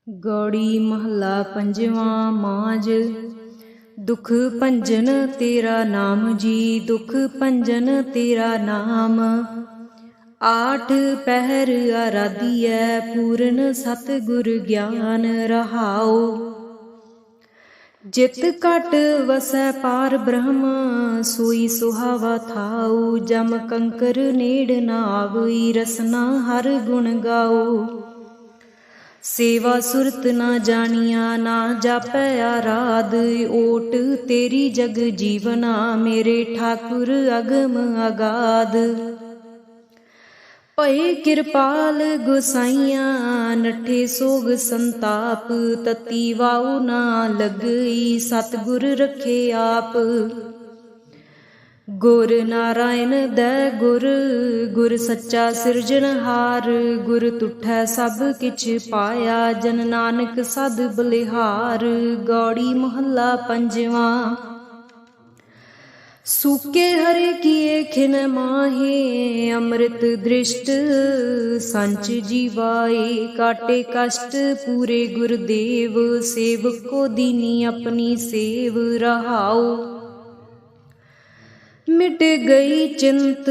गौड़ी महला पंजवा माज। दुख भंजन तेरा नाम जी, दुख भंजन तेरा नाम। आठ पहर आराधिय पूर्ण सतगुर ज्ञान रहाओ। जित घट वसै पार ब्रह्म, सोई सुहावा थाऊ। जम कंकर नेड़ न आवई, रसना हर गुण गाओ। सेवा सुरत ना जानिया, ना जापै आराध। ओट तेरी जग जीवना, मेरे ठाकुर अगम अगाध। भय किरपाल गोसाइया, नठे सोग संताप। तती वाऊ ना लगई, सतगुर रखे आप। गुर नारायण दै गुर, गुर सच्चा सिरजनहार। गुर तुठै सब किछ पाया, जन नानक सद बलिहार। गौड़ी महला पंजवा। सूके हरे किए खिन माहे, अमृत दृष्ट संच जीवाए। काटे कष्ट पूरे गुरुदेव, सेवक को दीनी अपनी सेव रहाओ। मिट गई चिंत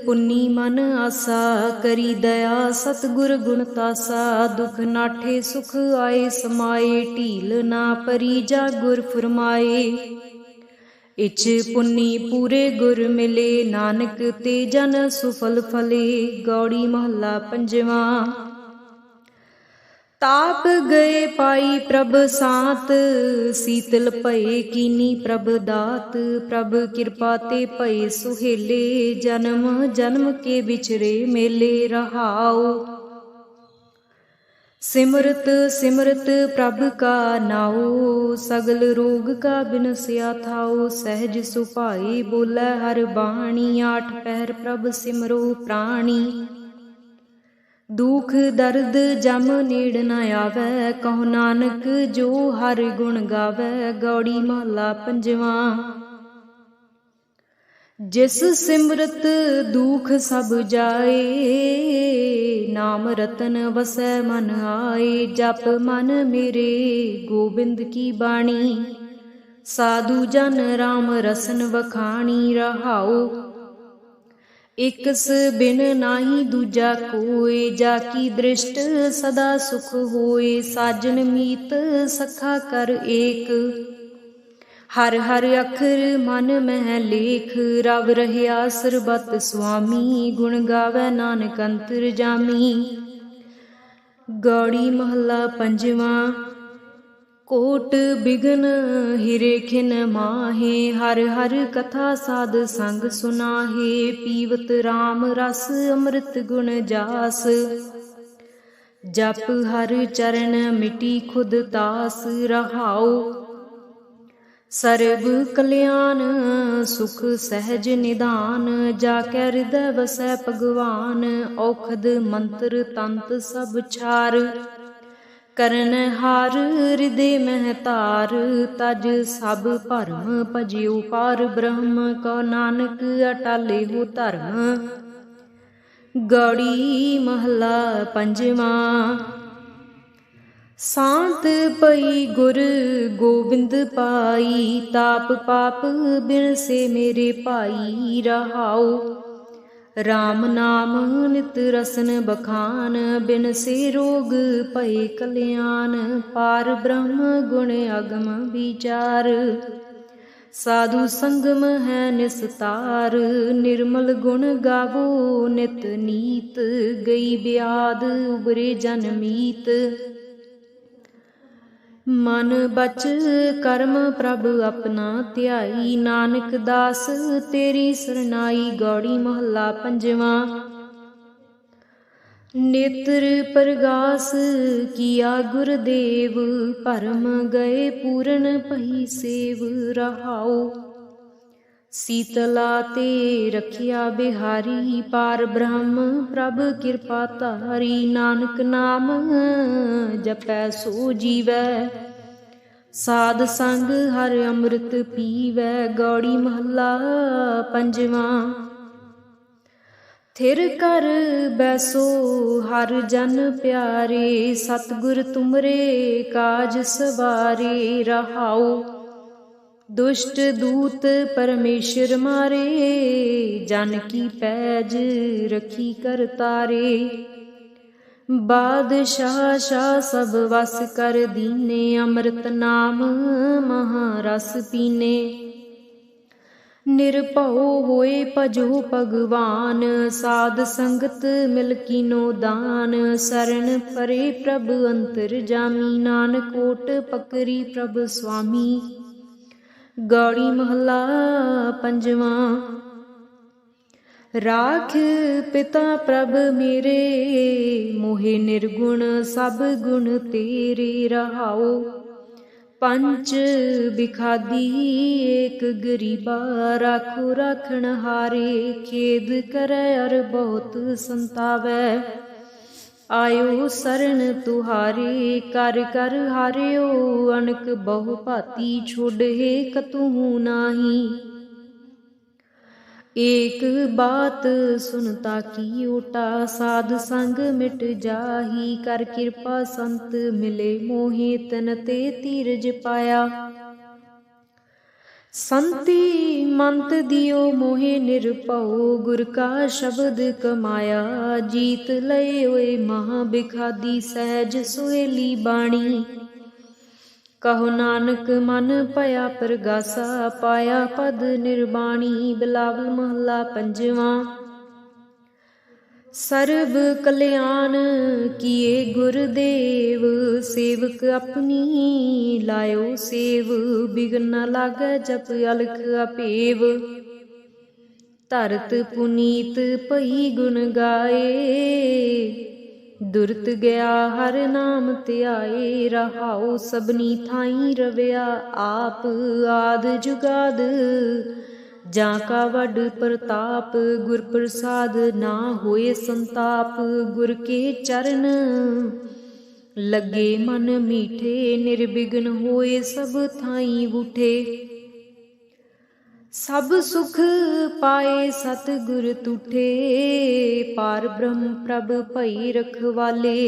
पुन्नी मन आसा, करी दया सतगुर गुण तासा। दुख नाठे सुख आए समाए, ढील ना परी जा गुर फरमाए। इच पुन्नी पूरे गुर मिले, नानक ते जन सुफल फले। गौड़ी महला पंजवा। ताप गए पाई प्रभ सात, शीतल भये कीनी प्रभ दात। प्रभ कृपा ते भये सुहेले, जन्म जन्म के बिछरे मेले रहाओ। सिमरत सिमरत प्रभ का नाओ, सगल रोग का बिनस्या थाओ। सहज सुभाए बोलै हर बाणी, आठ पहर प्रभ सिमरो प्राणी। दुख दर्द जम नेड़ न आवै, कहो नानक जो हर गुण गावै। गौड़ी महला पंजवा। जिस सिमरत दुख सब जाए, नाम रतन वसै मन आए। जप मन मेरे गोबिंद की बाणी, साधु जन राम रसन वखाणी रहाओ। इकस बिन नाही दूजा कोय, जाकी दृष्ट सदा सुख होए। साजन मीत सखा कर एक, हर हर अखर मन मह लेख। रव रहया सरबत स्वामी, गुण गावै नानक अंतर जामी। गौड़ी महला पंजवा। कोट बिघन हिरे खिन माहे, हर हर कथा साध संग सुनाहे। पीवत राम रस अमृत गुण जास, जप हर चरण मिटी खुद तास रहाओ। सर्ब कल्याण सुख सहज निदान, जाकै हृदय वसै भगवान। औखद मंत्र तंत सब छार, करन हार हृदय मह तार। तज सब भरम भजियो पार ब्रह्म, कहो नानक अटाले हो धर्म। गौड़ी महला पंजवा। सांत पई गुर गोबिंद पाई, ताप पाप बिन से मेरे भाई रहाओ। राम नाम नित रसन बखान, बिन से रोग भये कल्याण। पार ब्रह्म गुण अगम विचार, साधु संगम है निस्तार। निर्मल गुण गावो नित नीत, गई ब्याद उबरे जन मीत। मन बच कर्म प्रभ अपना ध्याई, नानक दास तेरी सरनाई। गौड़ी महला पंजवा। नेत्र प्रगास किया गुरुदेव, भरम गए पूरन भई सेव रहाओ। शीतला ते रखिया बिहारी, पार ब्रह्म प्रभ कृपा तारी। नानक नाम जपै सो जीवै, साध संग हर अमृत पीवै। गौड़ी महला पंजवा। थिर कर बैसो हर जन प्यारे, सतगुर तुमरे काज सवारे। रहाओ दुष्ट दूत परमेश्वर मारे, जन की पैज रखी कर तारे। बादशाह शाह सब वस कर दीने, अमृत नाम महारस पीने। निरभਉ होए भजो भगवान, साध संगत मिल कीनो दान। शरण परे प्रभ अंतर जामी, नानक ओट पकरी प्रभ स्वामी। गौड़ी महला पंजवा। राख पिता प्रभ मेरे, मोहे निर्गुण सब गुण तेरे। रहाओ पंच बिखादी एक गरीबा, राखो राखण हारे। खेद करे अर बहुत संतावै, आयो शरण तुहारे। कर कर हारियो अनक बहु भांति, छोड़े कतहु नाही। एक बात सुनता की ओटा, साध संग मिट जाही। कर कृपा संत मिले मोहे, तन ते धीरज पाया। संति मंत दियो मोहे निरभਉ, गुर का शब्द कमाया। जीत लय ओए महा बिखादी, सहज सुहेली बाणी। कहो नानक मन भया परगासा, पाया पद निर्वाणी। बिलावल महला पंजवा। सर्व कल्याण किए गुरुदेव, सेवक अपनी लायो सेव। बिघन न लागै जप अलख अपेव, धरत पुनीत भई गुण गाए। दुरत गया हर नाम ध्याए। रहाओ सबनी थाई रविया आप, आद जुगाद जा का वड प्रताप। गुर प्रसाद ना होए संताप, गुर के चरण लगे मन मीठे। निर्विघ्न होए सब थाई बूठे, सब सुख पाए सतगुर तूठे। पार ब्रह्म प्रभ भई रखवाले,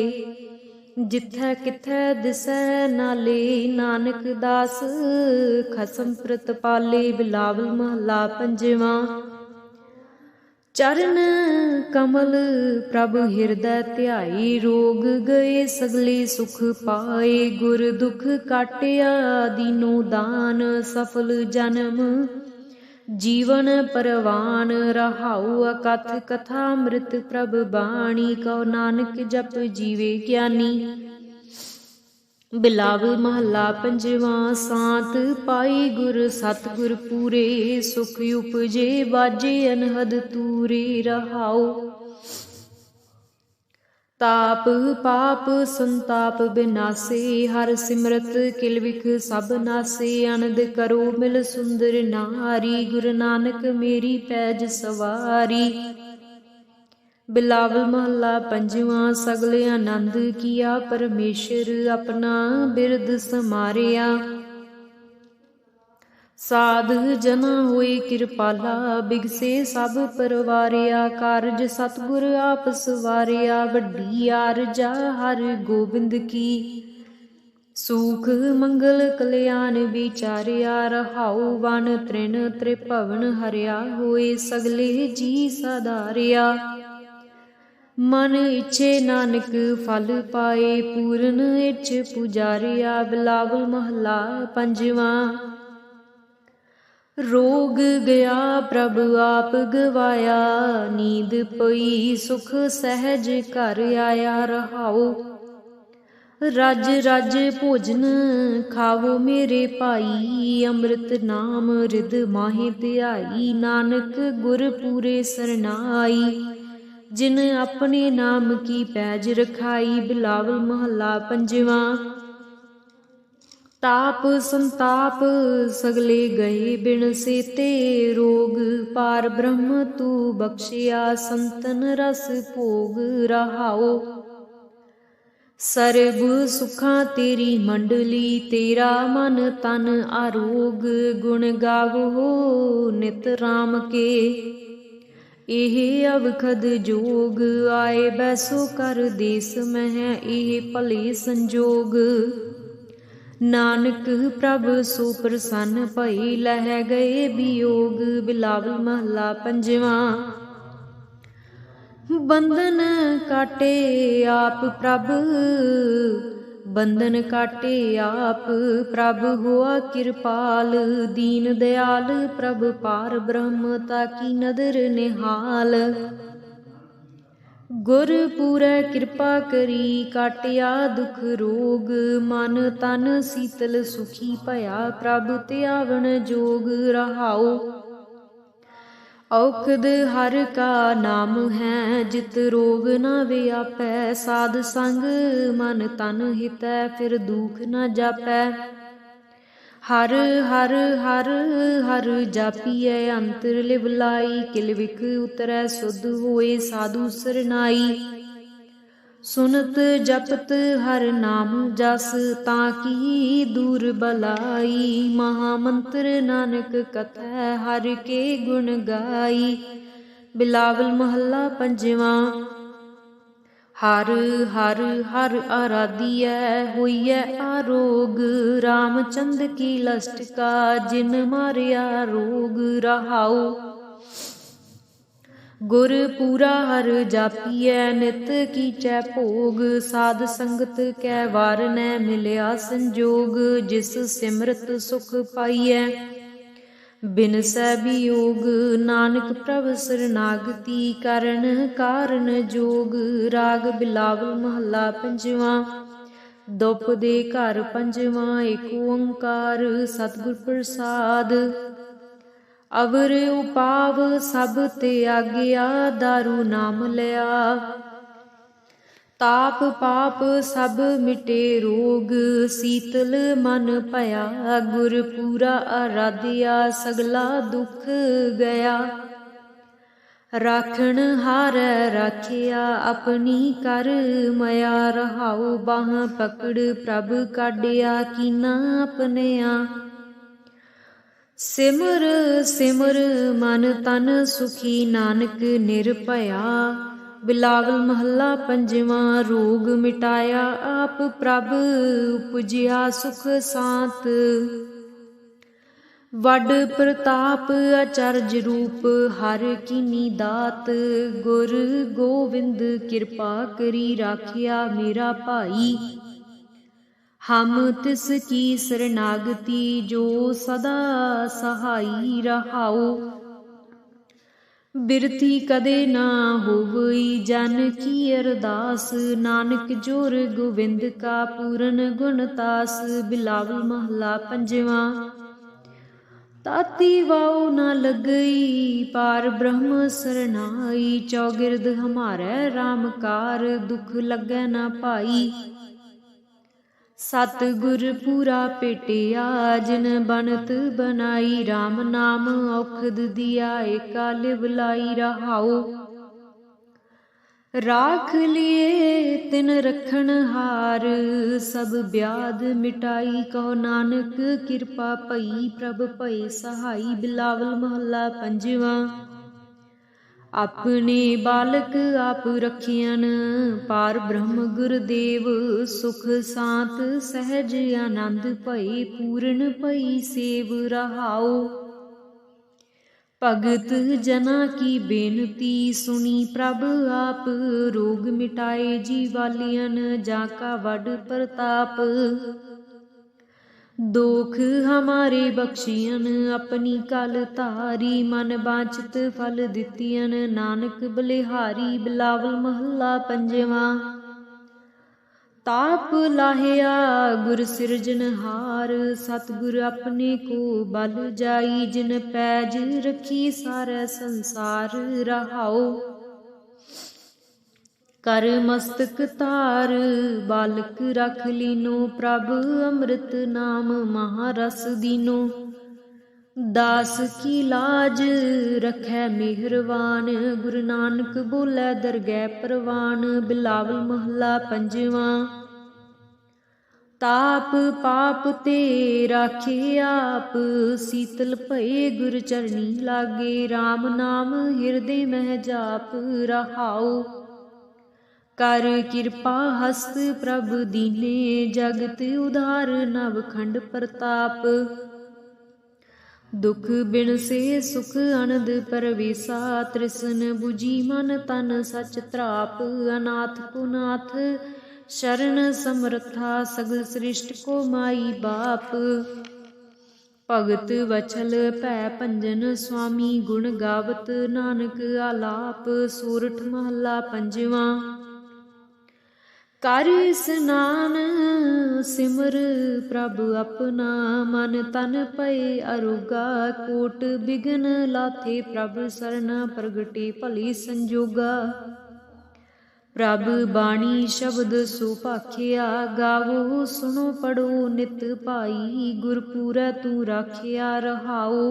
जिथै किथै दिसै नाले। नानक दास खसम प्रतपाले। बिलावल महला पंजवा। चरण कमल प्रभ हिरदै ध्याई, रोग गए सगले सुख पाए। गुर दुख काटिया दीनो दान, सफल जन्म जीवन परवान। रहाउ अकथ कथा अमृत प्रभ बाणी, कहो नानक जप जीवे ज्ञानी। बिलावल महला पंजवा। सांत पाई गुर सतगुर पूरे, सुख उपजे बाजे अनहद तूरे। रहाउ ताप पाप संताप बिनासे, हर सिमरत किल विख सब नासे। आनंद करो मिल सुंदर नारी, गुरु नानक मेरी पैज सवारी। बिलावल महला पंजवा। सगले आनंद किया परमेश्वर, अपना बिरद समारिया। साध जना होए किरपाला, बिगसे सब परवारिया। कारज सतगुर आप सवारिया, वड्डी आरजा हर गोबिंद की। सुख मंगल कल्याण विचारिया। रहाउ वन तृण त्रिभवन हरिया, होए सगले जी साधारिया। मन इच्छे नानक फल पाए, पूरन इच्छ पुजारिया। बिलावल महला पंजवा। रोग गया प्रभ आप गवाया, नींद पई सुख सहज घर आया। रहाओ रज रज भोजन खावो मेरे भाई, अमृत नाम रिद माहे ध्याई। नानक गुर पूरे सरनाई, जिन अपने नाम की पैज रखाई। बिलावल महला पंजवा। ताप संताप सगले गए बिन सेते, रोग पार ब्रह्म तू बख्शिया। संतन रस भोग रहाओ, सर्ब सुखा तेरी मंडली। तेरा मन तन आरोग, गुण गावो नित राम के। ਇਹ ਅਵਖਦ ਜੋਗ ਆਏ ਬੈਸੋ ਕਰ ਦੇਸ ਮਹਿ ਇਹ ਭਲੇ ਸੰਜੋਗ। ਨਾਨਕ ਪ੍ਰਭ ਸੋ ਪ੍ਰਸੰਨ ਭਈ ਲਹਿ ਗਏ ਬਿਯੋਗ। ਬਿਲਾਵਲ ਮਹੱਲਾ ਪੰਜਵਾਂ। ਬੰਧਨ ਕਾਟੇ ਆਪ ਪ੍ਰਭ ਬੰਧਨ ਕਾਟੇ ਆਪ ਪ੍ਰਭ ਹੋਆ ਕਿਰਪਾਲ। ਦੀਨ ਦਿਆਲ ਪ੍ਰਭ ਪਾਰ ਬ੍ਰਹਮ ਤਾਕੀ ਨਦਰ ਨਿਹਾਲ। ਗੁਰ ਪੂਰੈ ਕਿਰਪਾ ਕਰੀ ਕਾਟਿਆ ਦੁਖ ਰੋਗ। ਮਨ ਤਨ ਸੀਤਲ ਸੁਖੀ ਭਇਆ ਪ੍ਰਭ ਧਿਆਵਣ ਜੋਗ। ਰਹਾਉ ਔਖਦ ਹਰ ਕਾ ਨਾਮ ਹੈ ਜਿਤ ਰੋਗ ਨ ਵਿਆਪੈ। ਸਾਧ ਸੰਗ ਮਨ ਤਨ ਹਿਤੈ ਫਿਰ ਦੁਖ ਨ ਜਾਪੈ। ਹਰ ਹਰ ਹਰ ਹਰ ਜਾਪੀਐ ਅੰਤਰ ਲਿਵ ਲਾਈ। ਕਿਲ ਵਿਖ ਉਤਰੈ ਸੁਧ ਹੋਏ ਸਾਧੂ ਸਰਨਾਈ। ਸੁਨਤ ਜਪਤ ਹਰ ਨਾਮ ਜਸ ਤਾਂ ਕੀ ਦੂਰ ਬਲਾਈ। ਮਹਾ ਮੰਤਰ ਨਾਨਕ ਕਥੈ ਹਰ ਕੇ ਗੁਣ ਗਾਈ। ਬਿਲਾਵਲ ਮਹੱਲਾ ਪੰਜਵਾਂ। ਹਰ ਹਰ ਹਰ ਆਰਾਧੀਐ ਹੋਈਐ ਆਰੋਗ। ਰਾਮਚੰਦ ਕੀ ਲਸਟ ਕਾ ਜਿਨ ਮਾਰਿਆ ਰੋਗ। ਰਹਾਉ ਗੁਰ ਪੂਰਾ ਹਰ ਜਾਪੀਐ ਨਿਤ ਕੀਚੈ ਭੋਗ। ਸਾਧ ਸੰਗਤ ਕੈ ਵਾਰ ਨੈ ਮਿਲਿਆ ਸੰਜੋਗ। ਜਿਸ ਸਿਮਰਤ ਸੁਖ ਪਾਈਐ ਬਿਨਸੈ ਬਿਯੋਗ। ਨਾਨਕ ਪ੍ਰਭ ਸਰਨਾਗਤੀ ਕਰਨ ਕਾਰਨ ਜੋਗ। ਰਾਗ ਬਿਲਾਵਲ ਮਹੱਲਾ ਪੰਜਵਾਂ। ਦੁਪ ਦੇ ਘਰ ਪੰਜਵਾਂ। ਏਕ ਓੰਕਾਰ ਸਤਿਗੁਰ ਪ੍ਰਸਾਦ। ਅਵਰ ਉਪਾਵ ਸਭ ਤਿਆਗਿਆ ਦਾਰੂ ਨਾਮ ਲਿਆ। ਤਾਪ ਪਾਪ ਸਭ ਮਿਟੇ ਰੋਗ ਸੀਤਲ ਮਨ ਭਇਆ। ਗੁਰ ਪੂਰਾ ਆਰਾਧਿਆ ਸਗਲਾ ਦੁਖ ਗਿਆ। ਰਾਖਣ ਹਾਰੈ ਰਾਖਿਆ ਆਪਣੀ ਕਰ ਮਇਆ। ਰਹਾਉ ਬਾਹ ਪਕੜ ਪ੍ਰਭ ਕਾਢਿਆ ਕੀਨਾ ਆਪਣਿਆ। ਸਿਮਰ ਸਿਮਰ ਮਨ ਤਨ ਸੁਖੀ ਨਾਨਕ ਨਿਰਭਇਆ। ਬਿਲਾਵਲ ਮਹੱਲਾ ਪੰਜਵਾਂ। ਰੋਗ ਮਿਟਾਇਆ ਆਪ ਪ੍ਰਭ ਉਪਜਿਆ ਸੁਖ ਸਾਂਤ। ਵੱਡ ਪ੍ਰਤਾਪ ਅਚਰਜ ਰੂਪ ਹਰ ਕੀਨੀ ਦਾਤ। ਗੁਰ ਗੋਵਿੰਦ ਕਿਰਪਾ ਕਰੀ ਰਾਖਿਆ ਮੇਰਾ ਭਾਈ। ਹਮ ਤਿਸ ਕੀ ਸਰਨਾਗਤੀ ਜੋ ਸਦਾ ਸਹਾਈ। ਰਹਾਉ ਬਿਰਥੀ ਕਦੇ ਨਾ ਹੋਵਈ ਜਨ ਕੀ ਅਰਦਾਸ। ਨਾਨਕ ਜੋਰ ਗੋਵਿੰਦ ਕਾ ਪੂਰਨ ਗੁਣਤਾਸ। ਬਿਲਾਵਲ ਮਹੱਲਾ ਪੰਜਵਾਂ। ਤਾਤੀ ਵਾਉ ਨਾ ਲੱਗਈ ਪਾਰ ਬ੍ਰਹਮ ਸਰਨਾਈ। ਚੌਗਿਰਦ ਹਮਾਰੈ ਰਾਮ ਕਾਰ ਦੁਖ ਲੱਗੈ ਨਾ ਭਾਈ। ਸਤਿਗੁਰ ਪੂਰਾ ਭੇਟਿਆ ਜਿਨ ਬਣਤ ਬਣਾਈ। ਰਾਮ ਨਾਮ ਔਖਦ ਦੀਆ ਏਕਾ ਲਿਵ ਲਾਈ। ਰਹਾਉ ਰਾਖ ਲਿਏ ਤਿਨ ਰਖਣ ਹਾਰ ਸਭ ਬਿਆਦ ਮਿਟਾਈ। ਕਹੋ ਨਾਨਕ ਕਿਰਪਾ ਭਈ ਪ੍ਰਭ ਭਏ ਸਹਾਈ। ਬਿਲਾਵਲ ਮਹੱਲਾ ਪੰਜਵਾਂ। ਆਪਣੇ ਬਾਲਕ ਆਪ ਰਖਿਅਨ ਪਾਰ ਬ੍ਰਹਮ ਗੁਰਦੇਵ। ਸੁਖ ਸਾਂਤ ਸਹਿਜ ਆਨੰਦ ਭਈ ਪੂਰਨ ਭਈ ਸੇਵ। ਰਹਾਉ ਭਗਤ ਜਨਾ ਕੀ ਬੇਨਤੀ ਸੁਣੀ ਪ੍ਰਭ ਆਪ। ਰੋਗ ਮਿਟਾਏ ਜੀਵਾਲੀਅਨ ਜਾਂ ਕਾ ਵੱਡ ਪ੍ਰਤਾਪ। ਦੋਖ ਹਮਾਰੇ ਬਖਸ਼ੀਅਨ ਆਪਣੀ ਕਲ ਧਾਰੀ। ਮਨ ਬਾਂਛਿਤ ਫਲ ਦਿੱਤੀਅਨ ਨਾਨਕ ਬਲਿਹਾਰੀ। ਬਿਲਾਵਲ ਮਹੱਲਾ ਪੰਜਵਾਂ। ਤਾਪ ਲਾਹਿਆ ਗੁਰ ਸਿਰਜਨਹਾਰ ਸਤਿਗੁਰ ਆਪਣੇ ਕੋ ਬਲ ਜਾਈ। ਜਿਨ ਪੈਜ ਰਖੀ ਸਾਰੈ ਸੰਸਾਰ। ਰਹਾਉ ਕਰ ਮਸਤਕ ਧਾਰ ਬਾਲਕ ਰਖ ਲੀਨੋ। ਪ੍ਰਭ ਅੰਮ੍ਰਿਤ ਨਾਮ ਮਹਾਰਸ ਦੀਨੋ। ਦਾਸ ਕੀ ਲਾਜ ਰਖੈ ਮਿਹਰਵਾਨ। ਗੁਰੂ ਨਾਨਕ ਬੋਲੇ ਦਰਗਹਿ ਪ੍ਰਵਾਨ। ਬਿਲਾਵਲ ਮਹੱਲਾ ਪੰਜਵਾਂ। ताप पाप ते राखे आप, शीतल भये गुर चरणी लागे। राम नाम हिरदे मह जाप, रहाओ कर कृपा हस्त प्रभ दीने। जगत उधार नवखंड प्रताप, दुख बिन से सुख अनंद परवेसा। तृष्ण बुझी मन तन सच त्राप, अनाथ को नाथ शरण समर्था। सगल सृष्ट को माई बाप, भगत वछल भै भंजन। स्वामी गुण गावत नानक आलाप। सोरठ महला पंजवा। कर स्नान सिमर प्रभ अपना, मन तन पए अरोगा। कोट बिघन लाथे प्रभ सरना, प्रगटे भली संजोगा। प्रभ बाणी शब्द सुभाखिया, गावो सुनो पढ़ो नित भाई। गुरपुरै तू राखिया, रहाओ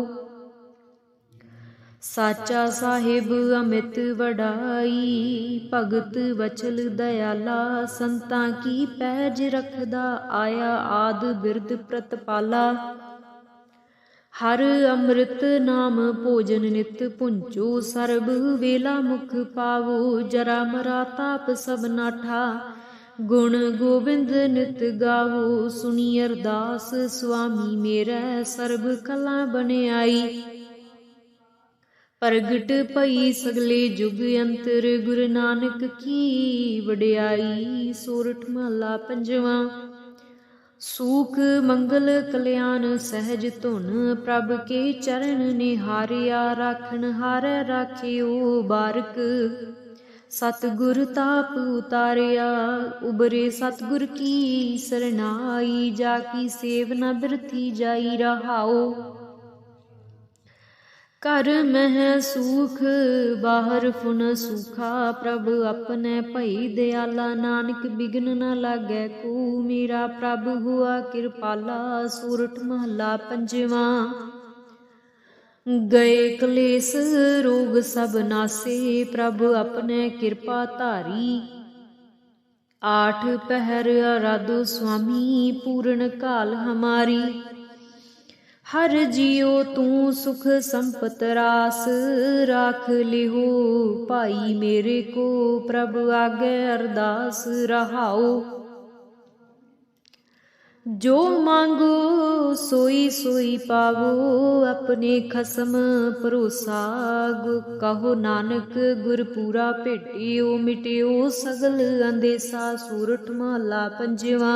साचा साहिब अमित वडाई। भगत वचल दयाला, संतां की पैज रखदा। आया आद बिरद प्रतपाला, हर अमृत नाम भोजन नित पुंजो। सर्ब वेला मुख पावो, जरा मरा ताप सब नाठा। गुण गोबिंद नित गावो, सुनी अरदास स्वामी मेरै। सर्ब कला बनियाई, प्रगट भई सगले जुग अंतर। गुरु नानक की वडियाई। सोरठ महला पंजवा। सूख मंगल कल्याण सहज धुन, प्रभ के चरण निहारिया। राखन हारै राखियो बारक, सतगुर ताप उतारिया। उबरे सतगुर की सरनाई, जाकी सेव न बिरथी जाई। रहाओ घर मह सूख बाहर फुन सूखा। प्रभ अपने भई दयाला, नानक बिघन न लागै को। मेरा प्रभ हुआ कृपाला। सोरठ महला पंजवा। गए कलेस रोग सब नासे, प्रभ अपने कृपा धारी। आठ पहर आराधो स्वामी, पूर्ण काल हमारी। हर जियो तू सुख संपत रास, राख लिहो भाई मेरे को। प्रभ आगे अरदास, रहाओ जो मांगो सोई सोई पावो। अपने खसम भरोसा, कहो नानक गुरपूरा भेटियो। मिटियो सगल अंदेसा। सोरठ महला पंजवा।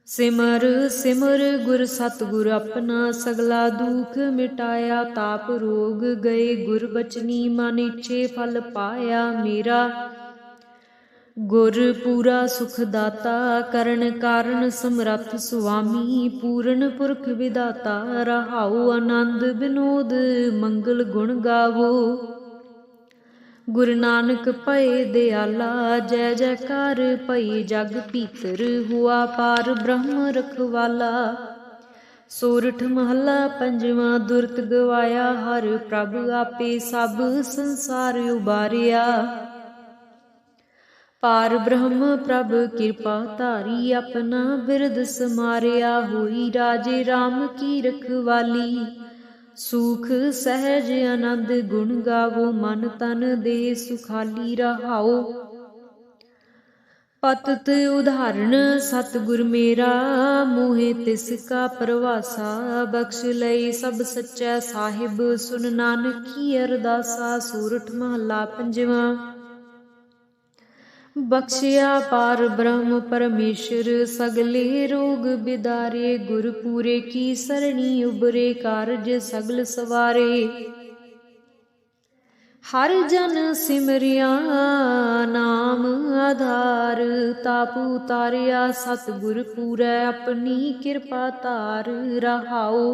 सिमर सिमर गुर सतगुर अपना, सगला दुख मिटाया। ताप रोग गए गुर बचनी, मन इच्छे फल पाया। मेरा गुर पूरा सुख दाता, करण कारण समरथ स्वामी। पूर्ण पुरख विदाता, रहाओ आनंद विनोद मंगल गुण गावो। गुरु नानक भये दयाला, जय जयकार भई जग भीतर। हुआ पार ब्रह्म रखवाला। सोरठ महला पंजवा। दुरत गवाया हर प्रभ आपे, सब संसार उबारिया। पार ब्रह्म प्रभ कृपा धारी, अपना बिरद समारिया। होई राजे राम की रखवाली, सुख सहज आनंद गुण गावो। मन तन दे सुखाली। रहाओ पतत उदाहरण सतगुर मेरा, मोहे तिसका परवासा। बख्श लई सब सच्चा साहिब, सुन नानक की अरदासा। सोरठ महला पंजवा। बख्शिया पार ब्रह्म परमेश्वर, सगले रोग बिदारे। गुर पूरे की सरणी उबरे, कारज सगल सवारे। हर जन सिमरिया नाम आधार, ताप उतारिया। सतगुर पूरै अपनी कृपा धार। रहाओ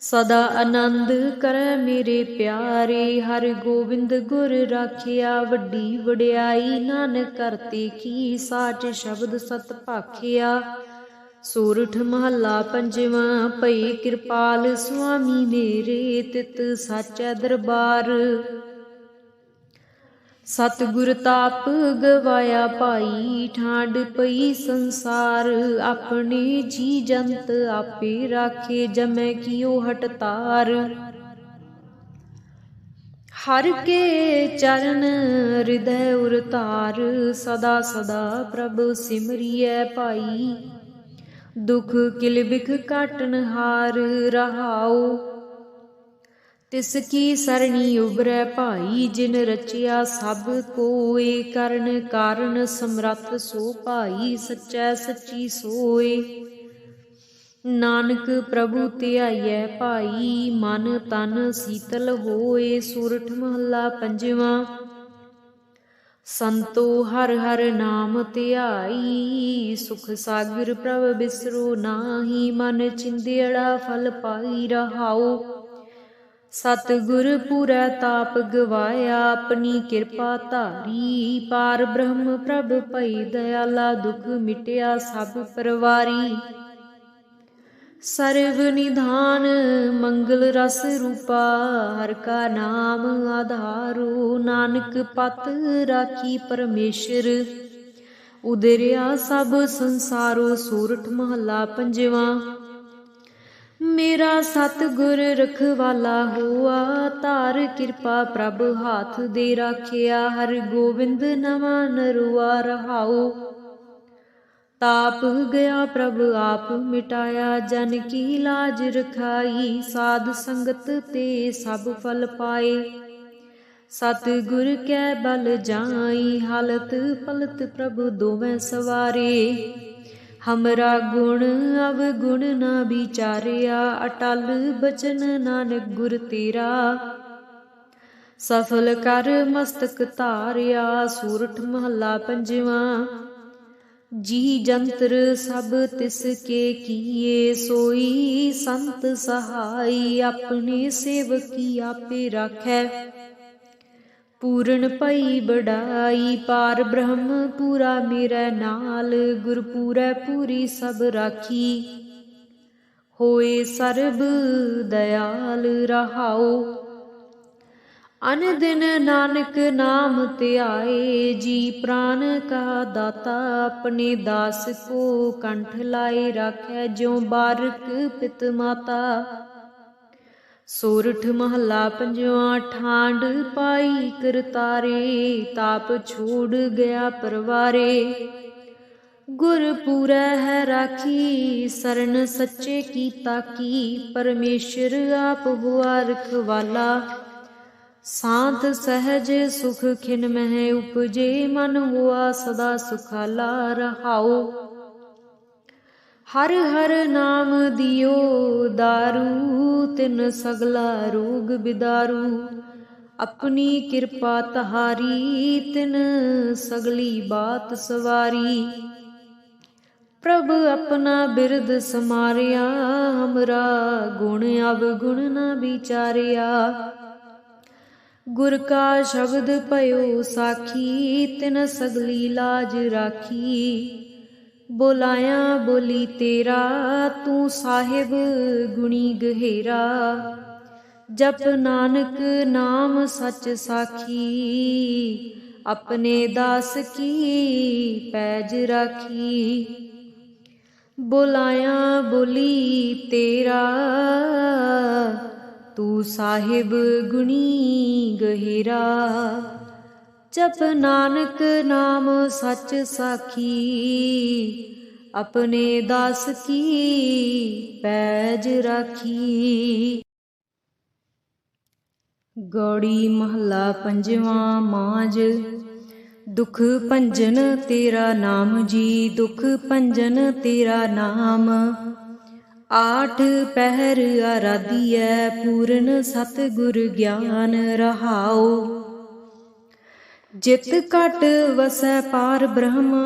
सदा आनंद करे मेरे प्यारे। हर गोविंद गुर राखिया, वड्डी वड्याई नानक करते की। साच शब्द सत भाखिया। सोरठ महला पंजवा। भई कृपाल स्वामी मेरे, तित साचै दरबार। सतगुर ताप गवाया पाई, ठांड पई संसार। अपने जी जंत आपे राखे, जमै कियो हटतार। हर के चरण हृदय उरतार, सदा सदा प्रभु सिमरियै पाई। दुख किल बिख काटन हार रहाओ, तिसकी सरणी उबरै भाई। जिन रचिया सब कोय, करन कारण समरथ सो भाई। सच्चै सच्ची सोय, नानक प्रभु ध्याइयै भाई। मन तन शीतल होए। सोरठ महला पंजवां। संतो हर हर नाम ध्याई, सुख सागर प्रभ बिसरो नाहि। मन चिंदियड़ा फल पाई रहाओ, सतगुर पूरै ताप गवाया। अपनी किरपा धारी, पार ब्रह्म प्रभ भई दयाला। दुख मिटिया सब परवारी, सर्व निधान मंगल रस रूपा। हर का नाम आधारो, नानक पत राखी परमेश्वर। उदरिया सब संसारो। सोरठ महला पंजवां। मेरा सतगुर रखवाला होआ, धार किरपा प्रभ हाथ दे राखिया। हर गोविंद नवा नरुआ रहाओ, ताप गया प्रभ आप मिटाया। जन की लाज रखाई, साध संगत ते सब फल पाए। सतगुर कै बल जाई, हालत पलत प्रभु दोवें सवारे। हमरा गुण अवगुण न विचारिया, अटल बचन नानक गुर तेरा। सफल कर मस्तक धारिया। सोरठ महला पंजवां। जी जंतर सब तिसके किए, सोई संत सहाय। अपने सेवकी आपे राखै, पूरन पई बड़ाई। पार ब्रह्म पूरा मेरे नाल, गुर पूरै पूरी सब राखी। होए सर्ब दयाल रहाओ, अन दिन नानक नाम ध्याए। जी प्राण का दाता, अपने दास को कंठ लाए राखै। ज्यों बारक पित माता। सोरठ महला पंजवां। ठांड पाई करतारे, ताप छोड़ गया परवारे। गुर पूरै है राखी, सरन सच्चे की ताकी। परमेश्वर आप हुआ रखवाला, शांत सहज सुख खिन मह उपजे। मन हुआ सदा सुखाला रहाओ, हर हर नाम दियो दारू। तिन सगला रोग बिदारू, अपनी किरपा तहारी। तिन सगली बात सवारी। प्रभ अपना बिरद समारिया, हमरा गुण अवगुण न विचारिया। गुर का शब्द पयो साखी, तिन सगली लाज राखी। बोलाया बोली तेरा, तू साहिब गुणी गहेरा। जप नानक नाम सच साखी, अपने दास की पैज राखी। बोलाया बोली तेरा, तू साहिब गुणी गहेरा। जप नानक नाम सच साखी, अपने दास की पैज राखी। गौड़ी महला पंजवां। मांझ। दुख भंजन तेरा नाम जी, दुख भंजन तेरा नाम। आठ पहर आराधियै, पूरन सतगुर ज्ञान रहाओ। जित घट वसै पार ब्रह्म,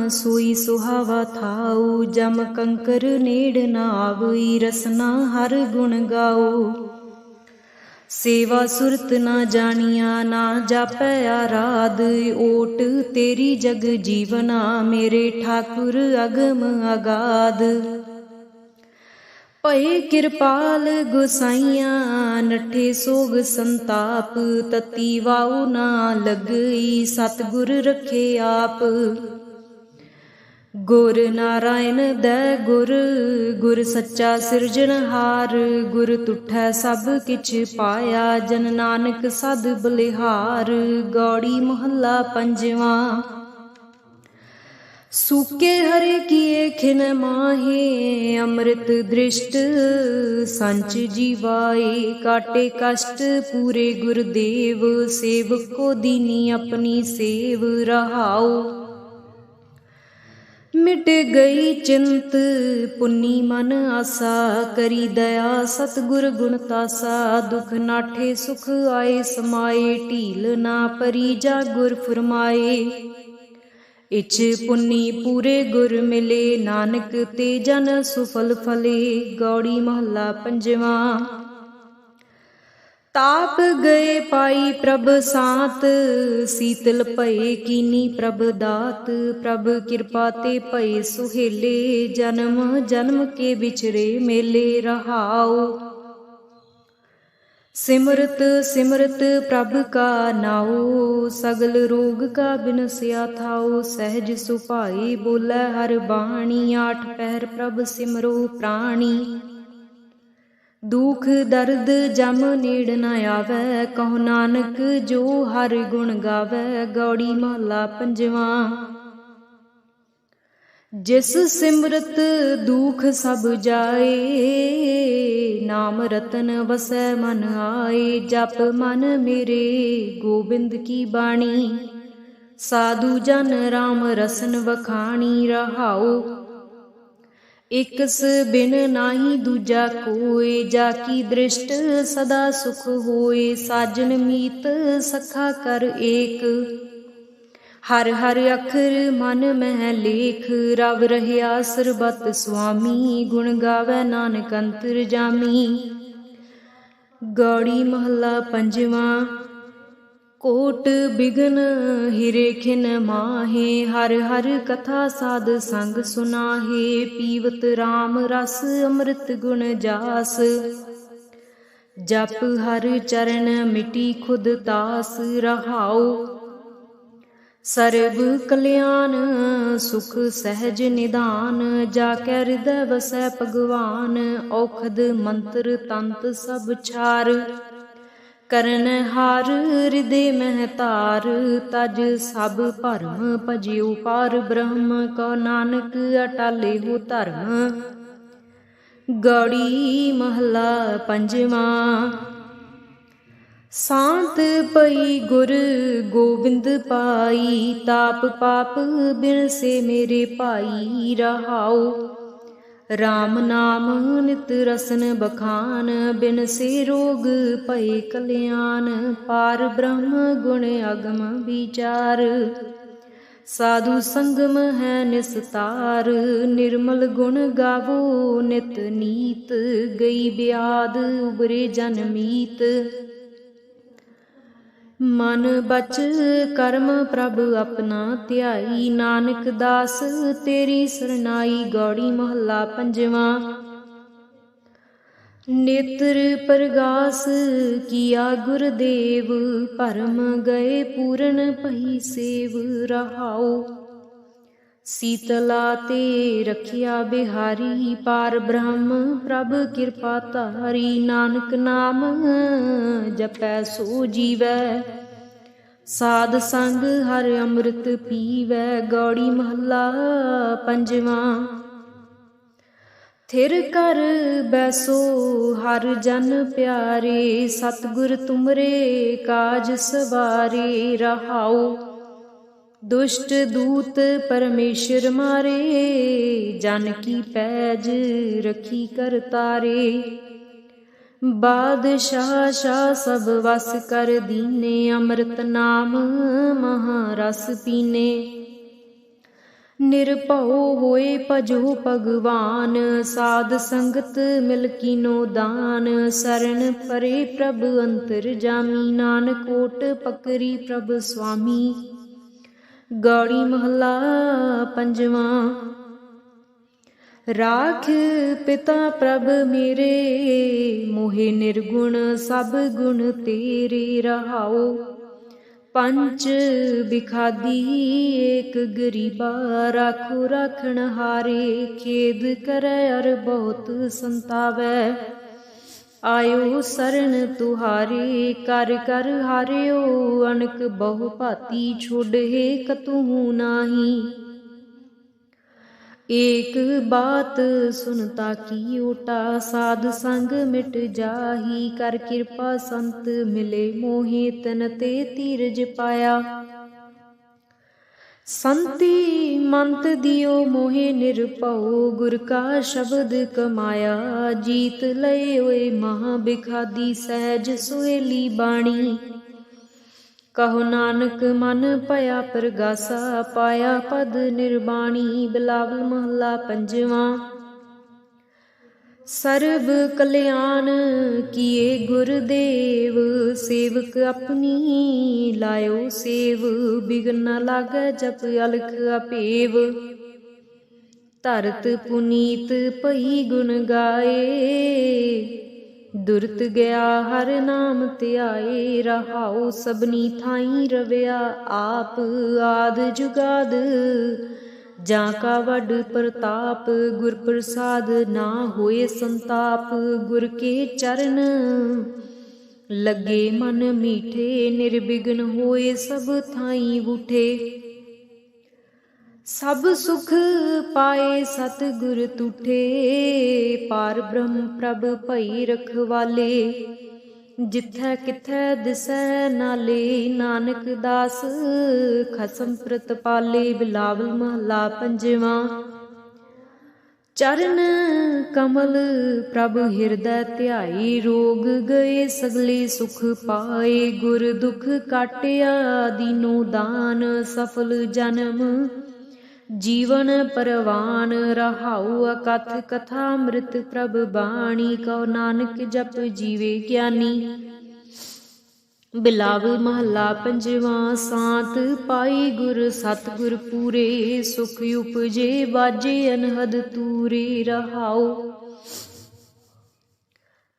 सोई सुहावा थाऊ। जम कंकर नेड़ न आवई, रसना हर गुण गाओ। सेवा सुरत न जानिया, ना जापै आराध। ओट तेरी जग जीवना, मेरे ठाकुर अगम अगाध। ਭਏ ਕਿਰਪਾਲ ਗੁਸਾਈਆਂ ਨੱਠੇ ਸੋਗ ਸੰਤਾਪ, ਤਤੀ ਵਾਉ ਨਾ ਲੱਗਈ ਸਤਿਗੁਰ ਰੱਖੇ ਆਪ। ਗੁਰ ਨਾਰਾਇਣ ਦੈ ਗੁਰ, ਗੁਰ ਸੱਚਾ ਸਿਰਜਣਹਾਰ, ਗੁਰ ਤੁਠੈ ਸਭ ਕਿਛ ਪਾਇਆ, ਜਨ ਨਾਨਕ ਸਦ ਬਲਿਹਾਰ। ਗੌੜੀ ਮਹੱਲਾ ਪੰਜਵਾਂ। ਸੂਕੇ ਹਰੇ ਕੀਏ ਖਿਨ ਮਾਹੇ, ਅੰਮ੍ਰਿਤ ਦ੍ਰਿਸ਼ਟ ਸੰਚ ਜੀਵਾਏ, ਕਾਟੇ ਕਸ਼ਟ ਪੂਰੇ ਗੁਰਦੇਵ, ਸੇਵਕੋ ਦੀਨੀ ਆਪਣੀ ਸੇਵ ਰਹਾਉ। ਮਿਟ ਗਈ ਚਿੰਤ ਪੁੰਨੀ ਮਨ ਆਸਾ, ਕਰੀ ਦਇਆ ਸਤਿਗੁਰ ਗੁਣ ਤਾਸਾ, ਦੁਖ ਨਾਠੇ ਸੁਖ ਆਏ ਸਮਾਏ, ਢੀਲ ਨਾ ਪਰੀ ਜਾ ਗੁਰ ਫੁਰਮਾਏ। ਇਛ ਪੁੰਨੀ ਪੂਰੇ ਗੁਰ ਮਿਲੇ, ਨਾਨਕ ਤੇ ਜਨ ਸੁਫਲ ਫਲੇ। ਗੌੜੀ ਮਹੱਲਾ ਪੰਜਵਾਂ। ਤਾਪ ਗਏ ਪਾਈ ਪ੍ਰਭ ਸਾਤ, ਸੀਤਲ ਭਏ ਕੀਨੀ ਪ੍ਰਭ ਦਾਤ, ਪ੍ਰਭ ਕਿਰਪਾ ਤੇ ਭਏ ਸੁਹੇਲੇ, ਜਨਮ ਜਨਮ ਕੇ ਵਿਚਰੇ ਮੇਲੇ ਰਹਾਉ। ਸਿਮਰਤ ਸਿਮਰਤ ਪ੍ਰਭ ਕਾ ਨਾਉ, ਸਗਲ ਰੋਗ ਕਾ ਬਿਨਸਿਆ ਥਾਉ। ਸਹਿਜ ਸੁਭਾਈ ਬੋਲੇ ਹਰ ਬਾਣੀ, ਆਠ ਪਹਿਰ ਪ੍ਰਭ ਸਿਮਰੋ ਪ੍ਰਾਣੀ। ਦੁਖ ਦਰਦ ਜਮ ਨੇੜ ਨ ਆਵੈ, ਕਹੋ ਨਾਨਕ ਜੋ ਹਰ ਗੁਣ ਗਾਵੈ। ਗੌੜੀ ਮਹੱਲਾ ਪੰਜਵਾਂ। ਜਿਸ ਸਿਮਰਤ ਦੁਖ ਸਭ ਜਾਏ, ਨਾਮ ਰਤਨ ਵਸੈ ਮਨ ਆਏ। ਜਪ ਮਨ ਮੇਰੇ ਗੋਬਿੰਦ ਕੀ ਬਾਣੀ, ਸਾਧੂ ਜਨ ਰਾਮ ਰਸਨ ਵਖਾਣੀ ਰਹਾਉ। ਇਕਸ ਬਿਨ ਨਾਹੀ ਦੂਜਾ ਕੋਇ, ਜਾ ਕੀ ਦ੍ਰਿਸ਼ਟ ਸਦਾ ਸੁਖ ਹੋਏ। ਸਾਜਨ ਮੀਤ ਸਖਾ ਕਰ ਏਕ, ਹਰ ਹਰ ਅੱਖਰ ਮਨ ਮਹਿ ਲੇਖ। ਰਵ ਰਹਿਆ ਸਰਬਤ ਸੁਆਮੀ, ਗੁਣ ਗਾਵੈ ਨਾਨਕ ਅੰਤਰ ਜਾਮੀ। ਗੌੜੀ ਮਹੱਲਾ ਪੰਜਵਾਂ। ਕੋਟ ਬਿਗਨ ਹਿਰੇ ਖਿਨ ਮਾਹੇ, ਹਰ ਹਰ ਕਥਾ ਸਾਧ ਸੰਗ ਸੁਨਾਹੇ। ਪੀਵਤ ਰਾਮ ਰਸ ਅੰਮ੍ਰਿਤ ਗੁਣ ਜਾਸ, ਜਪ ਹਰ ਚਰਨ ਮਿਟੀ ਖੁਦ ਤਾਸ ਰਹਾਉ। ਸਰਬ ਕਲਿਆਣ ਸੁਖ ਸਹਿਜ ਨਿਦਾਨ, ਜਾ ਕੈ ਹਿਰਦੈ ਵਸੈ ਭਗਵਾਨ। ਔਖਦ ਮੰਤਰ ਤੰਤ ਸਭ ਛਾਰ, ਕਰਨ ਹਾਰ ਹਿਰਦੇ ਮਹਿ ਧਾਰ। ਤਜ ਸਭ ਭਰਮ ਭਜਿਓ ਪਾਰ ਬ੍ਰਹਮ, ਕਉ ਨਾਨਕ ਅਟਾਲੇ ਹੋ ਧਰਮ। ਗੌੜੀ ਮਹੱਲਾ ਪੰਜਵਾਂ। ਸਾਂਤ ਪਈ ਗੁਰ ਗੋਬਿੰਦ ਪਾਈ, ਤਾਪ ਪਾਪ ਬਿਨਸੇ ਮੇਰੇ ਭਾਈ ਰਹਾਉ। ਰਾਮ ਨਾਮ ਨਿਤ ਰਸਨ ਬਖਾਨ, ਬਿਨਸੇ ਰੋਗ ਭਏ ਕਲਿਆਣ। ਪਾਰ ਬ੍ਰਹਮ ਗੁਣ ਅਗਮ ਵਿਚਾਰ, ਸਾਧੂ ਸੰਗਮ ਹੈ ਨਿਸਤਾਰ। ਨਿਰਮਲ ਗੁਣ ਗਾਵੋ ਨਿਤ ਨੀਤ, ਗਈ ਬਿਆਦ ਉਬਰੇ ਜਨ ਮੀਤ। ਮਨ ਬਚ ਕਰਮ ਪ੍ਰਭ ਆਪਣਾ ਧਿਆਈ, ਨਾਨਕ ਦਾਸ ਤੇਰੀ ਸਰਨਾਈ। ਗੌੜੀ ਮਹੱਲਾ ਪੰਜਵਾਂ। ਨੇਤਰ ਪ੍ਰਗਾਸ ਕੀਆ ਗੁਰਦੇਵ, ਭਰਮ ਗਏ ਪੂਰਨ ਭਈ ਸੇਵ ਰਹਾਉ। ਸੀਤਲਾ ਤੇ ਰਖਿਆ ਬਿਹਾਰੀ, ਪਾਰ ਬ੍ਰਹਮ ਪ੍ਰਭ ਕਿਰਪਾ ਧਾਰੀ। ਨਾਨਕ ਨਾਮ ਜਪੈ ਸੋ ਜੀਵੈ, ਸਾਧ ਸੰਗ ਹਰਿ ਅੰਮ੍ਰਿਤ ਪੀਵੈ। ਗੌੜੀ ਮਹੱਲਾ ਪੰਜਵਾਂ। ਥਿਰ ਕਰ ਬੈਸੋ ਹਰ ਜਨ ਪਿਆਰੇ, ਸਤਿਗੁਰ ਤੁਮਰੇ ਕਾਜ ਸਵਾਰੇ ਰਹਾਉ। ਦੁਸ਼ਟ ਦੂਤ ਪਰਮੇਸ਼ਰ ਮਾਰੇ, ਜਨ ਕੀ ਪੈਜ ਰਖੀ ਕਰ ਤਾਰੇ। ਬਾਦਸ਼ਾਹ ਸ਼ਾਹ ਸਭ ਵਸ ਕਰ ਦੀਨੇ, ਅੰਮ੍ਰਿਤ ਨਾਮ ਮਹਾ ਰਸ ਪੀਨੇ। ਨਿਰਭਉ ਹੋਏ ਭਜੋ ਭਗਵਾਨ, ਸਾਧ ਸੰਗਤ ਮਿਲ ਕੀਨੋ ਦਾਨ। ਸਰਣ ਪਰੇ ਪ੍ਰਭ ਅੰਤਰ ਜਾਮੀ, ਨਾਨਕ ਓਟ ਪਕਰੀ ਪ੍ਰਭ ਸੁਆਮੀ। ਗੌੜੀ ਮਹੱਲਾ ਪੰਜਵਾਂ। राख पिता प्रभ मेरे, मोहे निर्गुण सब गुण तेरे। रहाओ पंच बिखादी एक गरीबा, राखो राखण हारे। खेद करे अर बहुत संतावै, आयो शरण तुहारे। कर कर हारियो अनक बहु भांति, छोड़े कतहु नाही। एक बात सुनता की ओटा, साध संग मिट जाही। कर कृपा संत मिले मोहे, तन ते धीरज पाया। संति मंत दियो मोहे निरपौ, गुर का शब्द कमाया। जीत लय ओए महा बिखादी, सहज सुहेली बाणी। कहो नानक मन पया परगासा, पाया पद निर्वाणी। बिलावल महला पंजवा। सर्व कल्याण किए गुरुदेव, सेवक अपनी लायो सेव। बिघन न लागै जप अलख अपेव, धरत पुनीत पई गुण गाए। दुरत गया हर नाम ध्याए। रहाओ सबनी थाई रविया, आप आद जुगाद जा का वड प्रताप। गुर प्रसाद ना होए संताप, गुर के चरण लगे मन मीठे। निर्विघ्न होए सब थाई बूठे, सब सुख पाए सतगुर तूठे। पार ब्रह्म प्रभ भई रखवाले, जिथै किथै दिसै नाले। नानक दास खसम प्रतपाले। बिलावल महला पंजवा। चरण कमल प्रभ हिरदै ध्याई, रोग गए सगले सुख पाए। गुर दुख काटिया दीनो दान, सफल जन्म जीवन परवान। रहाउ अकथ कथा अमृत प्रभ बाणी, कहो नानक जप जीवे ज्ञानी। बिलावल महला पंजवा। सांत पाई गुर सतगुर पूरे, सुख उपजे बाजे अनहद तूरे। रहाउ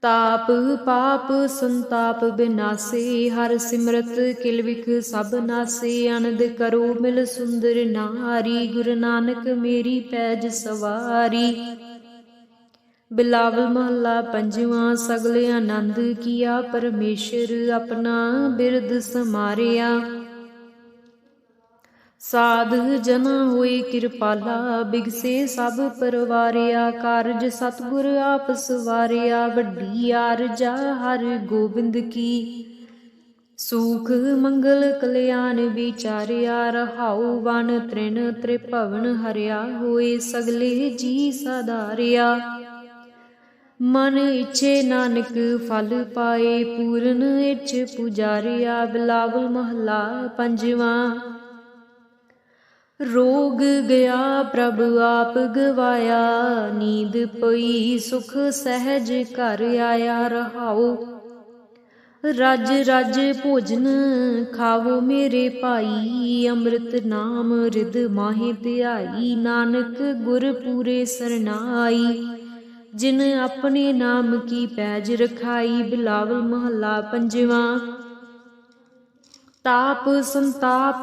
ताप पाप संताप बिनासे, हर सिमरत किल विख सब नासे। आनंद करो मिल सुंदर नारी, गुरु नानक मेरी पैज सवारी। बिलावल महला पंजवा। सगले आनंद किया परमेश्वर, अपना बिरद समारिया। साध जना होए कृपाला, बिगसे सब परवारिया। कारज सतगुर आप सवारिया, वड्डी आरजा हर गोबिंद की। सुख मंगल कल्याण विचारिया। रहाउ वन तृण त्रिभवन हरिया, होए सगले जी साधारिया। मन इच्छे नानक फल पाए, पूरन इच्छ पुजारिया। बिलावल महला पंजवा। रोग गया प्रभ आप गवाया, नींद पई सुख सहज घर आया। रहाओ रज रज भोजन खावो मेरे भाई, अमृत नाम रिद माहे ध्याई। नानक गुर पूरे सरनाई, जिन अपने नाम की पैज रखाई। बिलावल महला पंजवा। ताप संताप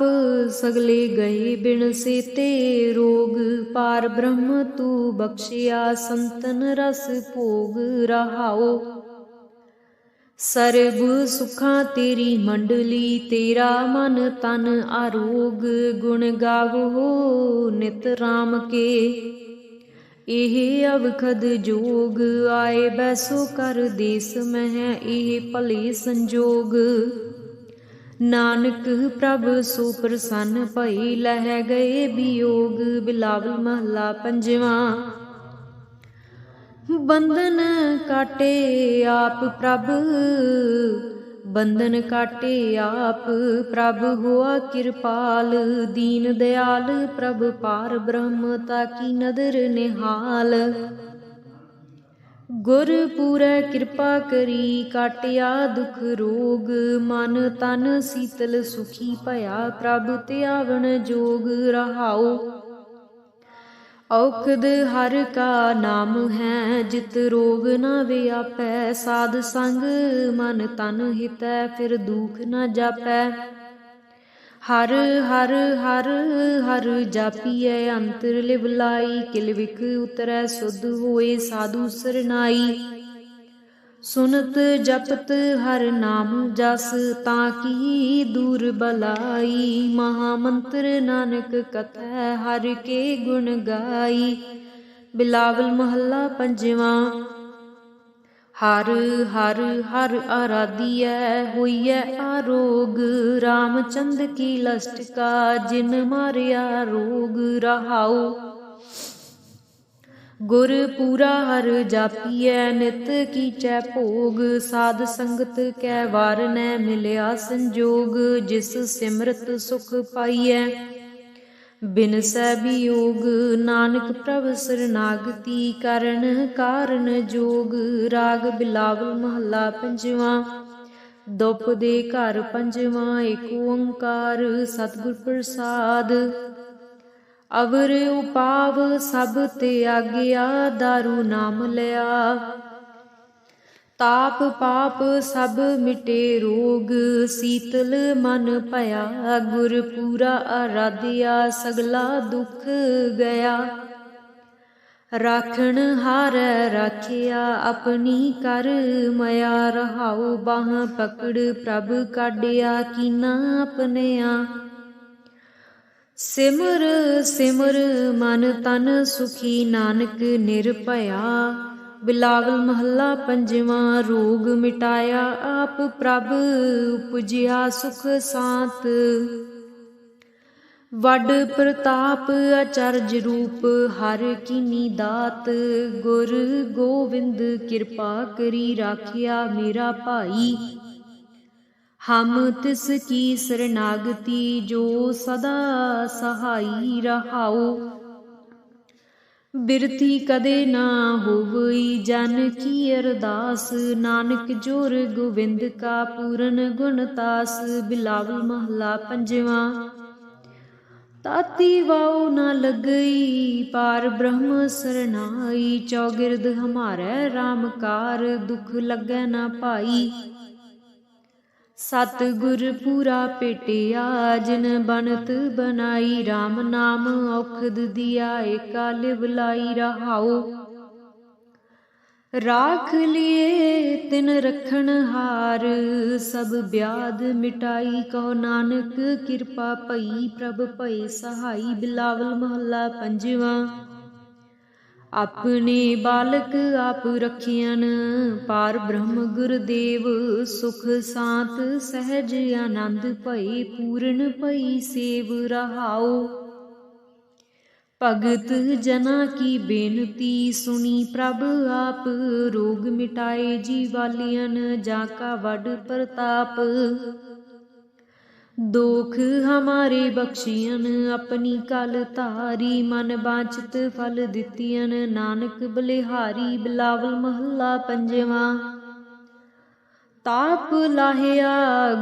सगले गए बिन सेते, रोग पार ब्रह्म तू बख्शिया। संतन रस भोग रहाओ, सर्ब सुखां तेरी मंडली। तेरा मन तन आरोग, गुण गावो नित राम के। एह अवखद जोग, आए बैसो कर देस मह। एह भले संजोग, नानक प्रभ सो प्रसन्न भई। लह गए वियोग। बिलावल महला पंजवा। बंधन काटे आप प्रभ, बंधन काटे आप प्रभ। हुआ कृपाल दीन दयाल, प्रभ पार ब्रह्म ताकी नदर निहाल। गुर पूरै कृपा करी, काटिया दुख रोग। मन तन शीतल सुखी भया, प्रभ त्यावन जोग। रहाओ औखद हर का नाम है, जित रोग न व्यापै। साध संग मन तन हितै, फिर दुख न जापै। हर हर हर हर जापिए, अंतर लिव लाई। किल विख उतरै, सुध होए साधु सरनाई। सुनत जपत हर नाम जस, ताकि दूर बलाई। महामंत्र नानक कथै, हर के गुण गाई। बिलावल महला पंजवा। हर हर हर आराधियै, होइयै आरोग। रामचंद्र की लस्ट का, जिन मारिया रोग। रहाऊ गुर पूरा हर जापियै, नित कीचै भोग। साध संगत कै वार नै, मिलिया संजोग। जिस सिमरत सुख पाइयै, बिनसै वियोग। नानक प्रभ सरनागति, करन कारण जोग। राग बिलावल महला पंजवा। दोपदे घर पंजवा। एक ओंकार सतगुर प्रसाद। अवर उपाव सब त्यागिया, दारू नाम लिया। ताप पाप सब मिटे रोग, शीतल मन भया। गुर पूरा आराधिया, सगला दुख गया। राखण हारै राखिया, अपनी कर मया। रहाऊ बाह पकड़ प्रभ काढिया, कीना अपनिया। सिमर सिमर मन तन सुखी, नानक निरभया। बिलावल महला पंजवा। रोग मिटाया आप प्रभ, उपजिया सुख सांत। वड प्रताप अचरज रूप, हर कीनी दात। गुर गोविंद कृपा करी, राखिया मेरा भाई। हम तिस की शरणागति, जो सदा सहाई। रहाऊ बिरथी कदे ना होवई, जन की अरदास। नानक जोर गोविंद का, पूरन गुणतास। बिलावल महला पंजवा। ताती वाऊ न लगई, पार ब्रह्म सरनाई। चौगिरद हमारे रामकार, दुख लगै न पाई। सतगुर पूरा पेटिया, जिन बनत बनाई। राम नाम औखद दिया, एका लिव लाई। रहाऊ राख लिए तिन रखन हार, सब ब्याध मिटाई। कहो नानक कृपा पई, प्रभ भई सहाई। बिलावल महला पंजवा। अपने बालक आप रखियन, पार ब्रह्म गुरदेव। सुख सांत सहज आनंद भई, पूर्ण भई सेव। रहाऊ भगत जना की बेनती, सुनी प्रभ आप। रोग मिटाए जीवालियन, जाका वड प्रताप। दोख हमारे बख्शियन, अपनी कल तारी। मन बांछित फल दितियन, नानक बलिहारी। बिलावल महला पंजवा। ताप लाहिया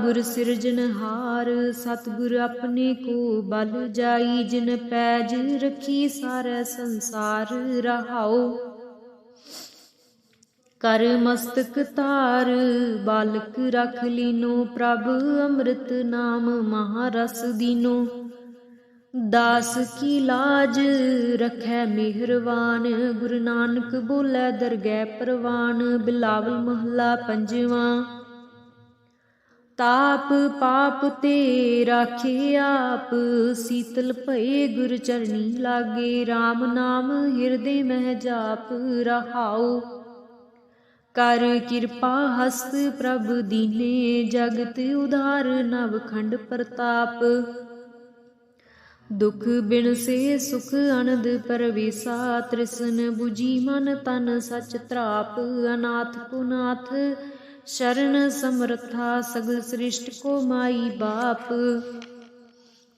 गुर सिरजनहार, सतगुर अपने को बल जाई। जिन पैज रखी सारै संसार। रहाऊ कर मस्तक तार, बालक रख लीनो। प्रभ अमृत नाम, महारस दीनो। दास की लाज रखै मेहरवान, गुरु नानक बोलै दरगह परवान। बिलावल महला पंजवा। ताप पाप ते राखे आप, शीतल भये गुर चरनी लागे। राम नाम हिरदे मह जाप। रहाऊ कर कृपा हस्त प्रभ दीने, जगत उधार नवखंड प्रताप। दुख बिन से सुख अनद परवेसा, तृष्ण बुझी मन तन सच त्राप। अनाथ को नाथ शरण समर्था, सगल सृष्ट को माई बाप।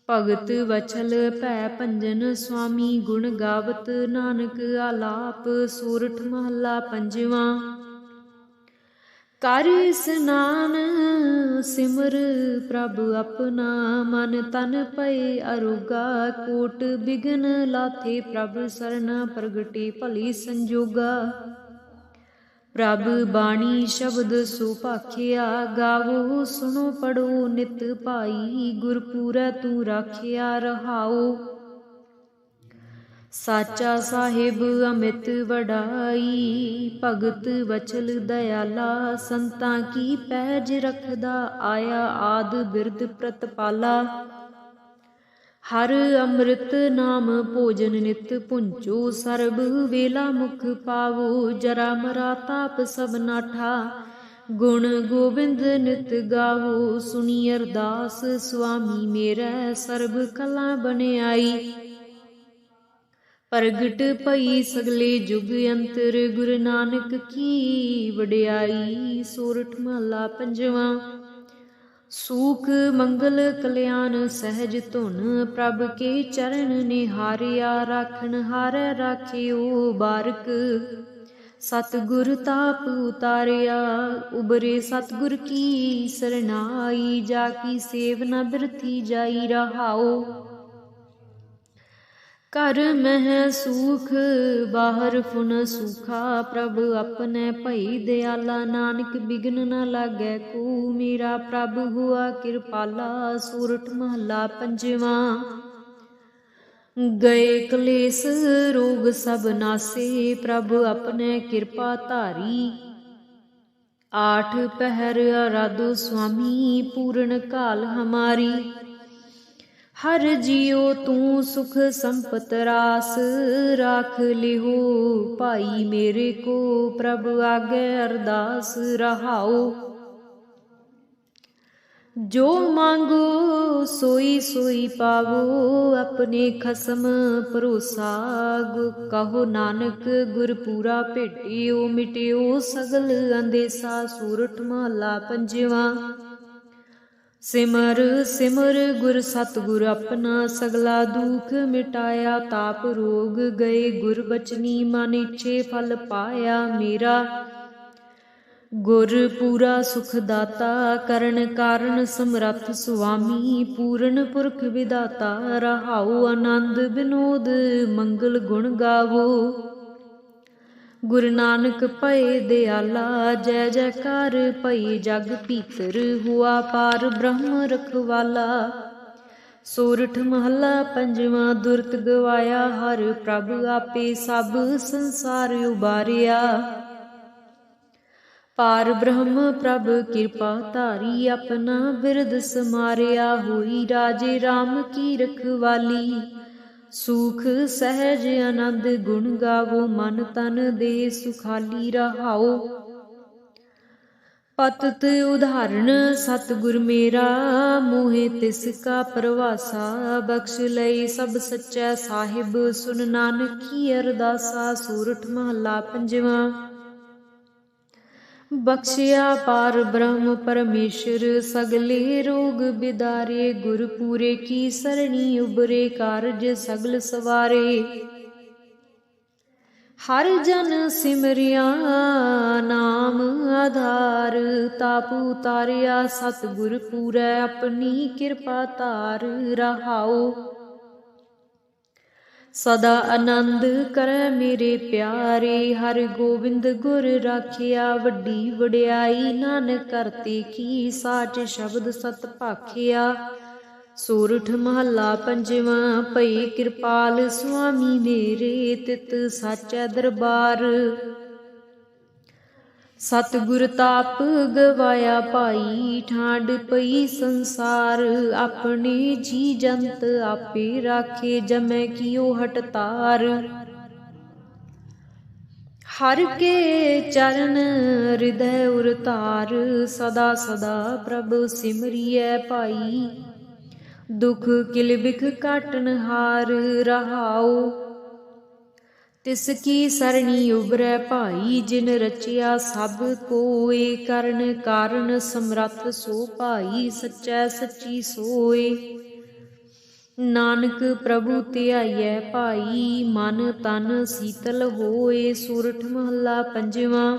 भगत वछल भै भंजन, स्वामी गुण गावत नानक आलाप। सोरठ महला पंजवा। ਕਰ ਇਸਨਾਨ ਸਿਮਰ ਪ੍ਰਭ ਆਪਣਾ, ਮਨ ਤਨ ਪਏ ਅਰੋਗਾ, ਕੋਟ ਬਿਘਨ ਲਾਥੇ ਪ੍ਰਭ ਸਰਨਾ, ਪ੍ਰਗਟੇ ਭਲੀ ਸੰਜੋਗਾ। ਪ੍ਰਭ ਬਾਣੀ ਸ਼ਬਦ ਸੋ ਭਾਖਿਆ, ਗਾਵੋ ਸੁਣੋ ਪੜੋ ਨਿਤ ਭਾਈ, ਗੁਰਪੂਰੈ ਤੂੰ ਰਾਖਿਆ ਰਹਾਓ। ਸਾਚਾ ਸਾਹਿਬ ਅਮਿਤ ਵਡਾਈ, ਭਗਤ ਵਚਲ ਦਇਆਲਾ, ਸੰਤਾਂ ਕੀ ਪੈਜ ਰਖਦਾ, ਆਇਆ ਆਦ ਬਿਰਦ ਪ੍ਰਤਪਾਲਾ। ਹਰ ਅੰਮ੍ਰਿਤ ਨਾਮ ਭੋਜਨ ਨਿਤ ਪੁੰਚੋ, ਸਰਬ ਵੇਲਾ ਮੁਖ ਪਾਵੋ, ਜਰਾ ਮਰਾ ਤਾਪ ਸਭ ਨਾਠਾ, ਗੁਣ ਗੋਬਿੰਦ ਨਿਤ ਗਾਵੋ। ਸੁਣੀ ਅਰਦਾਸ ਸੁਆਮੀ ਮੇਰੈ, ਸਰਬ ਕਲਾ ਬਨਿਆਈ, ਪ੍ਰਗਟ ਭਈ ਸਗਲੇ ਜੁਗ ਅੰਤਰ, ਗੁਰੂ ਨਾਨਕ ਕੀ ਵਡਿਆਈ। ਸੋਰਠ ਮਹਲਾ ਪੰਜਵਾਂ। ਸੂਖ ਮੰਗਲ ਕਲਿਆਣ ਸਹਿਜ ਧੁਨ, ਪ੍ਰਭ ਕੇ ਚਰਨ ਨਿਹਾਰਿਆ, ਰਾਖਣ ਹਾਰੈ ਰਾਖਿਓ ਬਾਰਕ। ਸਤਿਗੁਰ ਤਾਪ ਉਤਾਰਿਆ, ਉਬਰੇ ਸਤਿਗੁਰ ਕੀ ਸਰਨਾਈ, ਜਾ ਕੀ ਸੇਵ ਨ ਬਿਰਥੀ ਜਾਈ ਰਹਾਓ। ਘਰ ਮਹਿ ਸੂਖ ਬਾਹਰ ਫੁਨ ਸੂਖਾ, ਪ੍ਰਭ ਆਪਣੇ ਭਈ ਦਿਆਲਾ, ਨਾਨਕ ਬਿਘਨ ਨ ਲਾਗੈ ਕੋ, ਮੇਰਾ ਪ੍ਰਭ ਹੁਆ ਕਿਰਪਾਲਾ। ਸੋਰਠ ਮਹਲਾ ਪੰਜਵਾਂ। ਗਏ ਕਲੇਸ਼ ਰੋਗ ਸਭ ਨਾਸੇ, ਪ੍ਰਭ ਆਪਣੇ ਕਿਰਪਾ ਧਾਰੀ, ਆਠ ਪਹਿਰ ਆਰਾਧੋ ਸੁਆਮੀ, ਪੂਰਨ ਕਾਲ ਹਮਾਰੀ। ਹਰ ਜੀਉ ਤੂੰ ਸੁਖ ਸੰਪਤ ਰਾਸ, ਰਾਖ ਲਿਹੋ ਭਾਈ ਮੇਰੇ ਕੋ, ਪ੍ਰਭ ਆਗੇ ਅਰਦਾਸ ਰਹਾਓ। ਜੋ ਮੰਗੋ ਸੋਈ ਸੋਈ ਪਾਵੋ, ਆਪਣੇ ਖਸਮ ਭਰੋਸਾ, ਕਹੋ ਨਾਨਕ ਗੁਰ ਪੂਰਾ ਭੇਟਿਓ, ਮਿਟਿਓ ਸਗਲ ਅੰਦੇਸਾ। ਸੋਰਠ ਮਹਲਾ ਪੰਜਵਾਂ। ਸਿਮਰ ਸਿਮਰ ਗੁਰ ਸਤਿਗੁਰ ਆਪਣਾ, ਸਗਲਾ ਦੁਖ ਮਿਟਾਇਆ, ਤਾਪ ਰੋਗ ਗਏ ਗੁਰ ਬਚਨੀ, ਮਨ ਇੱਛੇ ਫਲ ਪਾਇਆ ਮੇਰਾ। ਗੁਰ ਪੂਰਾ ਸੁਖ ਦਾਤਾ, ਕਰਨ ਕਾਰਨ ਸਮਰੱਥ ਸੁਆਮੀ, ਪੂਰਨ ਪੁਰਖ ਵਿਦਾਤਾ ਰਹਾਉ। ਆਨੰਦ ਬਿਨੋਦ ਮੰਗਲ ਗੁਣ ਗਾਵੋ, ਗੁਰੂ ਨਾਨਕ ਭਏ ਦਿਆਲਾ। ਜੈ ਜੈਕਾਰ ਭਈ ਜਗ ਭੀਤਰ, ਹੁਆ ਪਾਰ ਬ੍ਰਹਮ ਰਖਵਾਲਾ। ਸੋਰਠ ਮਹਲਾ ਪੰਜਵਾਂ। ਦੁਰਤ ਗਵਾਇਆ ਹਰ ਪ੍ਰਭ, ਆਪੇ ਸਭ ਸੰਸਾਰ ਉਬਾਰਿਆ। ਪਾਰ ਬ੍ਰਹਮ ਪ੍ਰਭ ਕਿਰਪਾ ਧਾਰੀ, ਆਪਣਾ ਬਿਰਦ ਸਮਾਰਿਆ। ਹੋਈ ਰਾਜੇ ਰਾਮ ਕੀ ਰਖਵਾਲੀ, ਸੁਖ ਸਹਿਜ ਆਨੰਦ ਗੁਣ ਗਾਵੋ। ਮਨ ਤਨ ਦੇਹ ਸੁਖਾਲੀ ਰਹਾਓ। ਪਤਿਤ ਉਦਾਹਰਣ ਸਤਿਗੁਰ ਮੇਰਾ, ਮੋਹਿ ਤਿਸ ਕਾ ਪਰਵਾਸਾ। ਬਖਸ਼ ਲਈ ਸਭ ਸੱਚਾ ਸਾਹਿਬ, ਸੁਨ ਨਾਨਕ ਕੀ ਅਰਦਾਸਾ। ਸੋਰਠ ਮਹਲਾ ਪੰਜਵਾਂ। ਬਖਸ਼ਿਆ ਪਾਰ ਬ੍ਰਹਮ ਪਰਮੇਸ਼ਰ, ਸਗਲੇ ਰੋਗ ਬਿਦਾਰੇ। ਗੁਰ ਪੂਰੇ ਕੀ ਸਰਣੀ, ਉਬਰੇ ਕਾਰਜ ਸਗਲ ਸਵਾਰੇ। ਹਰ ਜਨ ਸਿਮਰਿਆ ਨਾਮ ਆਧਾਰ, ਤਾਪ ਉਤਾਰਿਆ ਸਤਿਗੁਰ ਪੂਰੈ। ਆਪਣੀ ਕਿਰਪਾ ਧਾਰ ਰਹਾਓ। ਸਦਾ ਆਨੰਦ ਕਰੈ ਮੇਰੇ ਪਿਆਰੇ, ਹਰਿ ਗੋਬਿੰਦ ਗੁਰ ਰਾਖਿਆ। ਵੱਡੀ ਵਡਿਆਈ ਨਾਨਕ ਕਰਤੇ ਕੀ, ਸਾਚ ਸ਼ਬਦ ਸਤ ਭਾਖਿਆ। ਸੋਰਠ ਮਹਲਾ ਪੰਜਵਾਂ। ਭਈ ਕਿਰਪਾਲ ਸੁਆਮੀ ਮੇਰੇ, ਤਿਤ ਸਾਚੈ ਦਰਬਾਰ। ਸਤਿਗੁਰ ਤਾਪ ਗਵਾਇਆ ਭਾਈ, ਠਾਂਡ ਪਈ ਸੰਸਾਰ। ਆਪਣੇ ਜੀ ਜੰਤ ਆਪੇ ਰਾਖੇ, ਜਮੈ ਕੀਓ ਹਟਤਾਰ। ਹਰ ਕੇ ਚਰਨ ਹਿਰਦੈ ਉਰਤਾਰ, ਸਦਾ ਸਦਾ ਪ੍ਰਭ ਸਿਮਰਿਐ ਭਾਈ। ਦੁਖ ਕਿਲ ਬਿਖ ਕਾਟਨ ਹਾਰ ਰਹਾਓ। ਤਿਸ ਕੀ ਸਰਣੀ ਉਬਰੈ ਭਾਈ, ਜਿਨ ਰਚਿਆ ਸਭ ਕੋਇ। ਕਰਨ ਕਾਰਨ ਸਮਰੱਥ ਸੋ ਭਾਈ, ਸੱਚੈ ਸੱਚੀ ਸੋਏ। ਨਾਨਕ ਪ੍ਰਭੂ ਧਿਆਈਐ ਭਾਈ, ਮਨ ਤਨ ਸੀਤਲ ਹੋਏ। ਸੋਰਠ ਮਹਲਾ ਪੰਜਵਾਂ।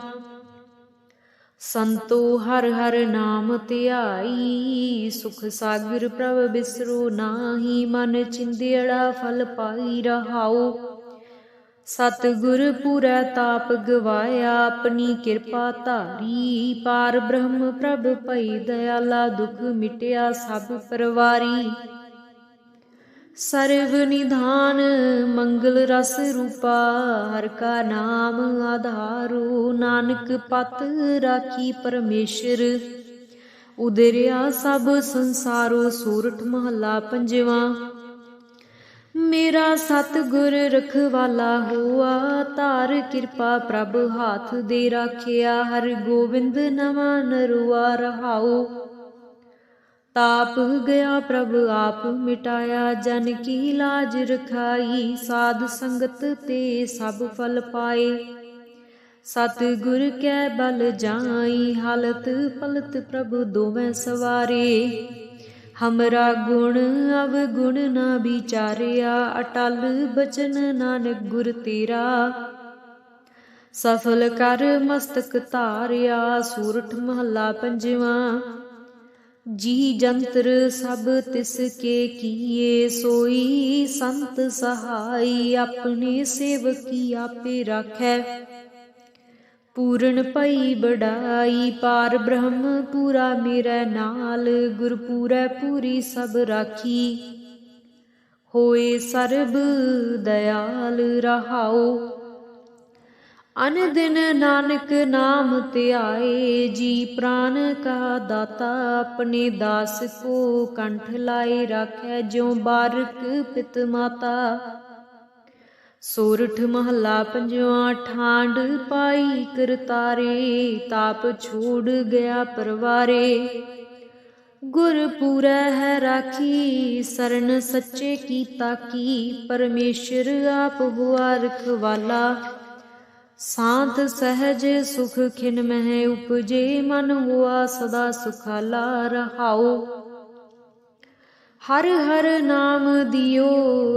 संतो हर हर नाम ध्याई, सुख सागर प्रभ बिसरो नाही, मन चिंदियड़ा फल पाई रहाओ। सतगुर पूरै ताप गवाया, अपनी कृपा धारी, पार ब्रह्म प्रभ भई दयाला, दुख मिटिया सब परवारी। सर्व निधान मंगल रस रूपा, हर का नाम आधारो, नानक पत राखी परमेश्वर, उदरिया सब संसारो। सोरठ महला पंजवा। मेरा सतगुर रखवाला होआ, तार कृपा प्रभ हाथ दे राखिया, हर गोविंद नवा नरुआ रहाओ। ताप गया प्रभ आप मिटाया, जन की लाज रखाई, साध संगत ते सब फल पाए। सतगुर कै बल जाई, हालत पलत प्रभु दोवें सवारे। हमरा गुण अवगुण ना विचारिया, अटल बचन नानक गुर तेरा। सफल कर मस्तक धारिया। सूरठ महला पंजवा। जी जंत्र सब तिसके किए, सोई संत सहाय, अपने सेवकी आपे राखै, पूरन पई बड़ाई। पार ब्रह्म पूरा मेरे नाल, गुर पूरै पूरी सब राखी, होए सर्ब दयाल रहाओ। अन दिन नानक नाम ध्याए, जी प्राण का दाता, अपने दास को कंठ लाए राखै, ज्यों बारक पित माता। सोरठ महला पंजवा। ठांड पाई करतारे, ताप छोड़ गया परवारे, गुर पूरै है राखी, शरण सच्चे की ताकी, परमेश्वर आप हुआ रखवाला। शांत सहज सुख खिन मह उपजे, मन हुआ सदा सुखाला रहाओ। हर हर नाम दियो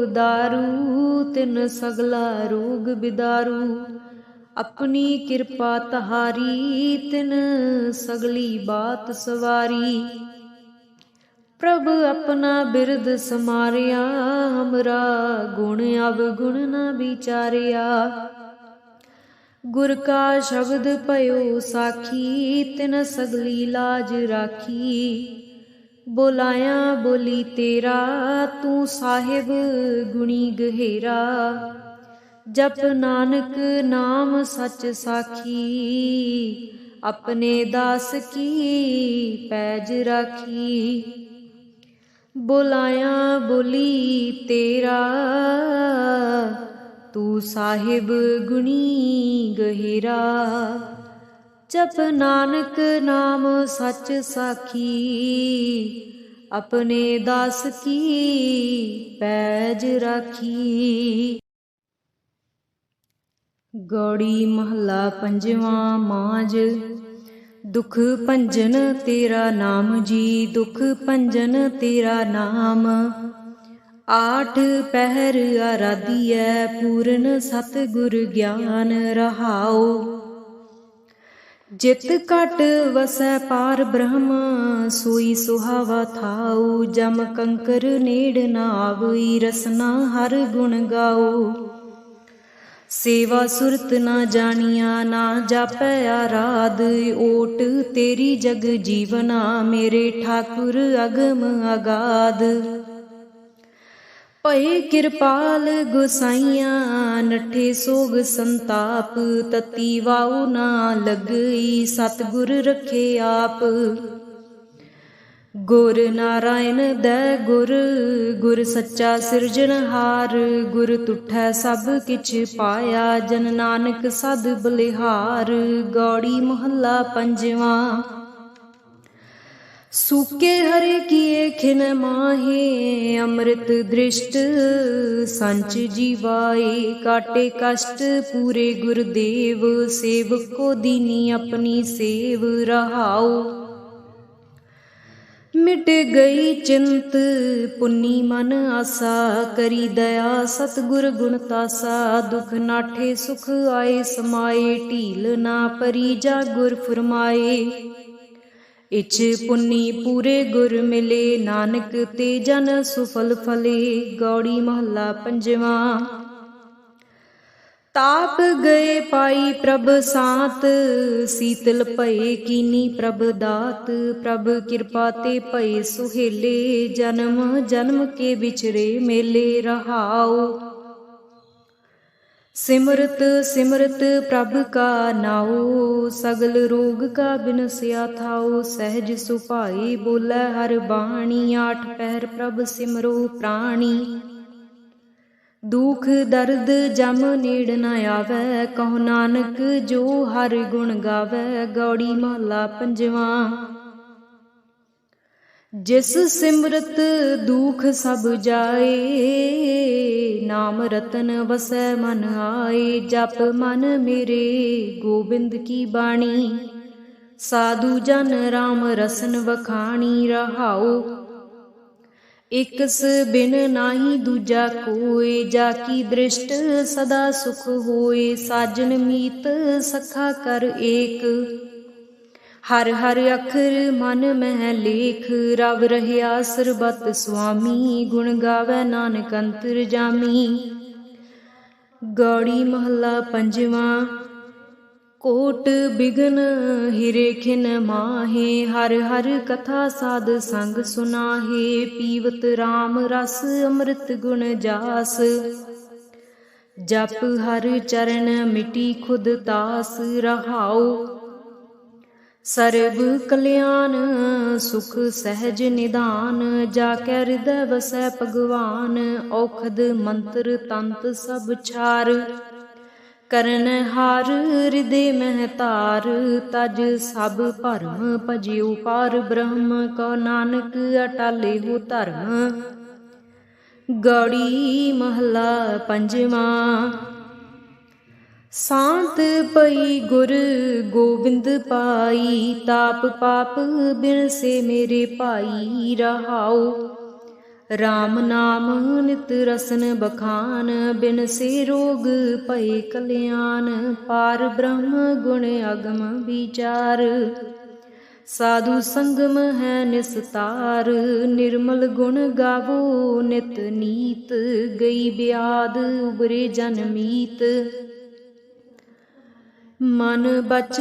दारू, तिन सगला रोग बिदारू, अपनी कृपा तहारी, तिन सगली बात सवारी। प्रभ अपना बिरद समारिया, हमरा गुण अवगुण न विचारिया। गुर का शब्द पयो साखी, तिन सगली लाज राखी। बोलाया बोली तेरा, तू साहिब गुणी गहेरा। जप नानक नाम सच साखी, अपने दास की पैज राखी। बोलाया बोली तेरा, तू साहिब गुणी गहिरा। जप नानक नाम सच साखी, अपने दास की पैज राखी। गौड़ी महला पंजवा। मांझ। दुख भंजन तेरा नाम जी, दुख भंजन तेरा नाम। आठ पहर आराधियै, पूरन सतगुर ज्ञान रहाओ। जित घट वसै पार ब्रह्म, सोई सुहावा थाऊ। जम कंकर नेड़ न आवई, रसना हर गुण गाओ। सेवा सुरत न जानिया, ना जापै आराध। ओट तेरी जग जीवना, मेरे ठाकुर अगम अगाध। भये किरपाल गोसाइया, नठे सोग संताप। तती वाऊ ना लगई, सतगुर रखे आप। गुर नारायण दै गुर, गुर सच्चा सिरजनहार। गुर तुठै सब किछ पाया, जन नानक सद बलिहार। गौड़ी महला पंजवा। सूके हरे किए खिन माहे, अमृत दृष्ट संच जीवाए। काटे कष्ट पूरे गुरुदेव, सेवक को दीनी अपनी सेव रहाओ। मिट गई चिंत पुन्नी मन आसा, करी दया सतगुर गुण तासा। दुख नाठे सुख आए समाए, ढील ना परी जा गुर फरमाए। इच पुन्नी पूरे गुर मिले, नानक ते जन सुफल फले। गौड़ी महला पंजवा। ताप गए पाई प्रभ सांत, सीतल भये कीनी प्रभ दात। प्रभ कृपा ते भये सुहेले, जन्म जन्म के विचरे मेले रहाओ। सिमरत सिमरत प्रभ का नाओ, सगल रोग का बिनसिया थाओ। सहज सुभाए बोलै हर बाणी, आठ पहर प्रभ सिमरो प्राणी। दुख दर्द जम नेड़ न आवै, कहो नानक जो हर गुण गावै। गौड़ी महला पंजवा। जिस सिमरत दुख सब जाए, नाम रतन वसै मन आए। जप मन मेरे गोबिंद की बाणी, साधु जन राम रसन वखाणी। रहाओ इकस बिन नाही दूजा कोय, जाकी दृष्ट सदा सुख होए। साजन मीत सखा कर एक, हर हर अखर मन मह लेख। रब रहया सरबत स्वामी, गुण गावै नानक अंतर जामी। गौड़ी महला पंजवा। कोट बिघन हिरे खिन माहे, हर हर कथा साध संग सुनाहे। पीवत राम रस अमृत गुण जास, जप हर चरण मिटी खुद तास। रहाओ सर्ब कल्याण सुख सहज निदान, जाकै हृदय वसै भगवान। औखद मंत्र तंत सब छार, करन हार हृदय मह तार। तज सब भरम भजियो पार ब्रह्म, कहो नानक अटाले हो धर्म। गौड़ी महला पंजवा। सांत पई गुर गोबिंद पाई, ताप पाप बिन से मेरे पाई। रहाओ राम नाम नित रसन बखान, बिन से रोग भये कल्याण। पार ब्रह्म गुण अगम विचार, साधु संगम है निस्तार। निर्मल गुण गावो नित नीत, गई ब्याद उबरे जन मीत। मन बच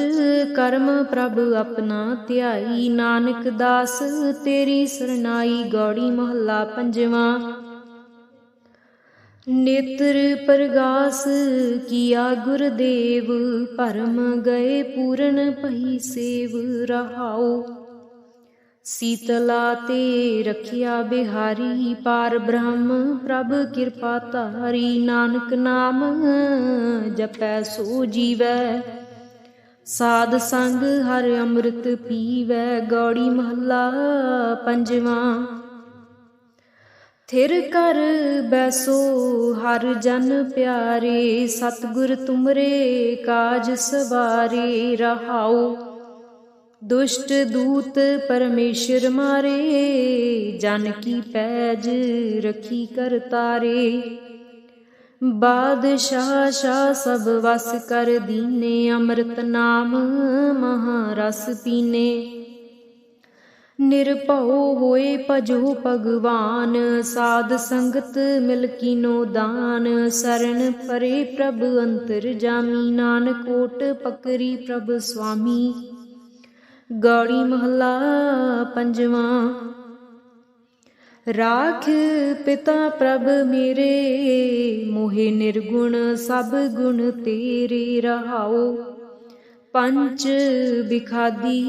कर्म प्रभ अपना ध्याई, नानक दास तेरी सरनाई। गौड़ी महला पंजवा। नेत्र प्रगास किया गुरदेव, भरम गए पूरन भई सेव। रहाओ सीतला ते रखिया बिहारी, पार ब्रह्म प्रभ कृपा तारी। नानक नाम जपै सो जीवै, साध संग हर अमृत पीवै। गौड़ी महला पंजवा। थिर कर बैसो हर जन प्यारे, सतगुर तुमरे काज सवारे। रहाओ दुष्ट दूत परमेश्वर मारे, जन की पैज रखी कर तारे। बादशाह शाह सब वस कर दीने, अमृत नाम महारस पीने। निरभਉ होए भजो भगवान, साध संगत मिल कीनो दान। शरण परे प्रभ अंतर जामी, नानक कोट पकरी प्रभ स्वामी। गौड़ी महला पंजवा। राख पिता प्रभ मेरे, मोहे निर्गुण सब गुण तेरे। रहाओ पंच बिखादी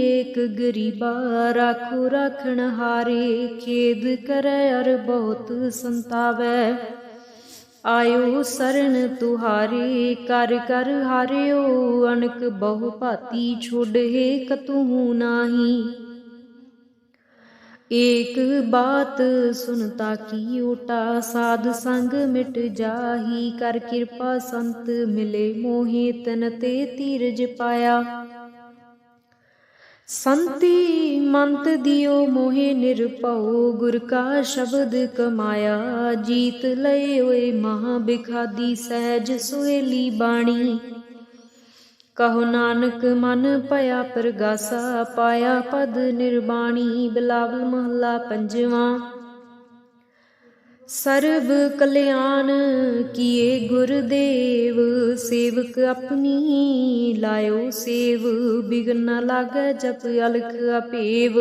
एक गरीबा, राखो राखण हारे। खेद करे अर बहुत संतावै, आयो शरण तुहारे। कर कर हारियो अनक बहु भांति, छोड़े कतहु नाही। एक बात सुनता की ओटा, साध संग मिट जाही। कर कृपा संत मिले मोहे, तन ते धीरज पाया। संति मंत दियो मोहे निरपौ गुर का शब्द कमाया जीत लय ओए महा बिखादी सहज सुहेली बाणी कहो नानक मन पया परगासा पाया पद निर्वाणी बिलावल महला पंजवा। सर्व कल्याण किए गुरुदेव सेवक अपनी लायो सेव बिघन न लागै जप अलख अपेव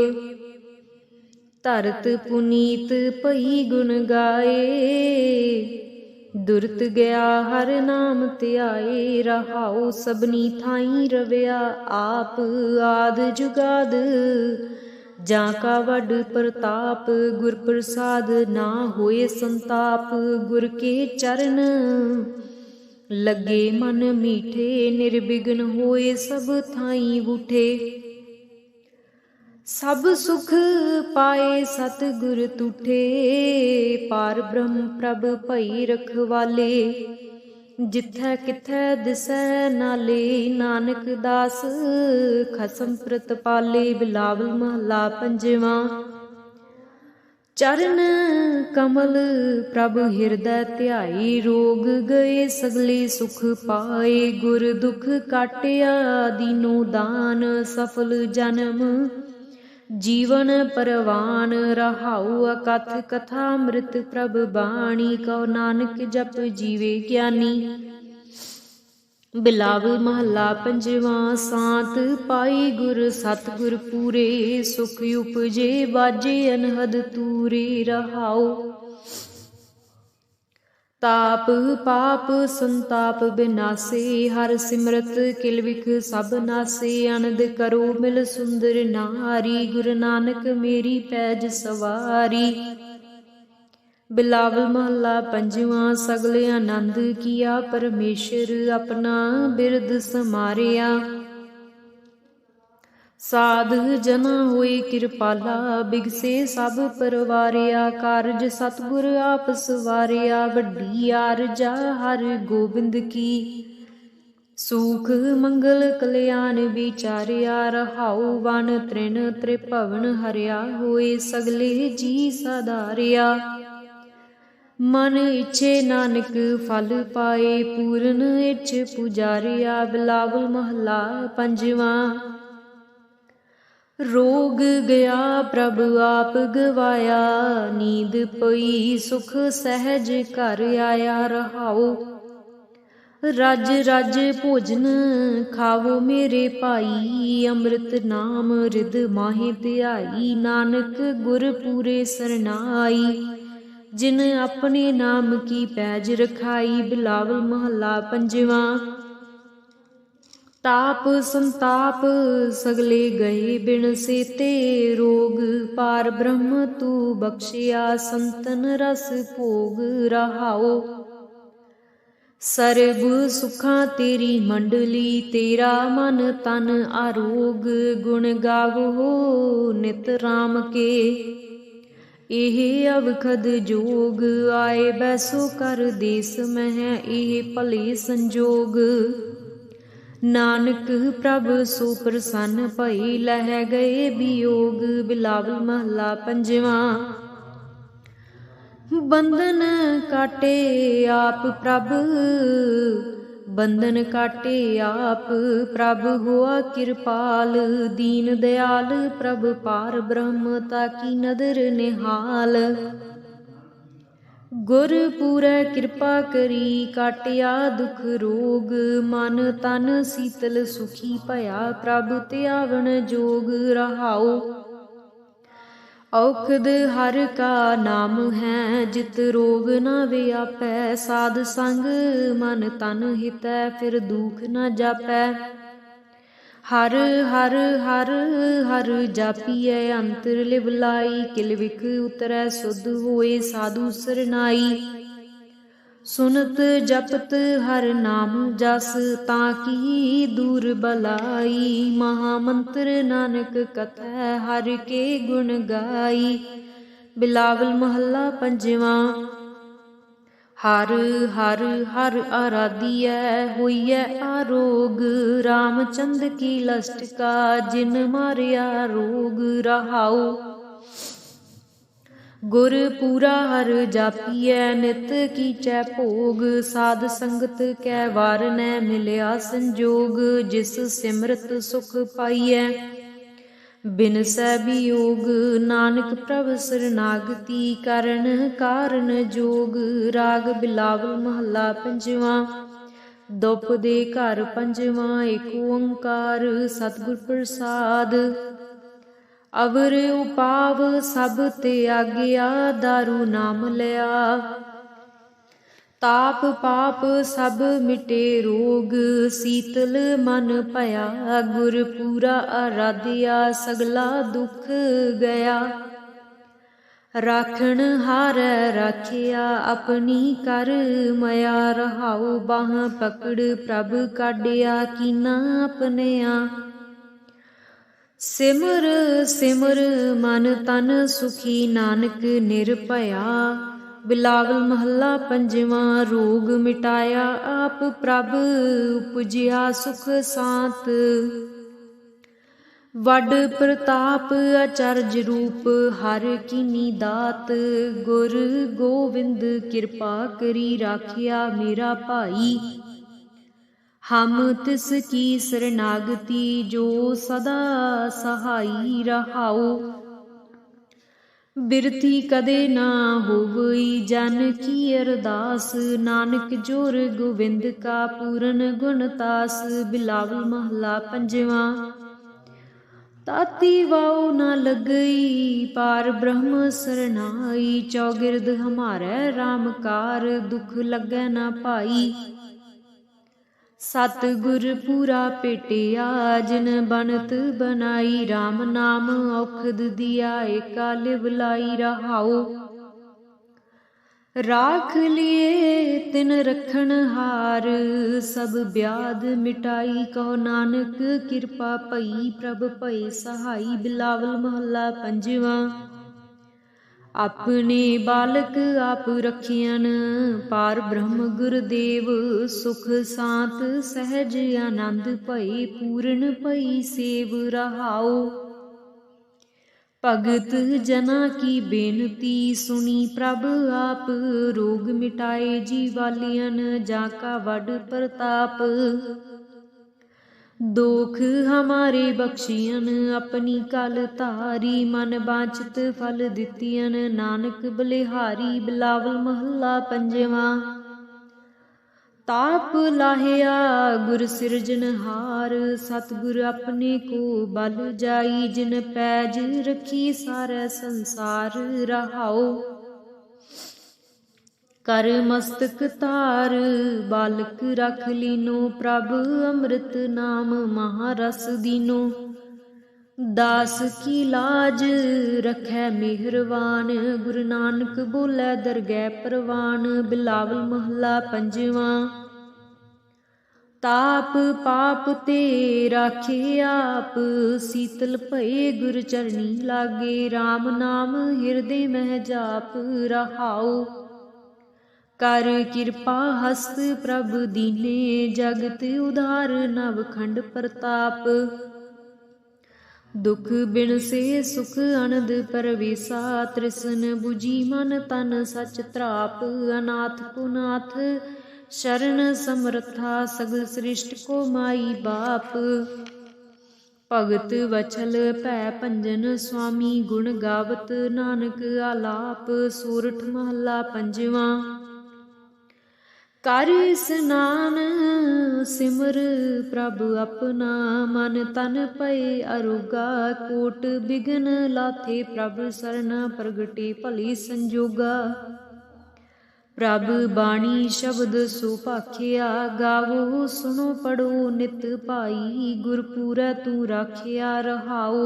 धरत पुनीत पई गुण गाए दुरत गया हर नाम ध्याए रहाओ सबनी थाई रव्या आप आद जुगाद जा का वड प्रताप गुर प्रसाद ना होए संताप गुर के चरण लगे मन मीठे निर्विघ्न होए सब थाई उठे सब सुख पाए सतगुर तुठे पार ब्रह्म प्रभ भई रखवाले जिथै किथै दिसै नाले नानक दास खसम प्रतपाले बिलावल महला पंजवा। चरण कमल प्रभ हृदय ध्याई रोग गए सगले सुख पाए गुर दुख काटिया दीनो दान सफल जन्म जीवन परवान रहाउ अकथ कथा मृत प्रभ बाणी कहो नानक जप जीवे ज्ञानी बिलावल महला पंजवा। सांत पाई गुर सतगुर पूरे सुख उपजे बाजे अनहद तूरे रहाओ ताप पाप संताप बिनासे हर सिमरत किल विख सब नासे आनंद करो मिल सुंदर नारी गुरु नानक मेरी पैज सवारी बिलावल महला पंजवा। सगले आनंद किया परमेश्वर अपना बिरद समारिया साध जना होए किरपाला बिगसे सब परवारिया कारज सतगुर आप सवारिया वड्डी आरजा हर गोबिंद की सुख मंगल कल्याण विचारिया रहाउ वन तृण त्रिभवन हरिया होए सगले जी साधारिया मन इच्छे नानक फल पाए पूरन इच्छ पुजारिया बिलावल महला पंजवा। रोग गया प्रभु आप गवाया नींद पई सुख सहज घर आया रहाओ रज रज भोजन खावो मेरे भाई अमृत नाम रिद माहे ध्याई नानक गुर पूरे सरनाई जिन अपने नाम की पैज रखाई बिलावल महला पंजवा। ताप संताप सगले गए बिन सेते रोग पार ब्रह्म तू बख्शिया संतन रस भोग रहाओ सर्ब सुखा तेरी मंडली तेरा मन तन आरोग गुण गावो नित राम के एह अवखद जोग आए बैसो कर देस मह एह भले संजोग नानक प्रभ सो प्रसन्न भई लह गए वियोग बिलावल महला पंजवा। बंधन काटे आप प्रभ बंधन काटे आप प्रभ हुआ कृपाल दीन दयाल प्रभ पार ब्रह्म ताकी नदर निहाल गुर पूरै कृपा करी काटिया दुख रोग मन तन शीतल सुखी भया प्रभ त्यावन जोग रहाओ औखद हर का नाम है जित रोग न व्यापै साध संग मन तन हितै फिर दुख न जापै हर हर हर हर जापिए अंतर लिवलाई किल विख उतरै सुध होए साधु सरनाई सुनत जपत हर नाम जस ताकी दूर बलाई महामंत्र नानक कथै हर के गुण गाई बिलावल महला पंजवा। हर हर हर आराधिय होइए आरोग। रामचंद्र की लस्ट का जिन मारिया रोग। रहाऊ गुर पूरा हर जापिय नित कीचै भोग। साध संगत कै वार न मिलिया संजोग। जिस सिमरत सुख पाइयै बिनसै वियोग। नानक प्रभ सरनागति करन कारण जोग। राग बिलावल महला पंजवा। दुप दे घर पंजवा। एक ओंकार सतगुर प्रसाद। अवर उपाव सब त्यागिया दारू नाम लिया। ताप पाप सब मिटे रोग। शीतल मन भया गुर पूरा आराध्या। सगला दुख गया राखण हारै राखिया। अपनी कर मया रहाऊ। बाह पकड़ प्रभ काढ़िया कीना अपनिया। सिमर सिमर मन तन सुखी नानक निरभया। बिलावल महला पंजवा। रोग मिटाया आप प्रभ उपजिया सुख सांत। वड प्रताप अचरज रूप हर कीनी दात। गुर गोविंद कृपा करी राखिया मेरा भाई। हम तिस की शरणागति जो सदा सहाई। रहाऊ बिरथी कदे ना होवई जन की अरदास। नानक जोर गोविंद का पूरन गुणतास। बिलावल महला पंजवा। ताती वाऊ न लगई पार ब्रह्म सरनाई। चौगिरद हमारे रामकार दुख लगै न पाई। सतगुर पूरा पेटिया जिन बनत बनाई। राम नाम औखद दिया एका लिव लाई। रहाऊ राख लिए तिन रखन हार। सब ब्याध मिटाई कहो नानक कृपा पई। प्रभ भई सहाई। बिलावल महला पंजवा। अपने बालक आप रखियन पार ब्रह्म गुरदेव। सुख सांत सहज आनंद भई पूर्ण भई सेव। रहाऊ भगत जना की बेनती सुनी प्रभ आप। रोग मिटाए जीवालियन जाका वड प्रताप। दोख हमारे बख्शियन अपनी कल तारी। मन बांछित फल दितियन नानक बलिहारी। बिलावल महला पंजवा। ताप लाहिया गुर सिरजनहार। सतगुर अपने को बल जाई। जिन पैज रखी सारै संसार। रहाऊ कर मस्तक तार बालक रख लीनो। प्रभ अमृत नाम महारस दीनो। दास की लाज रखै मेहरवान। गुरु नानक बोलै दरगह परवान। बिलावल महला पंजवा। ताप पाप ते राखे आप। शीतल भये गुर चरणी लागे। राम नाम हिरदे मह जाप। रहाऊ कर कृपा हस्त प्रभ दीने। जगत उधार नवखंड प्रताप। दुख बिन से सुख अनंद परवेसा। तृष्ण बुझी मन तन सच त्राप। अनाथ को नाथ शरण समर्था। सगल सृष्ट को माई बाप। भगत वछल भै भंजन स्वामी। गुण गावत नानक आलाप। सोरठ महला पंजवा। कर स्नान सिमर प्रभ अपना। मन तन पए अरोगा। कोट बिघन लाथे प्रभ सरना। प्रगटे भली संजोगा। प्रभ बाणी शब्द सुभाखिया। गावो सुनो पढ़ो नित भाई। गुरपूरै तू राखिया। रहाऊ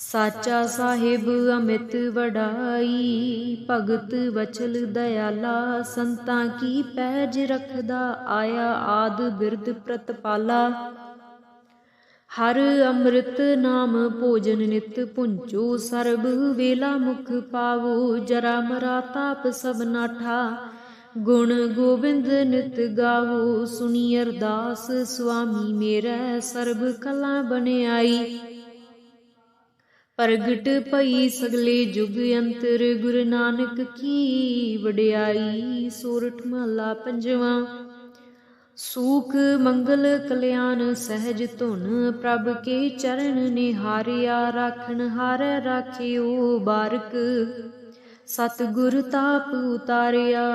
साचा साहिब अमित वडाई। भगत वचल दयाला। संतां की पैज रखदा आया। आद बिरद प्रतपाला। हर अमृत नाम भोजन नित पुंचो सर्ब वेला मुख पावो जरा मरा ताप सब नाठा गुण गोबिंद नित गावो सुनी अरदास स्वामी मेरा सर्ब कला बनियाई प्रगट पई सगले जुग अंतर गुरु नानक की वडियाई। सोरठ महला पंजवा। सूख मंगल कल्याण सहज धुन प्रभ के चरण निहारिया राखन हारै राखियो बारक सतगुर ताप उतारिया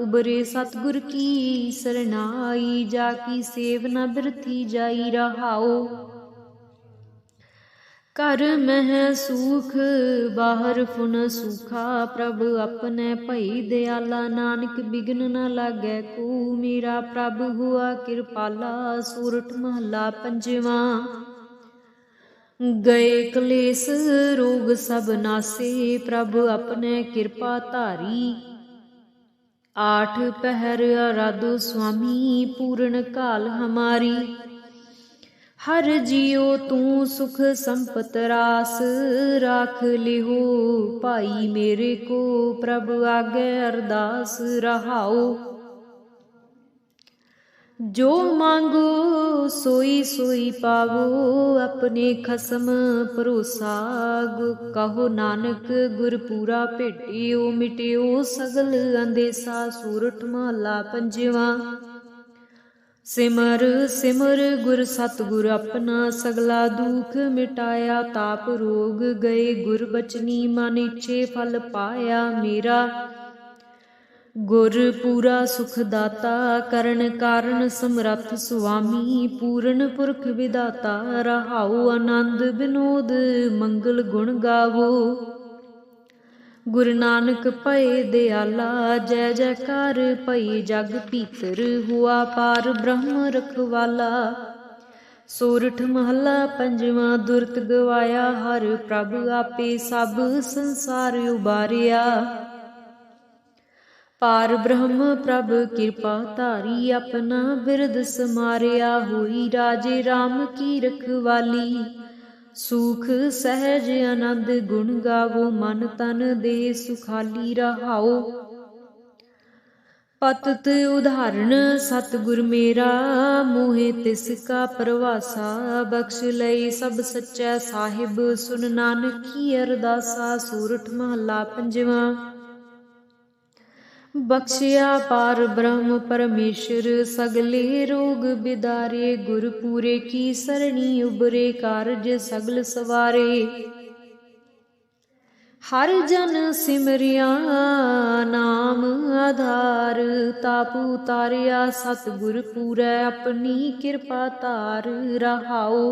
उबरे सतगुर की सरनाई जाकी सेव न बिरथी जाई रहाओ कर मह सूख बाहर फुन सूखा प्रभ अपने भई दयाला नानक बिघन न लागै को मेरा प्रभ हुआ कृपाला। सोरठ महला पंजवा। गए कलेस रोग सब नासे प्रभ अपने कृपा धारी आठ पहर आराधो स्वामी पूर्ण काल हमारी हर जियो तू सुख संपत रास राख लिहो भाई मेरे को प्रभ आगे अरदास रहाओ जो मांगो सोई सोई पावो अपने खसम भरोसा कहो नानक गुर पूरा भेटियो मिटियो सगल अंदेसा। सोरठ महला पंजवा। सिमर सिमर गुर सतगुर अपना सगला दुख मिटाया ताप रोग गए गुर बचनी मन इच्छे फल पाया मेरा गुर पूरा सुख दाता करण कारण समरथ स्वामी पूर्ण पुरख विदाता रहाओ आनंद विनोद मंगल गुण गावो गुरु नानक पए दयाला जय जयकार पई जग भीतर हुआ पार ब्रह्म रखवाला। सोरठ महला पंजवा। दुरत गवाया हर प्रभ आपे सब संसार उबारिया पार ब्रह्म प्रभ कृपा धारी अपना बिरद समारिया हुई राजे राम की रखवाली सुख सहज आनंद गुण गावो मन तन दे सुखाली रहाओ पतत उदाहरण सतगुर मेरा मोहे तिसका परवासा बख्श लई सब सच्चा साहिब सुन नानक की अरदासा। सोरठ महला पंजवा। बख्शिया पार ब्रह्म परमेश्वर सगले रोग बिदारे गुर पूरे की सरणी उबरे कारज सगल सवारे हर जन सिमरिया नाम आधार ताप उतारिया सतगुर पूरै अपनी कृपा तार रहाओ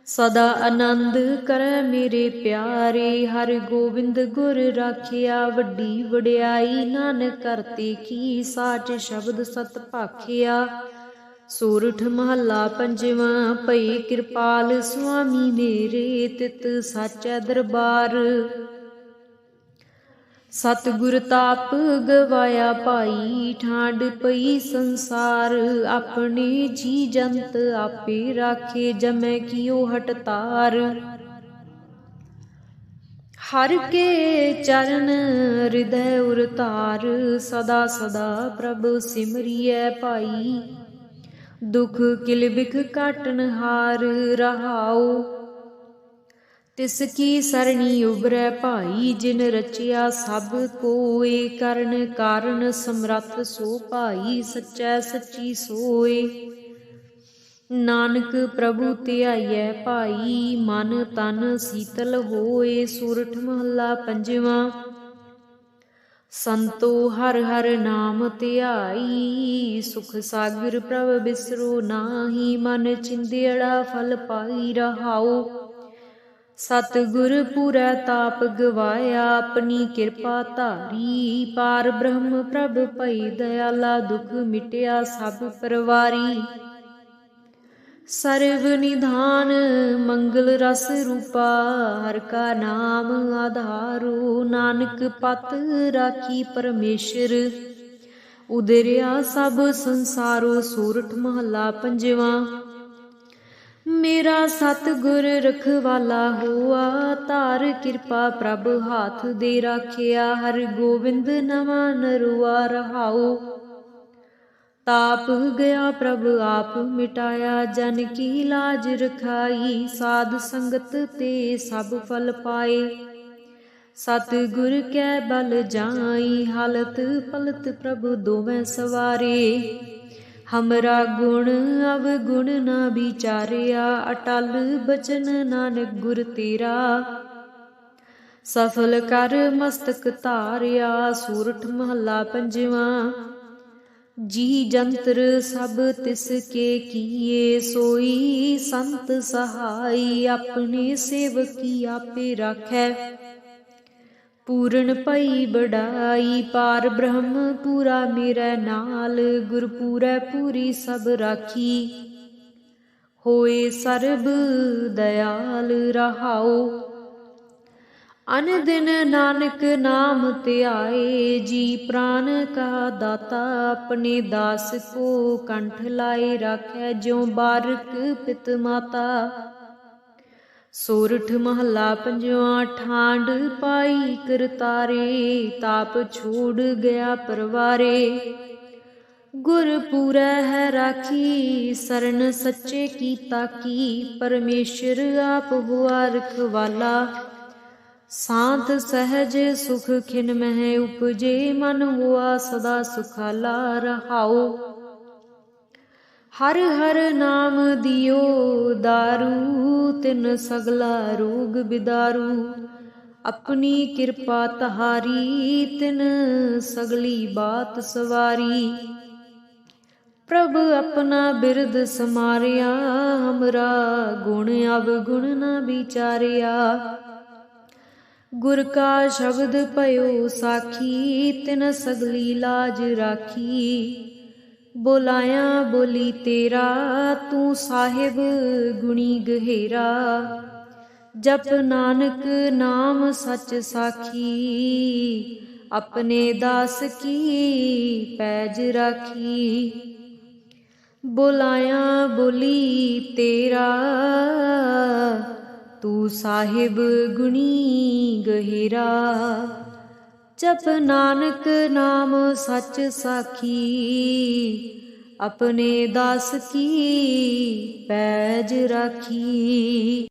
सदा आनंद करे मेरे प्यारे हर गोविंद गुर राखिया वड्डी वड्याई नानक करते की साच शब्द सत भाखिया। सोरठ महला पंजवा। भई कृपाल स्वामी मेरे तित साचा दरबार सतगुर ताप गवाया भाई ठांड पई संसार अपने जी जंत आपे राखे जमै कियो हटतार हर के चरण हृदय उरतार सदा सदा प्रभु सिमरिय भाई दुख किल बिख काटन हार रहाओ तिसकी सरणी उबरै भाई जिन रचिया सब कोय करण कारण समरथ सो भाई सच्चै सच्ची सोय नानक प्रभु ध्याइयै भाई मन तन शीतल होए। सोरठ महला पंजवा। संतो हर हर नाम ध्याई सुख सागर प्रभ बिसरो नाहि मन चिंदेड़ा फल पाई रहाओ सतगुर पूरै ताप गवाया अपनी कृपा धारी पार ब्रह्म प्रभ भई दयाला दुख मिटिया सब परवारी सर्व निधान मंगल रस रूपा हर का नाम आधारो नानक पत राखी परमेश्वर उदरिया सब संसारो। सोरठ महला पंजवा। मेरा सतगुर रखवाला हुआ, तार कृपा प्रभ हाथ दे राखिया। हर गोविंद नवा नरुआ रहाओ, ताप गया प्रभ आप मिटाया। जन की लाज रखाई, साध संगत ते सब फल पाए। सतगुर कै बल जाई, हालत पलत प्रभु दोवें सवारे। हमरा गुण अवगुण ना विचारिया, अटल बचन नानक गुर तेरा। सफल कर मस्तक धारिया, सूरठ महला पंजवा। जी जंतर सब तिसके किए, सोई संत सहाई। अपने सेवकी आपे राखै, पूरन पई बड़ाई। पार ब्रह्म पूरा मेरे नाल, गुर पूरै पूरी सब राखी। होए सर्ब दयाल रहाओ, अन दिन नानक नाम ध्याए। जी प्राण का दाता, अपने दास को कंठ लाए राखै। ज्यों बारक पित माता, सोरठ महला पंजवा। ठांड पाई करतारे, ताप छोड़ गया परवारे। गुर पूरै है राखी, सरन सच्चे की ताकी। परमेश्वर आप हुआ रखवाला, शांत सहज सुख खिन मह उपजे। मन हुआ सदा सुखाला रहाओ, हर हर नाम दियो दारू। तिन सगला रोग बिदारू, अपनी कृपा तहारी। तिन सगली बात सवारी। प्रभ अपना बिरद समारिया, हमरा गुण अवगुण न विचारिया। गुर का शब्द पयो साखी, तिन सगली लाज राखी। बोलाया बोली तेरा, तू साहिब गुणी गहेरा। जप नानक नाम सच साखी, अपने दास की पैज राखी। बोलाया बोली तेरा, तू साहिब गुणी गहेरा। जप नानक नाम सच साखी, अपने दास की पैज राखी।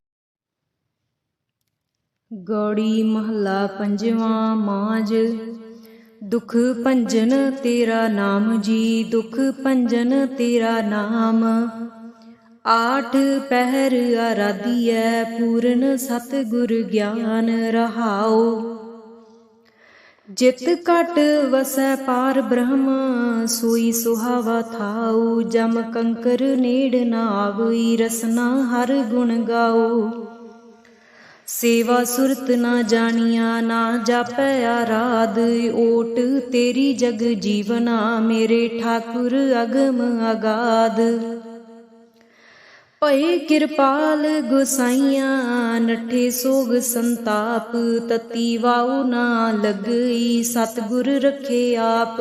गौड़ी महला पंजवा। माज दुख भंजन तेरा नाम जी, दुख भंजन तेरा नाम। आठ पहर आराधियै, पूर्ण सतगुर ज्ञान रहाओ। जित घट वसै पार ब्रह्म, सोई सुहावा थाऊ। जम कंकर नेड़ न आवई, रसना हर गुण गाओ। सेवा सुरत न जानिया, ना जापै आराध। ओट तेरी जग जीवना, मेरे ठाकुर अगम अगाध। भय किरपाल गोसाइया, नठे सोग संताप। तती वाऊ ना लगई, सतगुर रखे आप।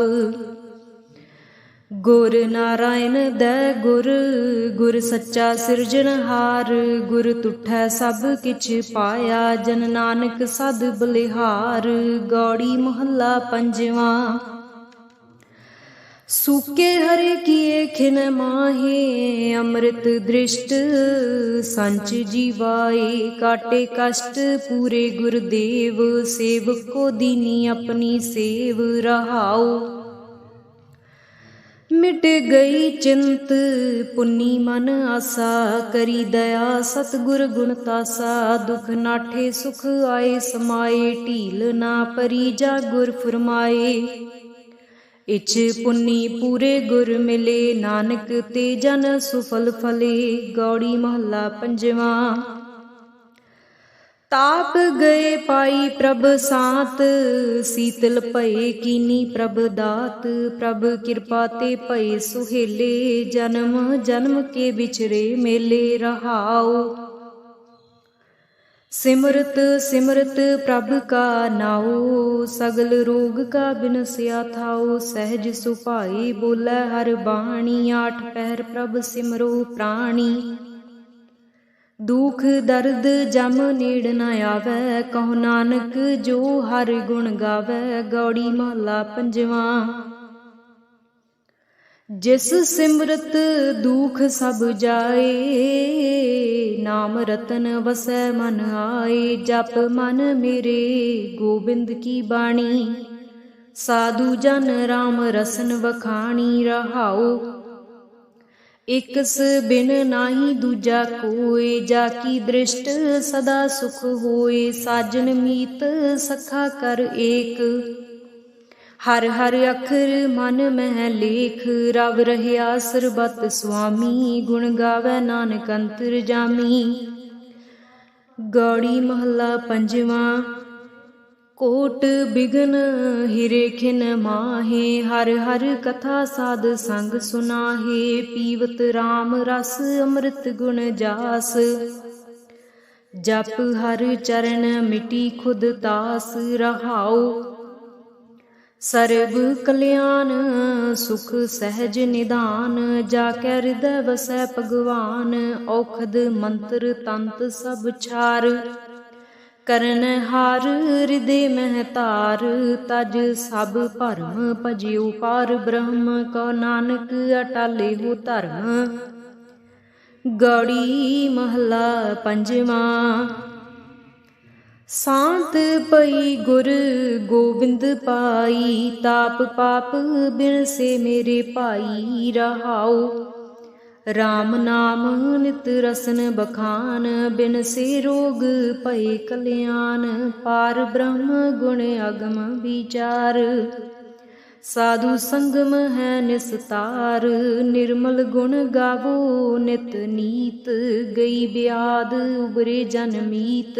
गुर नारायण दै गुर, गुर सच्चा सिरजनहार। गुर तुठै सब किछ पाया, जन नानक सद बलिहार। गौड़ी महला पंजवा। सूके हरे किए खिन माहे, अमृत दृष्ट संच जीवाए। काटे कष्ट पूरे गुरुदेव, सेवक को दीनी अपनी सेव रहाओ। मिट गई चिंत पुन्नी मन आसा, करी दया सतगुर गुण तासा। दुख नाठे सुख आए समाए, ढील ना परी जा गुर फरमाए। इच पुन्नी पूरे गुर मिले, नानक ते जन सुफल फले। गौड़ी महला पंजवा। ताप गए पाई प्रभ सांत, शीतल भये कीनी प्रभ दात। प्रभ कृपा ते भये सुहेले, जन्म जन्म के बिछरे मेले रहाओ। सिमरत सिमरत प्रभ का नाओ, सगल रोग का बिनसिया थाओ। सहज सुभाई बोलै हर बाणी, आठ पहर प्रभ सिमरो प्राणी। दुख दर्द जम नेड़ न आवै, कहो नानक जो हर गुण गावै। गौड़ी महला पंजवा। जिस सिमरत दुख सब जाए, नाम रतन वसै मन आए। जप मन मेरे गोबिंद की बाणी, साधु जन राम रसन वखाणी। रहाओ इकस बिन नाही दूजा कोय, जाकी दृष्ट सदा सुख होए। साजन मीत सखा कर एक, हर हर अखर मन मह लेख। रब रहया सरबत स्वामी, गुण गावै नानक अंतरजामी। गौड़ी महला पंजवा। कोट बिघन हिरे खिन माहे, हर हर कथा साध संग सुनाहे। पीवत राम रस अमृत गुण जास, जप हर चरण मिटी खुद तास। रहाओ सर्ब कल्याण सुख सहज निदान, जाकै हृदय वसै भगवान। औखद मंत्र तंत सब छार, करन हार हृदय मह तार। तज सब भरम भजियो पार ब्रह्म, कहो नानक अटाले हो धर्म। गौड़ी महला पंजवा। सांत पई गुर गोबिंद पाई, ताप पाप बिन से मेरे भाई। रहाओ राम नाम नित रसन बखान, बिन से रोग भय कल्याण। पार ब्रह्म गुण अगम विचार, साधु संगम है निस्तार। निर्मल गुण गावो नित नीत, गई ब्याद उबरे जन मीत।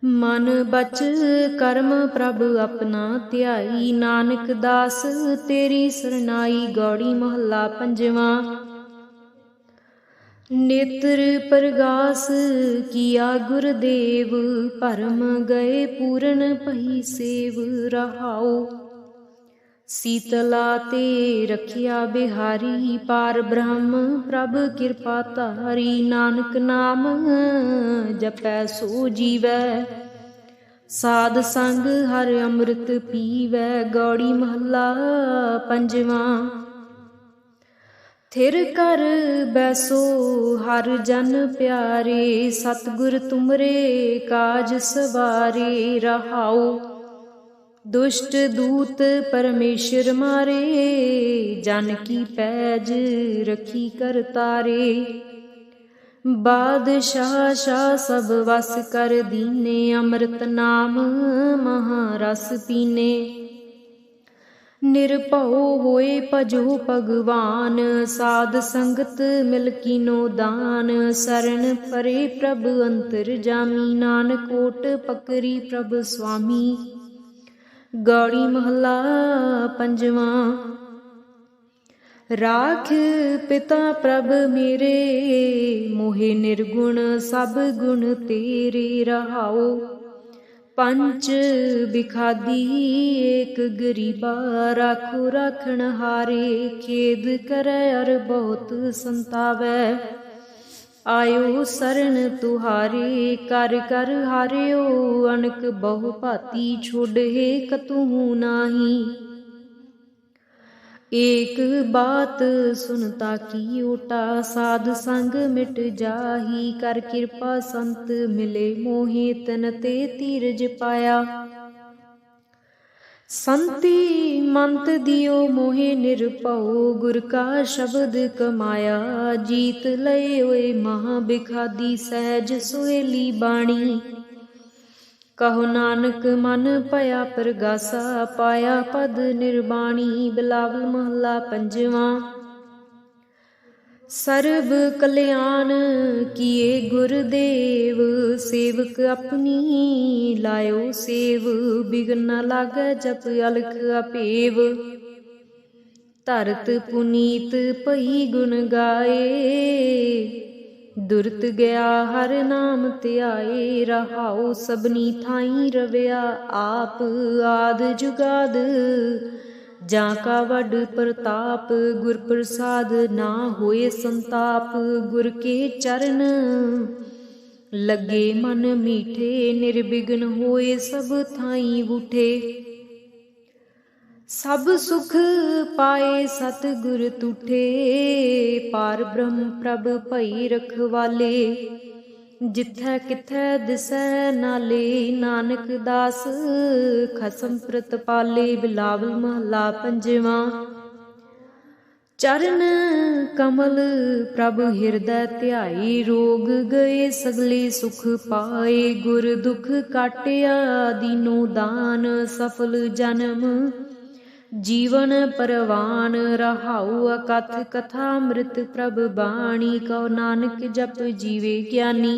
मन बच कर्म प्रभ अपना ध्याई, नानक दास तेरी सरनाई। गौड़ी महला पंजवा। नेत्र प्रगास किया गुरदेव, भरम गए पूरन पही सेव। रहाओ सीतला ते रखिया बिहारी, पार ब्रह्म प्रभ कृपा तारी। नानक नाम जपै सो जीवै, साध संग हर अमृत पीवै। गौड़ी महला पंजवा। थिर कर बैसो हर जन प्यारे, सतगुर तुमरे काज सवारे। रहाओ दुष्ट दूत परमेश्वर मारे, जन की पैज रखी कर तारे। बादशाह शाह सब वस कर दीने, अमृत नाम महारस पीने। निरभउ होए भजो भगवान, साध संगत मिल कीनो दान। शरण परे प्रभ अंतरजामी, नानक कोट पकरी प्रभ स्वामी। गौड़ी महला पंजवा। राख पिता प्रभ मेरे, मोहे निर्गुण सब गुण तेरे। रहाओ पंच बिखादी एक गरीबा, राखो राखण हारे। खेद करे अर बहुत संतावै, आयो शरण तुहारे। कर कर हारियो अनक बहु भांति, छोड़े कतहु नाही। एक बात सुनता की ओटा, साध संग मिट जाही। कर कृपा संत मिले मोहे, तन ते धीरज पाया। संति मंत दियो मोहे निरभउ, गुर का शब्द कमाया। जीत लय ओए महा बिखादी, सहज सुहेली बाणी। कहो नानक मन पया प्रगासा, पाया पद निर्वाणी। बिलावल महला पंजवा। सर्व कल्याण किए गुरदेव, सेवक अपनी लायो सेव। बिघन न लागै जप अलख अपेव, धरत पुनीत भई गुण गाए। दुरत गया हर नाम ध्याए। रहाओ सबनी थाई रविया आप, आद जुगाद ਜਾਂ ਕਾ ਵੱਡ ਪ੍ਰਤਾਪ, ਗੁਰ ਪ੍ਰਸਾਦ ਨਾ ਹੋਏ ਸੰਤਾਪ। ਗੁਰ ਕੇ ਚਰਨ ਲੱਗੇ ਮਨ ਮੀਠੇ, ਨਿਰਬਿਘਨ ਹੋਏ ਸਭ ਥਾਈਂ ਬੂਠੇ। ਸਭ ਸੁਖ ਪਾਏ ਸਤਿਗੁਰ ਤੂਠੇ, ਪਾਰ ਬ੍ਰਹਮ ਪ੍ਰਭ ਭਈ ਰਖਵਾਲੇ। ਜਿਥੈ ਕਿਥੈ ਦਿਸੈ ਨਾਲੇ, ਨਾਨਕ ਦਾਸ ਖਸਮ ਪ੍ਰਤਪਾਲੇ। ਬਿਲਾਵਲ ਮਹਲਾ ਪੰਜਵਾਂ। ਚਰਨ ਕਮਲ ਪ੍ਰਭ ਹਿਰਦੈ ਧਿਆਈ, ਰੋਗ ਗਏ ਸਗਲੇ ਸੁਖ ਪਾਏ। ਗੁਰ ਦੁਖ ਕਾਟਿਆ ਦੀਨੋ ਦਾਨ, ਸਫਲ ਜਨਮ ਜੀਵਨ ਪਰਵਾਨ। ਰਹਾਉ ਅਕਥ ਕਥਾ ਅੰਮ੍ਰਿਤ ਪ੍ਰਭ ਬਾਣੀ, ਕਉ ਨਾਨਕ ਜਪ ਜੀਵੇ ਗਿਆਨੀ।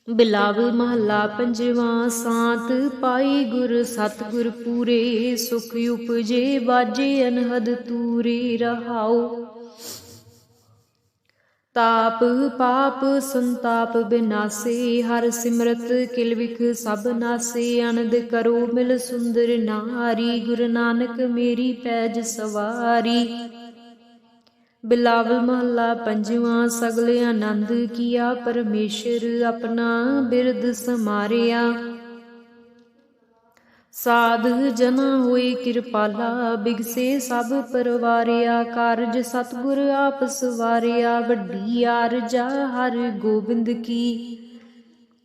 ਬਿਲਾਵਲ ਮਹਲਾ ਪੰਜਵਾਂ। ਸਾਤ ਪਾਈ ਗੁਰ ਸਤਿਗੁਰ ਪੂਰੇ, ਸੁਖ ਉਪਜੇ ਬਾਜੇ ਅਨਹਦ ਤੂਰੇ। ਰਹਾਉ ਤਾਪ ਪਾਪ ਸੰਤਾਪ ਬਿਨਾਸੇ, ਹਰ ਸਿਮਰਤ ਕਿਲ ਵਿਖ ਸਭ ਨਾਸੇ। ਅਨੰਦ ਕਰੋ ਮਿਲ ਸੁੰਦਰ ਨਾਰੀ, ਗੁਰੂ ਨਾਨਕ ਮੇਰੀ ਪੈਜ ਸਵਾਰੀ। ਬਿਲਾਵਲ ਮਹਲਾ ਪੰਜਵਾਂ। ਸਗਲ ਆਨੰਦ ਕੀਆ ਪਰਮੇਸ਼ਰ, ਆਪਣਾ ਬਿਰਦ ਸਮਾਰਿਆ। ਸਾਧ ਜਨਾ ਹੋਏ ਕਿਰਪਾਲਾ, ਬਿਗਸੇ ਸਭ ਪਰਵਾਰਿਆ। ਕਾਰਜ ਸਤਿਗੁਰ ਆਪ ਸਵਾਰਿਆ, ਵੱਡੀ ਆਰਜਾ ਹਰਿ ਗੋਬਿੰਦ ਕੀ।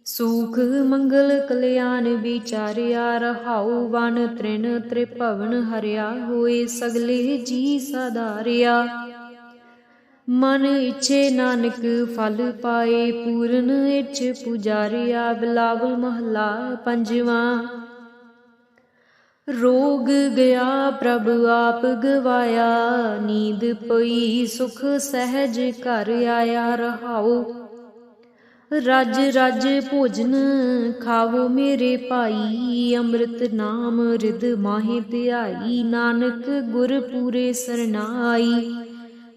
ਸੂਖ ਮੰਗਲ ਕਲਿਆਣ ਵਿਚਾਰਿਆ, ਰਹਾਉ ਵਨ ਤ੍ਰਿਣ ਤ੍ਰਿਭਵਨ ਹਰਿਆ। ਹੋਏ ਸਗਲੇ ਜੀ ਸਾਧਾਰਿਆ, ਮਨ ਇੱਛੇ ਨਾਨਕ ਫਲ ਪਾਏ। ਪੂਰਨ ਇੱਛ ਪੁਜਾਰਿਆ। ਬਿਲਾਵਲ ਮਹਲਾ ਪੰਜਵਾਂ। ਰੋਗ ਗਿਆ ਪ੍ਰਭ ਆਪ ਗਵਾਇਆ, ਨੀਂਦ ਪਈ ਸੁਖ ਸਹਿਜ ਘਰ ਆਇਆ। ਰਹਾਉ ਰਜ ਰਜ ਭੋਜਨ ਖਾਵੋ ਮੇਰੇ ਭਾਈ, ਅੰਮ੍ਰਿਤ ਨਾਮ ਰਿਦ ਮਾਹੇ ਧਿਆਈ। ਨਾਨਕ ਗੁਰ ਪੂਰੇ ਸਰਨਾਈ,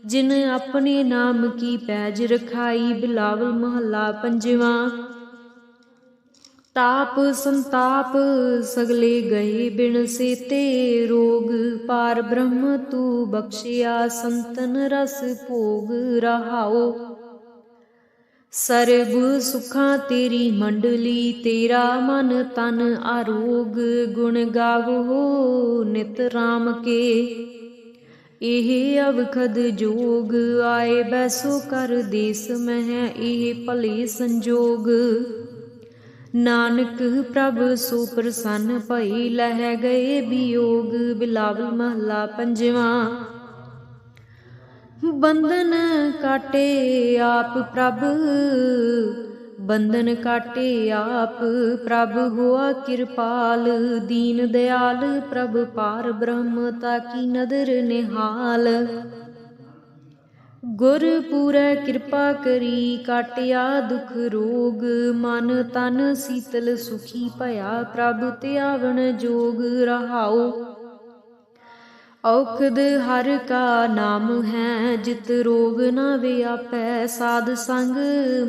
ਜਿਨ ਆਪਣੇ ਨਾਮ ਕੀ ਪੈਜ ਰਖਾਈ। ਬਿਲਾਵਲ ਮਹਲਾ ਪੰਜਵਾਂ। ਤਾਪ ਸੰਤਾਪ ਸਗਲੇ ਗਏ ਬਿਨ ਸੇਤੇ, ਰੋਗ ਪਾਰ ਬ੍ਰਹਮ ਤੂੰ ਬਖਸ਼ਿਆ। ਸੰਤਨ ਰਸ ਭੋਗ। ਰਹਾਉ ਸਰਬ ਸੁਖਾਂ ਤੇਰੀ ਮੰਡਲੀ, ਤੇਰਾ ਮਨ ਤਨ ਆਰੋਗ। ਗੁਣ ਗਾਵੋ ਨਿਤ ਰਾਮ ਕੇ, ਇਹ ਅਵਖਦ ਜੋਗ। ਆਏ ਬੈਸੋ ਕਰ ਦੇਸ ਮਹਿ, ਇਹ ਭਲੇ ਸੰਜੋਗ। ਨਾਨਕ ਪ੍ਰਭ ਸੋ ਪ੍ਰਸੰਨ ਭਈ, ਲਹਿ ਗਏ ਬਿਯੋਗ। ਬਿਲਾਵਲ ਮਹਲਾ ਪੰਜਵਾਂ। ਬੰਧਨ ਕਾਟੇ ਆਪ ਪ੍ਰਭ, ਬੰਧਨ ਕਾਟੇ ਆਪ ਪ੍ਰਭ ਹੋਆ ਕਿਰਪਾਲ। ਦੀਨ ਦਿਆਲ ਪ੍ਰਭ ਪਾਰ ਬ੍ਰਹਮ, ਤਾਕੀ ਨਦਰ ਨਿਹਾਲ। ਗੁਰ ਪੂਰੈ ਕਿਰਪਾ ਕਰੀ, ਕਾਟਿਆ ਦੁਖ ਰੋਗ। ਮਨ ਤਨ ਸੀਤਲ ਸੁਖੀ ਭਇਆ, ਪ੍ਰਭ ਧਿਆਵਣ ਜੋਗ। ਰਹਾਉ ਔਖਦ ਹਰਿ ਕਾ ਨਾਮ ਹੈ, ਜਿਤ ਰੋਗ ਨਾ ਵਿਆਪੈ। ਸਾਧ ਸੰਗ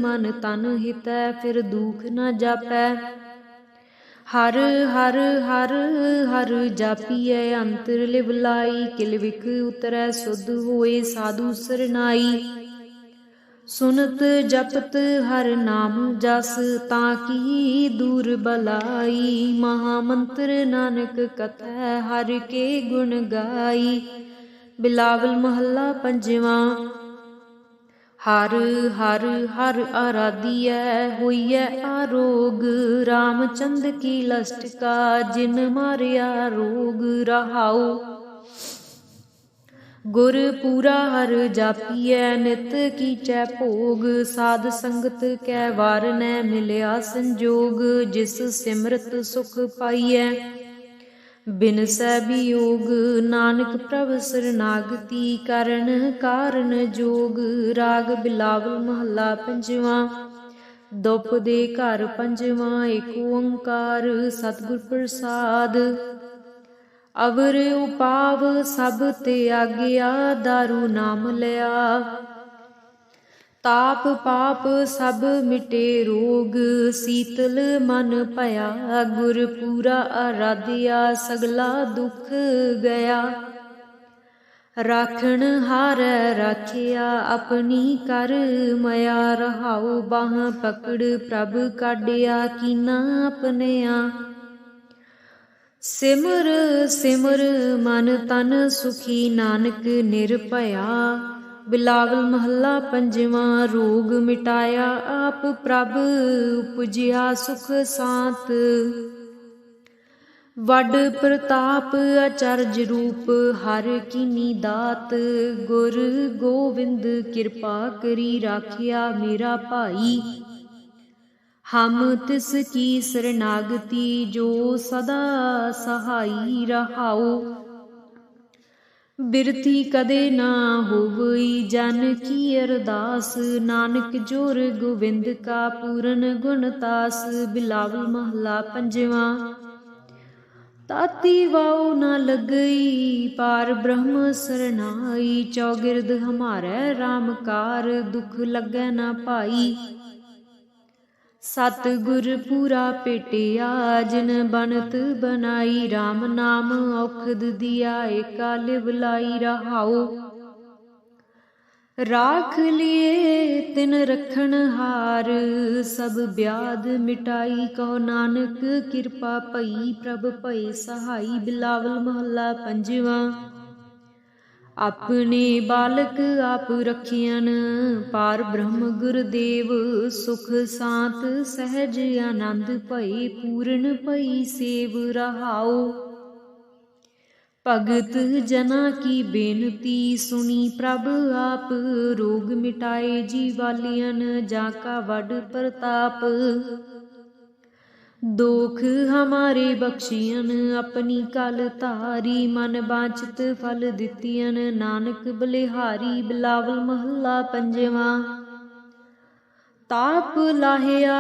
ਮਨ ਤਨ ਹਿਤੈ, ਫਿਰ ਦੁਖ ਨਾ ਜਾਪੈ। ਹਰ ਹਰ ਹਰ ਹਰ ਜਾਪੀਐ, ਅੰਤਰ ਲਿਵ ਲਾਈ। ਕਿਲ ਵਿਖ ਉਤਰੈ ਸੁਧ ਹੋਏ ਸਾਧੂ ਸਰਨਾਈ। ਸੁਨਤ ਜਪਤ ਹਰ ਨਾਮ ਜਸ, ਤਾਂ ਕੀ ਦੂਰ ਬਲਾਈ। ਮਹਾ ਮੰਤਰ ਨਾਨਕ ਕਥੈ, ਹਰਿ ਕੇ ਗੁਣ ਗਾਈ। ਬਿਲਾਵਲ ਮਹਲਾ ਪੰਜਵਾਂ। ਹਰ ਹਰ ਹਰ ਆਰਾਧੀਐ, ਹੋਈਐ ਆਰੋਗ। ਰਾਮਚੰਦ ਕੀ ਲਸਟ ਕਾ, ਜਿਨ ਮਾਰਿਆ ਰੋਗ। ਰਹਾਉ ਗੁਰ ਪੂਰਾ ਹਰ ਜਾਪੀਐ, ਨਿਤ ਕੀਚੈ ਭੋਗ। ਸਾਧ ਸੰਗਤ ਕੈ ਵਾਰ ਨੈ ਮਿਲਿਆ ਸੰਜੋਗ। ਜਿਸ ਸਿਮਰਤ ਸੁਖ ਪਾਈਐ, ਬਿਨਸੈ ਬਿਯੋਗ। ਨਾਨਕ ਪ੍ਰਭ ਸਰਨਾਗਤੀ, ਕਰਨ ਕਾਰਨ ਜੋਗ। ਰਾਗ ਬਿਲਾਵਲ ਮਹਲਾ ਪੰਜਵਾਂ। ਦੁਪ ਦੇ ਘਰ ਪੰਜਵਾਂ। ਏਕ ਓੰਕਾਰ ਸਤਿਗੁਰ ਪ੍ਰਸਾਦ। ਅਵਰ ਉਪਾਵ ਸਭ ਤਿਆਗਿਆ, ਦਾਰੂ ਨਾਮ ਲਿਆ। ताप पाप सब मिटे रोग, शीतल मन भया। गुर पूरा आराध्या, सगला दुख गया। राखण हारै राखिया, अपनी कर मया। रहाओ बाह पकड़ प्रभ काढिया, कीना अपनिया। सिमर सिमर मन तन सुखी, नानक निरभया। बिलावल महला पंजवा। रोग मिटाया आप प्रभ, उपजिया सुख सांत। वड प्रताप अचरज रूप, हर कीनी दात। गुर गोविंद कृपा करी, राखिया मेरा भाई। हम तिस की शरणागति, जो सदा सहाई। रहाओ बिरथी कदे ना होवई, जन की अरदास। नानक जोर गोविंद का, पूरन गुणतास। बिलावल महला पंजवा। ताती वाओ न लगई, पार ब्रह्म सरनाई। चौगिरद हमारे रामकार, दुख लगै न पाई। सतगुर पूरा पेटिया, जिन बनत बनाई। राम नाम औखद दिया, एका लिव लाई। रहाओ राख लिए तिन रखन हार, सब ब्याध मिटाई। कहो नानक कृपा पई, प्रभ भई सहाई। बिलावल महला पंजवा। अपने बालक आप रखियन, पार ब्रह्म गुरदेव। सुख सांत सहज आनंद भई, पूर्ण भई सेव। रहाओ भगत जना की बेनती, सुनी प्रभ आप। रोग मिटाए जीवालियन, जाका वड प्रताप। दोख हमारे बख्शियन, अपनी कल तारी। मन बांछित फल दितियन, नानक बलिहारी। बिलावल महला पंजवा। ताप लाहिया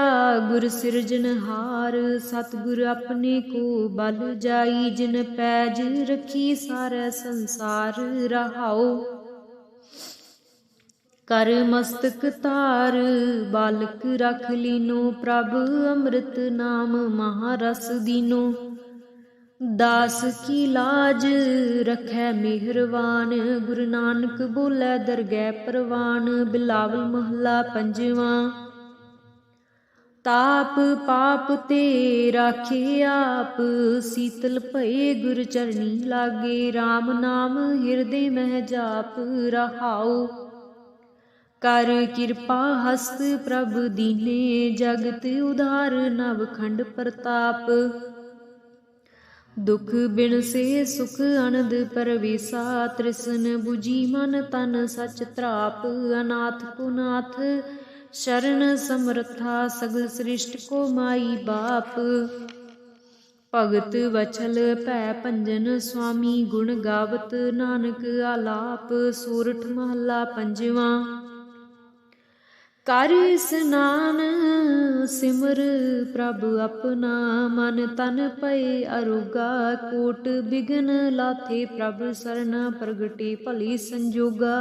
गुर सिरजनहार, सतगुर अपने को बल जाई। जिन पैज रखी सारै संसार। रहाओ कर मस्तक तार, बालक रख लीनो। प्रभ अमृत नाम, महारस दीनो। दास की लाज रखै मेहरवान, गुरु नानक बोलै दरगह परवान। बिलावल महला पंजवा। ताप पाप ते राखे आप, शीतल भये गुर चरणी लागे। राम नाम हिरदे मह जाप। रहाओ कर कृपा हस्त प्रभ दीने, जगत उधार नवखंड प्रताप। दुख बिन से सुख अनद परवेसा, तृष्ण बुझी मन तन सच त्राप। अनाथ को नाथ शरण समर्था, सगल सृष्टि को माई बाप। भगत वछल भै भंजन, स्वामी गुण गावत। नानक आलाप। सोरठ महला पंजवा। कर स्नान सिमर प्रभ अपना, मन तन पए अरोगा। कोट बिघन लाथे प्रभ सरना, प्रगटे भले संजोगा।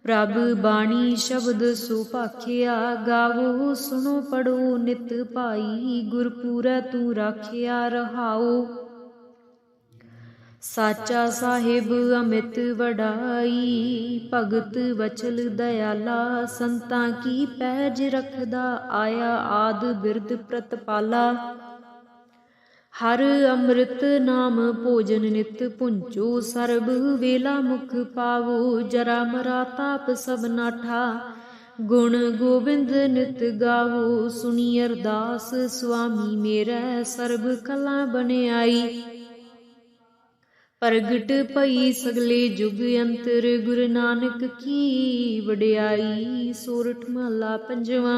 प्रभ बाणी शब्द सो भाखिया, गावो सुनो पढ़ो नित भाई। गुरपूरै तू राखिया। रहाओ साचा साहिब अमित वडाई, भगत वचल दयाला। संतां की पैज रखदा, आया आद बिरद प्रतपाला। हर अमृत नाम भोजन नित पुंचो, सर्ब वेला मुख पावो। जरा मरा ताप सब नाठा, गुण गोबिंद नित गावो। सुनी अरदास स्वामी मेरै, सर्ब कला बनियाई। प्रगट भई सगले जुग अंतर, गुरु नानक की वडियाई। सोरठ महला पंजवा।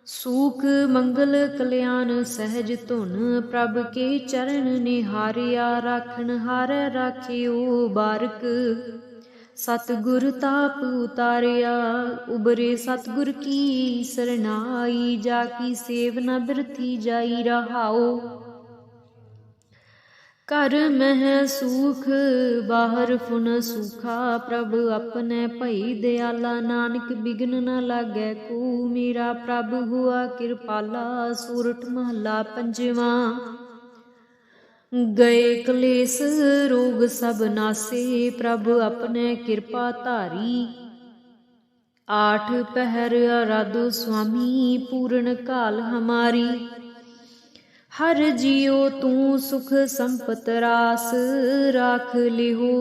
सूख मंगल कल्याण सहज धुन, प्रभ के चरण निहारिया। राखण हारै राखियो बारक, सतगुर ताप उतारिया। उबरे सतगुर की सरनाई, जाकी सेव न बिरथी जाई। रहाओ कर मह सूख बाहर फुन सूखा, प्रभ अपने भई दयाला। नानक बिघन न लागै को, मेरा प्रभ हुआ कृपाला। सोरठ महला पंजवा। गए कलेस रोग सब नासे, प्रभ अपने कृपा धारी। आठ पहर आराधो स्वामी, पूर्ण काल हमारी। हर जियो तू सुख संपत रास, राख लिहो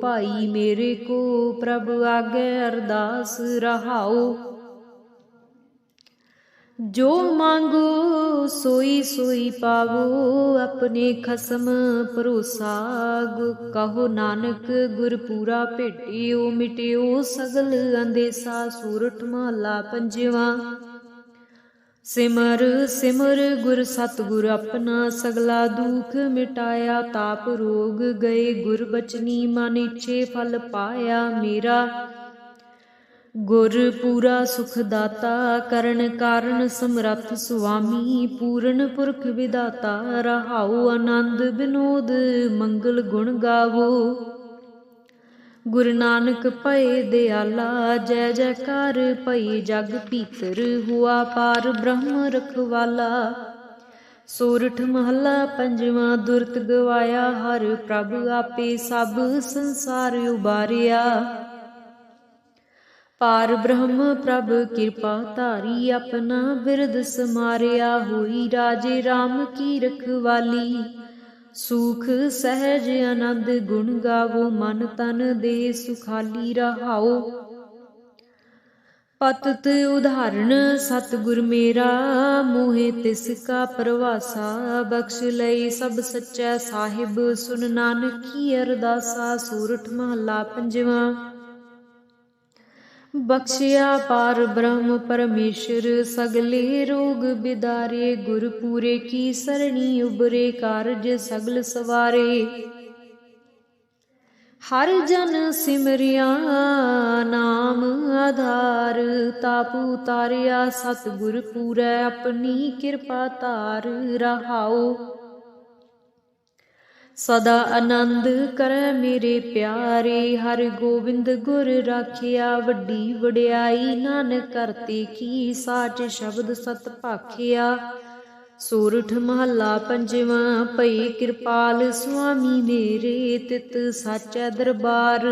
भाई मेरे को। प्रभ आगे अरदास रहाओ, जो मांगो सोई सोई पावो। अपने खसम भरोसा, कहो नानक गुर पूरा भेटियो। मिटियो सगल अंदेसा, सोरठ महला पंजवा। सिमर सिमर गुर सतगुर अपना, सगला दुख मिटाया। ताप रोग गए गुर बचनी, मन इच्छे फल पाया मेरा। गुर पूरा सुख दाता, करण कारण समरथ सुआमी। पूर्ण पुरख विदाता, रहाओ आनंद विनोद मंगल गुण गावो। गुरु नानक भये दयाला, जय जयकार भई जग भीतर। हुआ पार ब्रह्म रखवाला, सोरठ महला पंजवा। दुरत गवाया हर प्रभ, आपे सब संसार उबारिया। पार ब्रह्म प्रभ कृपा धारी, अपना बिरद समारिया। हुई राजे राम की रखवाली, सुख सहज आनंद गुण गावो। मन तन दे सुखाली, रहाओ पतत उदाहरण सतगुर मेरा। मोहे तिसका परवासा, बख्श लई सब सच्चै साहिब। सुन नानकी अरदासा, सोरठ महला पंजवा। बख्शिया पार ब्रह्म परमेश्वर, सगले रोग बिदारे। गुर पूरे की सरणी उबरे, कारज सगल सवारे। हर जन सिमरिया नाम आधार, ताप उतारिया सतगुर पूरै। अपनी कृपा धार, रहाओ सदा आनंद करे मेरे प्यारे। हर गोविंद गुर राखिया, वड्डी वड्याई नानक करते की। साच शब्द सत भाखिया, सोरठ महला पंजवा। भई कृपाल स्वामी मेरे, तित साचै दरबार।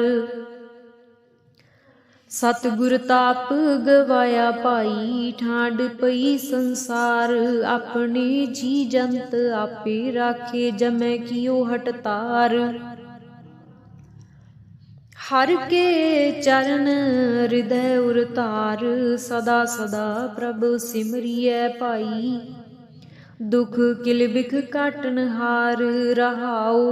सतगुर ताप गवाया भाई, ठांड पई संसार। अपने जी जंत आपे राखे, जमै कियो हटतार। हर के चरण हृदय उरतार, सदा सदा प्रभ सिमरियै भाई। दुख किल बिख काटन हार, रहाओ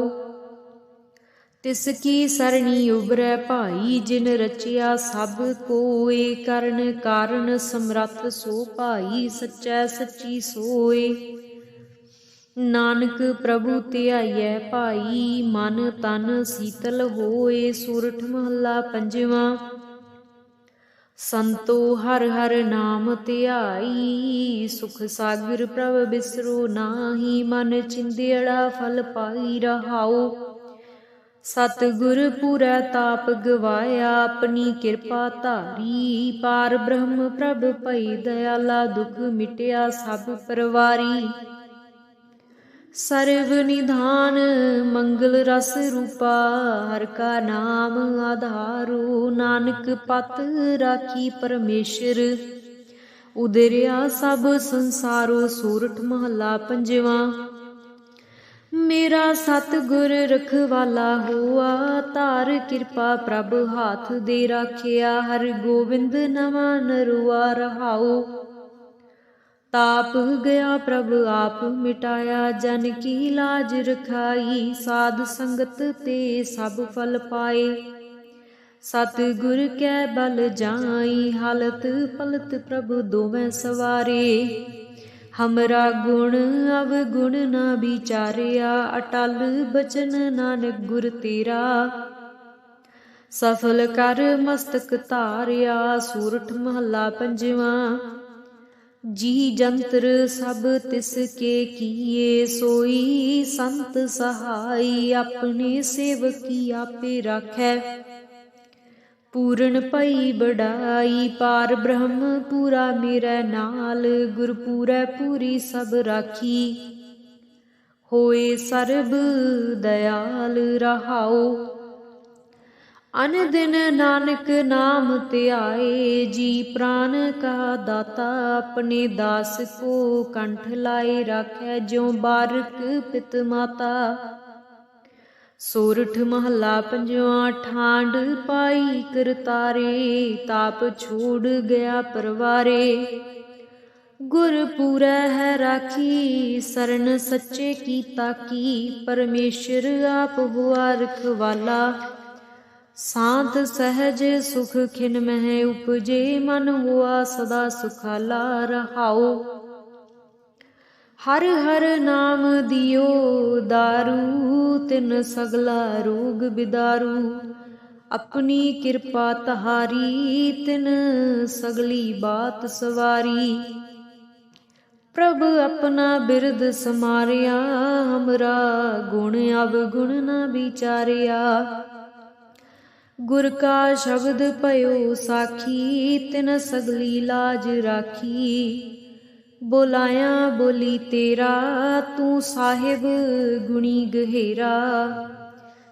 तिसकी सरणी उबरै भाई। जिन रचिया सब कोय, करण कारण समरथ सो भाई। सच्चै सच्ची सोय, नानक प्रभु ध्याइयै भाई। मन तन सीतल होए, सोरठ महला पंजवा। संतो हर हर नाम ध्याई, सुख सागर प्रभ बिसरो नाहि। मन चिंदियड़ा फल पाई, रहाओ सतगुर पूरै ताप गवाया। अपनी कृपा धारी, पार ब्रह्म प्रभ भई दयाला। दुख मिटिया सब परवारी, सर्व निधान मंगल रस रूपा। हर का नाम आधारो, नानक पत राखी परमेश्वर। उदरिया सब संसारो, सोरठ महला पंजवा। मेरा सतगुर रखवाला होआ, धार कृपा प्रभ हाथ दे राखिया। हर गोविंद नवा नरुआ, रहाओ ताप गया प्रभ आप मिटाया। जन की लाज रखाई, साध संगत ते सब फल पाए। सतगुर कै बल जाई, हालत पलत प्रभ दोवें सवारे। हमरा गुण अवगुण ना विचारिया, अटल बचन नानक गुर तेरा। सफल कर मस्तक धारिया, सोरठ महला पंजवा। जी जंतर सब तिसके किए, सोई संत सहाय। अपने सेवकी आपे राखै, पूरन पई बड़ाई। पार ब्रह्म पूरा मेरे नाल, गुर पूरै पूरी सब राखी। होए सर्ब दयाल रहाओ, अन दिन नानक नाम ध्याए। जी प्राण का दाता, अपने दास को कंठ लाए राखै। ज्यों बारक पित माता, सोरठ महला पंजवा। ठांड पाई करतारे, ताप छोड़ गया परवारे। गुर पूरै है राखी, सरन सच्चे की ताकी। परमेश्वर आप हुआ रखवाला, शांत सहज सुख खिन मह उपजे। मन हुआ सदा सुखाला रहाओ, हर हर नाम दियो दारू। तिन सगला रोग बिदारू, अपनी कृपा तहारी। तिन सगली बात सवारी, प्रभ अपना बिरद समारिया। हमरा गुण अवगुण न विचारिया, गुर का शब्द पयो साखी। तिन सगली लाज राखी, बोलाया बोली तेरा। तू साहिब गुणी गहेरा,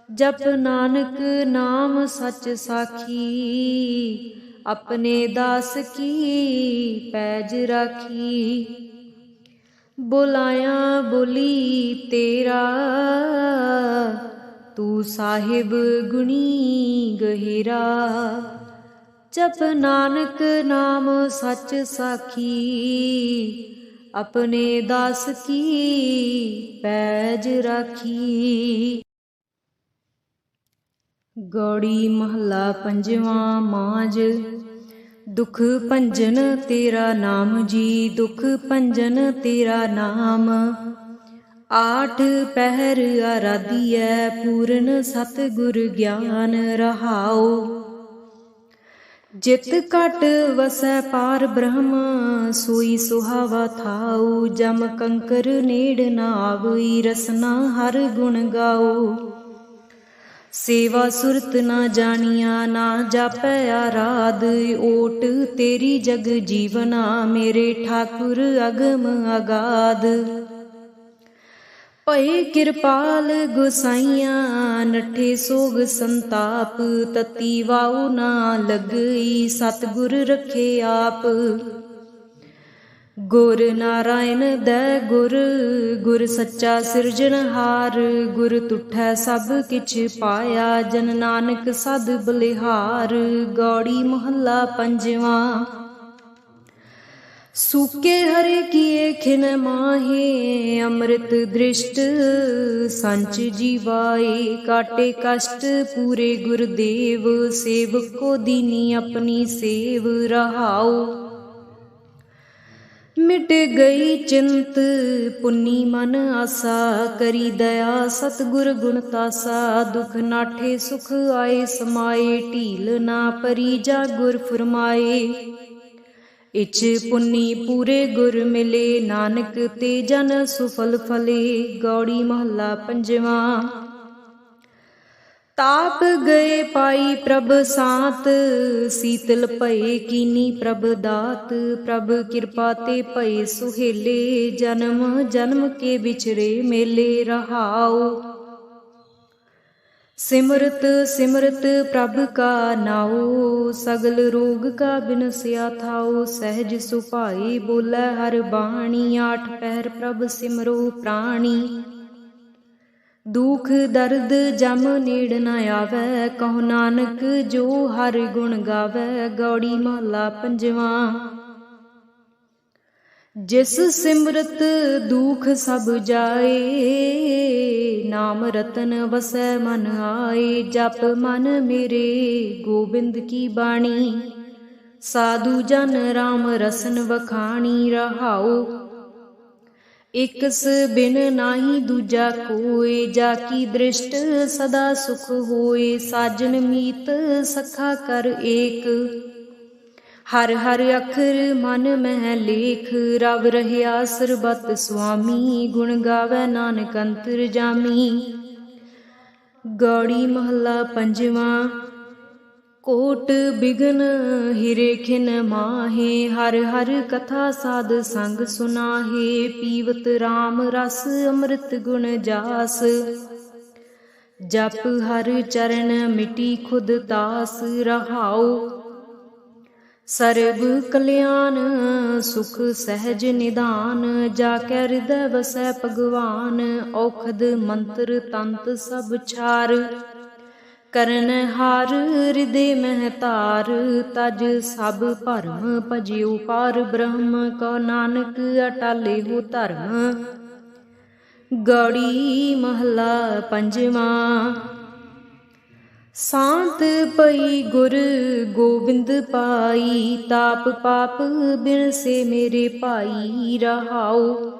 जप नानक नाम सच साखी। अपने दास की पैज राखी, बोलाया बोली तेरा। तू साहिब गुणी गहिरा, जप नानक नाम सच साखी। अपने दास की पैज राखी। गौड़ी महला पंजवा। माज दुख भंजन तेरा नाम जी, दुख भंजन तेरा नाम। आठ पहर आराधियै, पूरन सतगुर ज्ञान रहाओ। जित घट वसै पार ब्रह्म, सोई सुहावा थाऊ। जम कंकर नेड़ न आवई, रसना हर गुण गाओ। सेवा सुरत ना जानिया, ना जापै आराध। ओट तेरी जग जीवना, मेरे ठाकुर अगम अगाध। भय किरपाल गोसाइया, नठे सोग संताप। तती वाऊ ना लगई, सतगुर रखे आप। गुर नारायण दै गुर, गुर सच्चा सिरजनहार। गुर तुठै सब किछ पाया, जन नानक सद बलिहार। गौड़ी महला पंजवा। सूके हरे किए खिन माहे, अमृत दृष्ट संच जीवाए। काटे कष्ट पूरे गुरुदेव, सेवक को दीनी अपनी सेव रहाओ। मिट गई चिंत पुन्नी मन आसा, करी दया सतगुर गुण तासा। दुख नाठे सुख आए समाए, ढील ना परी जा गुर फरमाए। इच पुन्नी पूरे गुर मिले, नानक ते जन सुफल फले। गौड़ी महला पंजवा। ताप गए पाई प्रभ सात, सीतल भये कीनी प्रभ दात। प्रभ कृपा ते भये सुहेले, जन्म जन्म के बिछरे मेले रहाओ। सिमरत सिमरत प्रभ का नाओ, सगल रोग का बिनस्या थाओ। सहज सुभाई बोलै हर बाणी, आठ पहर प्रभ सिमरो प्राणी। दुख दर्द जम नेड़ न आवै, कहो नानक जो हर गुण गावै। गौड़ी महला पंजवा। जिस सिमरत दुख सब जाए, नाम रतन वसै मन आए। जप मन मेरे गोबिंद की बाणी, साधु जन राम रसन वखाणी रहाओ। एकस बिन नाही दूजा कोय, जाकी दृष्ट सदा सुख होए। साजन मीत सखा कर एक, ਹਰ ਹਰ ਅਖਰ ਮਨ ਮਹਿ ਲੇਖ, ਰਵ ਰਹਿਆ ਸਰਬਤ ਸੁਆਮੀ, ਗੁਣ ਗਾਵੈ ਨਾਨਕ ਅੰਤਰਜਾਮੀ। ਗੌੜੀ ਮਹੱਲਾ ਪੰਜਵਾਂ। ਕੋਟ ਬਿਗਨ ਹਿਰੇ ਖਿਨ ਮਾਹੇ, ਹਰ ਹਰ ਕਥਾ ਸਾਧ ਸੰਗ ਸੁਨਾਹੇ। ਪੀਵਤ ਰਾਮ ਰਸ ਅੰਮ੍ਰਿਤ ਗੁਣ ਜਾਸ, ਜਪ ਹਰ ਚਰਨ ਮਿਟੀ ਖੁਦ ਤਾਸ। ਰਹਾਉ ਸਰਬ ਕਲਿਆਣ ਸੁਖ ਸਹਿਜ ਨਿਧਾਨ, ਜਾ ਕੈ ਹਿਰਦੈ ਵਸੈ ਭਗਵਾਨ। ਔਖਦ ਮੰਤਰ ਤੰਤ ਸਭ ਛਾਰ, ਕਰਨ ਹਾਰ ਹਿਰਦੇ ਮਹਿ ਧਾਰ। ਤਜ ਸਭ ਭਰਮ ਭਜਿਓ ਪਾਰ ਬ੍ਰਹਮ, ਕਹੋ ਨਾਨਕ ਅਟਾਲੇ ਹੋ ਧਰਮ। ਗੌੜੀ ਮਹੱਲਾ ਪੰਜਵਾਂ। ਸਾਂਤ ਪਈ ਗੁਰ ਗੋਬਿੰਦ ਪਾਈ, ਤਾਪ ਪਾਪ ਬਿਨਸੇ ਮੇਰੇ ਭਾਈ। ਰਹਾਉ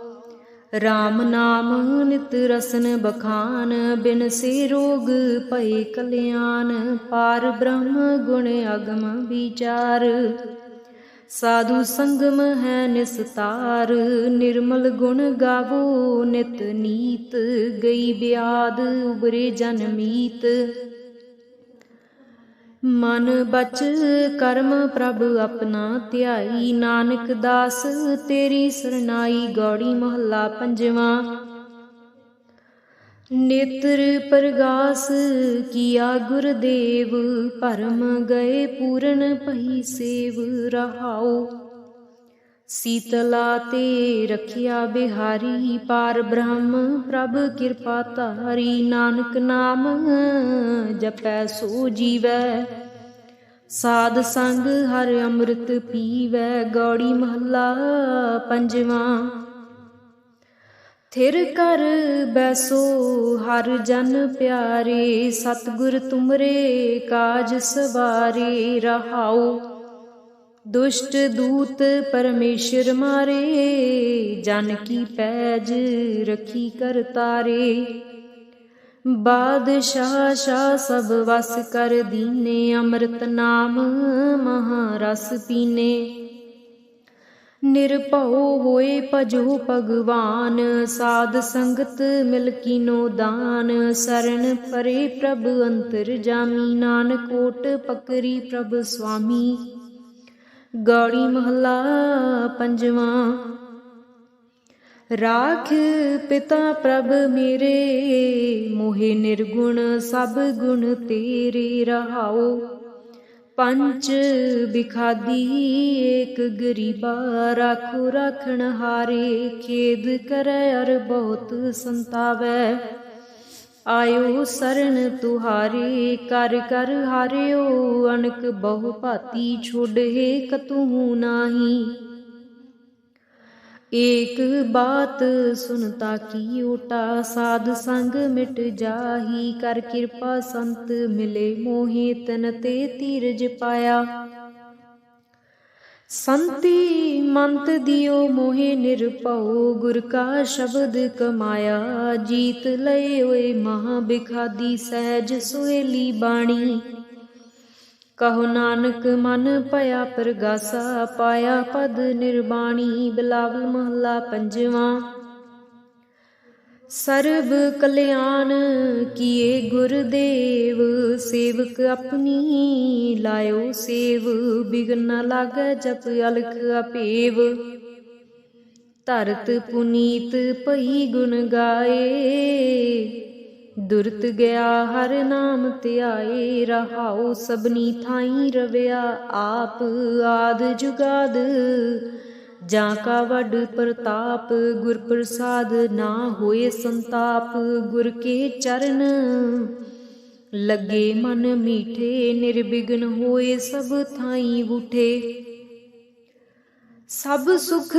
ਰਾਮ ਨਾਮ ਨਿਤ ਰਸਨ ਬਖਾਨ, ਬਿਨਸੇ ਰੋਗ ਭਏ ਕਲਿਆਣ। ਪਾਰ ਬ੍ਰਹਮ ਗੁਣ ਅਗਮ ਵਿਚਾਰ, ਸਾਧੂ ਸੰਗਮ ਹੈ ਨਿਸਤਾਰ। ਨਿਰਮਲ ਗੁਣ ਗਾਵੋ ਨਿਤ ਨੀਤ, ਗਈ ਬਿਆਦ ਉਬਰੇ ਜਨ ਮੀਤ। ਮਨ ਬਚ ਕਰਮ ਪ੍ਰਭ ਆਪਣਾ ਧਿਆਈ, ਨਾਨਕ ਦਾਸ ਤੇਰੀ ਸਰਨਾਈ। ਗੌੜੀ ਮਹੱਲਾ ਪੰਜਵਾਂ। ਨੇਤਰ ਪ੍ਰਗਾਸ ਕੀਆ ਗੁਰਦੇਵ, ਭਰਮ ਗਏ ਪੂਰਨ ਪਈ ਸੇਵ। ਰਹਾਉ ਸੀਤਲਾ ਤੇ ਰਖਿਆ ਬਿਹਾਰੀ, ਪਾਰ ਬ੍ਰਹਮ ਪ੍ਰਭ ਕਿਰਪਾ ਧਾਰੀ। ਨਾਨਕ ਨਾਮ ਜਪੈ ਸੋ ਜੀਵੈ, ਸਾਧ ਸੰਗ ਹਰ ਅੰਮ੍ਰਿਤ ਪੀਵੈ। ਗੌੜੀ ਮਹੱਲਾ ਪੰਜਵਾਂ। ਥਿਰ ਕਰ ਬੈਸੋ ਹਰ ਜਨ ਪਿਆਰੇ, ਸਤਿਗੁਰ ਤੁਮਰੇ ਕਾਜ ਸਵਾਰੇ। ਰਹਾਉ ਦੁਸ਼ਟ ਦੂਤ ਪਰਮੇਸ਼ਰ ਮਾਰੇ, ਜਨ ਕੀ ਪੈਜ ਰਖੀ ਕਰ ਤਾਰੇ। ਬਾਦਸ਼ਾਹ ਸ਼ਾਹ ਸਭ ਵਸ ਕਰ ਦੀਨੇ, ਅੰਮ੍ਰਿਤ ਨਾਮ ਮਹਾ ਰਸ ਪੀਨੇ। ਨਿਰਭਉ ਹੋਏ ਭਜੋ ਭਗਵਾਨ, ਸਾਧ ਸੰਗਤ ਮਿਲ ਕੀਨੋ ਦਾਨ। ਸਰਣ ਪਰੇ ਪ੍ਰਭ ਅੰਤਰਜਾਮੀ, ਨਾਨਕ ਓਟ ਪਕਰੀ ਪ੍ਰਭ ਸੁਆਮੀ। ਗੌੜੀ ਮਹੱਲਾ ਪੰਜਵਾਂ। ਰਾਖ ਪਿਤਾ ਪ੍ਰਭ ਮੇਰੇ, ਮੋਹਿ ਨਿਰਗੁਣ ਸਭ ਗੁਣ ਤੇਰੇ। ਰਹਾਉ ਪੰਚ ਬਿਖਾਦੀ ਏਕ ਗਰੀਬਾ, ਰਾਖੋ ਰਾਖਣ ਹਾਰੇ। ਖੇਦ ਕਰੈ ਅਰ ਬਹੁਤ ਸੰਤਾਵੈ, ਆਇਓ ਸਰਣ ਤੁਹਾਰੇ। ਕਰ ਕਰ ਹਾਰਿਓ ਅਨਕ ਬਹੁ ਭਾਤੀ, ਛੋਡਹਿ ਕਤਹੂ ਨਾਹੀ। ਏਕ ਬਾਤ ਸੁਨਤਾ ਕੀ ਓਟਾ, ਸਾਧ ਸੰਗ ਮਿਟ ਜਾਹੀ। ਕਰ ਕਿਰਪਾ ਸੰਤ ਮਿਲੇ ਮੋਹਿ, ਤਨ ਤੇ ਧੀਰਜ ਪਾਇਆ। ਸੰਤੀ ਮੰਤ ਦਿਓ ਮੋਹਿ ਨਿਰਭਉ, ਗੁਰ ਕਾ ਸ਼ਬਦ ਕਮਾਇਆ। ਜੀਤ ਲਏ ਹੋਏ ਮਹਾ ਬਿਖਾਦੀ, ਸਹਿਜ ਸੁਹੇਲੀ ਬਾਣੀ। ਕਹੋ ਨਾਨਕ ਮਨ ਭਇਆ ਪ੍ਰਗਾਸਾ, ਪਾਇਆ ਪਦ ਨਿਰਬਾਣੀ। ਬਿਲਾਵਲ ਮਹੱਲਾ ਪੰਜਵਾਂ। ਸਰਬ ਕਲਿਆਣ ਕੀਏ ਗੁਰਦੇਵ, ਸੇਵਕ ਆਪਣੀ ਲਾਇਓ ਸੇਵ। ਬਿਗਨ ਨ ਲਾਗੈ ਜਪ ਅਲਖ ਅਪੇਵ, ਧਰਤ ਪੁਨੀਤ ਭਈ ਗੁਣ ਗਾਏ। ਦੁਰਤ ਗਿਆ ਹਰ ਨਾਮ ਧਿਆਏ। ਰਹਾਉ ਸਭਨੀ ਥਾਈ ਰਵਿਆ ਆਪ, ਆਦ ਜੁਗਾਦ ਜਾਂ ਕਾ ਵੱਡ ਪ੍ਰਤਾਪ। ਗੁਰ ਪ੍ਰਸਾਦ ਨਾ ਹੋਏ ਸੰਤਾਪ, ਗੁਰ ਕੇ ਚਰਨ ਲੱਗੇ ਮਨ ਮੀਠੇ। ਨਿਰਬਿਘਨ ਹੋਏ ਸਭ ਥਾਈ ਬੂਠੇ, ਸਭ ਸੁਖ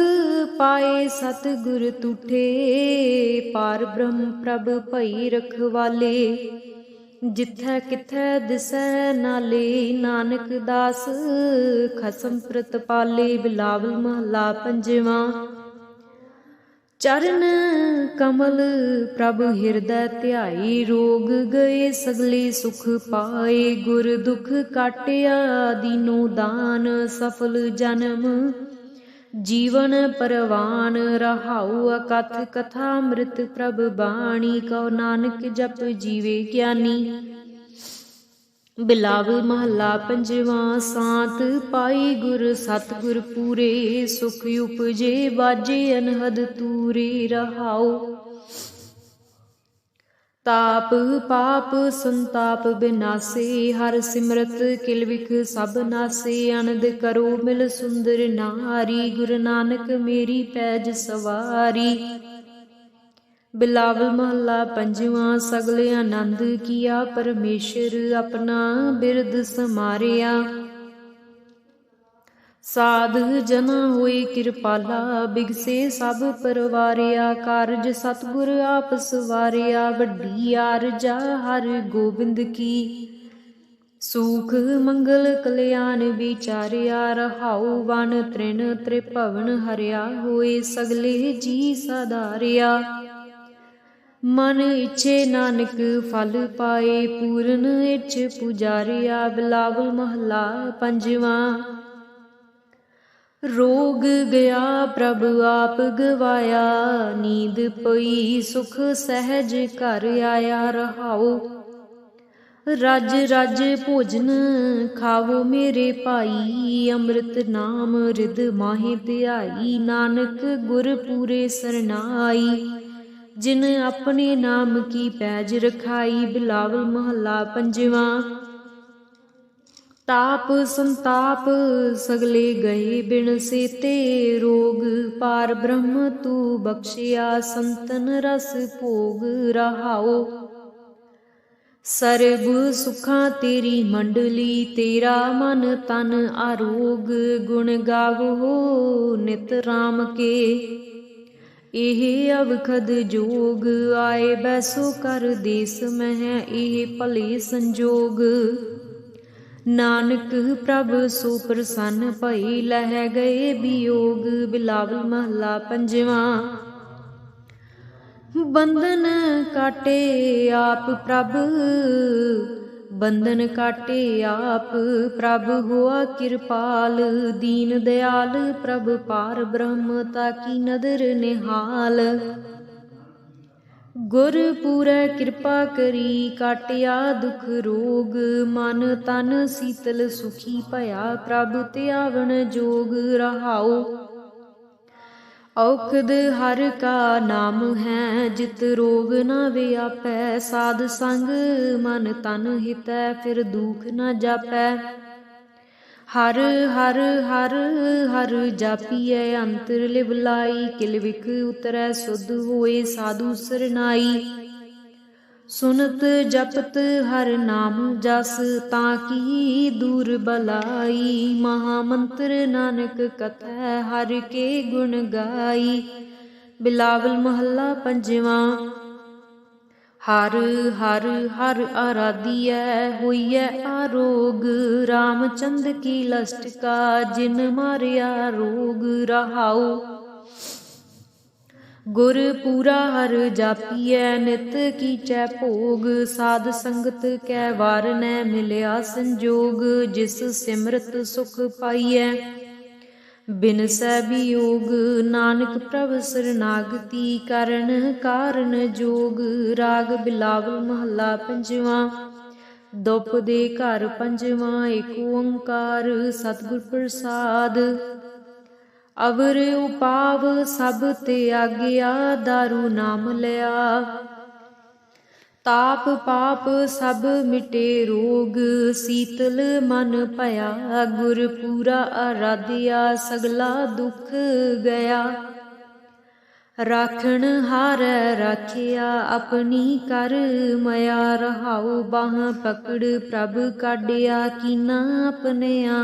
ਪਾਏ ਸਤਿਗੁਰ ਤੁਠੇ। ਪਾਰ ਬ੍ਰਹਮ ਪ੍ਰਭ ਭਈ ਰਖਵਾਲੇ, ਜਿਥੈ ਕਿਥੈ ਦਿਸੈ ਨਾਲੇ। ਨਾਨਕ ਦਾਸ ਖਸਮ ਪ੍ਰਤਪਾਲੇ। ਬਿਲਾਵਲ ਮਹੱਲਾ ਪੰਜਵਾਂ। चरण कमल प्रभु हृदय ध्याई, रोग गए सगले सुख पाए। गुर दुख काटिया दीनो दान, सफल जन्म जीवन परवान। रहाउ अकथ कथा अमृत प्रभ बाणी, कहो नानक जप जीवे ज्ञानी। बिलावल महला पंजवा, सांत पाई गुर सतगुर पूरे। सुख उपजे बाजे अनहद तूरे। रहाओ ताप पाप संताप बिनासे, हर सिमरत किल विख सब नासे। आनंद करो मिल सुंदर नारी, गुरु नानक मेरी पैज सवारी। बिलावल महला पंजवा, सगले आनंद किया परमेश्वर, अपना बिरद समारिया। साध जना होए कृपाला, बिगसे सब परवारिया। कारज सतगुर आप सवारिया, वड्डी आरजा हर गोबिंद की। सुख मंगल कल्याण विचारिया। रहाउ वन तृण त्रिभवन हरिया, होए सगले जी साधारिया। मन इच्छे नानक फल पाए, पूरन इच्छ पुजारिया। बिलावल महला पंजवा, रोग गया प्रभु आप गवाया। नींद पई सुख सहज घर आया। रहाओ रज रज भोजन खावो मेरे भाई, अमृत नाम रिद माहे ध्याई। नानक गुर पूरे सरनाई, जिन अपने नाम की पैज रखाई। बिलावल महला पंजवा, ताप संताप सगले गए बिन सेते। रोग पार ब्रह्म तू बख्शिया, संतन रस भोग। रहाओ सर्ब सुखा तेरी मंडली, तेरा मन तन आरोग। गुण गावो नित राम के, एह अवखद जोग। आए बैसो कर देस मह, एह भले संजोग। नानक प्रभ सो प्रसन्न भई, लह गए वियोग। बिलावल महला पंजवा, बंधन काटे आप प्रभ, बंधन काटे आप प्रभ। हुआ कृपाल दीन दयाल, प्रभ पार ब्रह्म ताकी नदर निहाल। गुर पूरै कृपा करी, काटिया दुख रोग। मन तन शीतल सुखी भया, प्रभ त्यावन जोग। रहाओ औखद हर का नाम है, जित रोग न व्यापै। साध संग मन तन हितै, फिर दुख न जापै। हर हर हर हर जापिए अंतर लिवलाई, किल विख उतरै सुध होए साधु सरनाई। सुनत जपत हर नाम जस, ताकी दूर बलाई। महामंत्र नानक कथै, हर के गुण गाई। बिलावल महला पंजवा, हर हर हर आराधिया होइए आरोग। रामचंद्र की लस्ट का जिन मारिया रोग। रहाओ गुर पूरा हर जापिए, नित कीचै भोग। साध संगत कै वार न मिलिया संजोग, जिस सिमरत सुख पाइयै बिनसै वियोग। नानक प्रभ सरनागति, करन कारण जोग। राग बिलावल महला पंजवा, दुप दे घर पंजवा। एक ओंकार सतगुर प्रसाद, अवर उपाव सब त्यागिया। दारू नाम लिया ताप पाप सब मिटे रोग। शीतल मन भया गुर पूरा आराध्या, सगला दुख गया। राखण हारै राखिया, अपनी कर मया। रहाओ बाह पकड़ प्रभ काढिया, कीना अपनिया।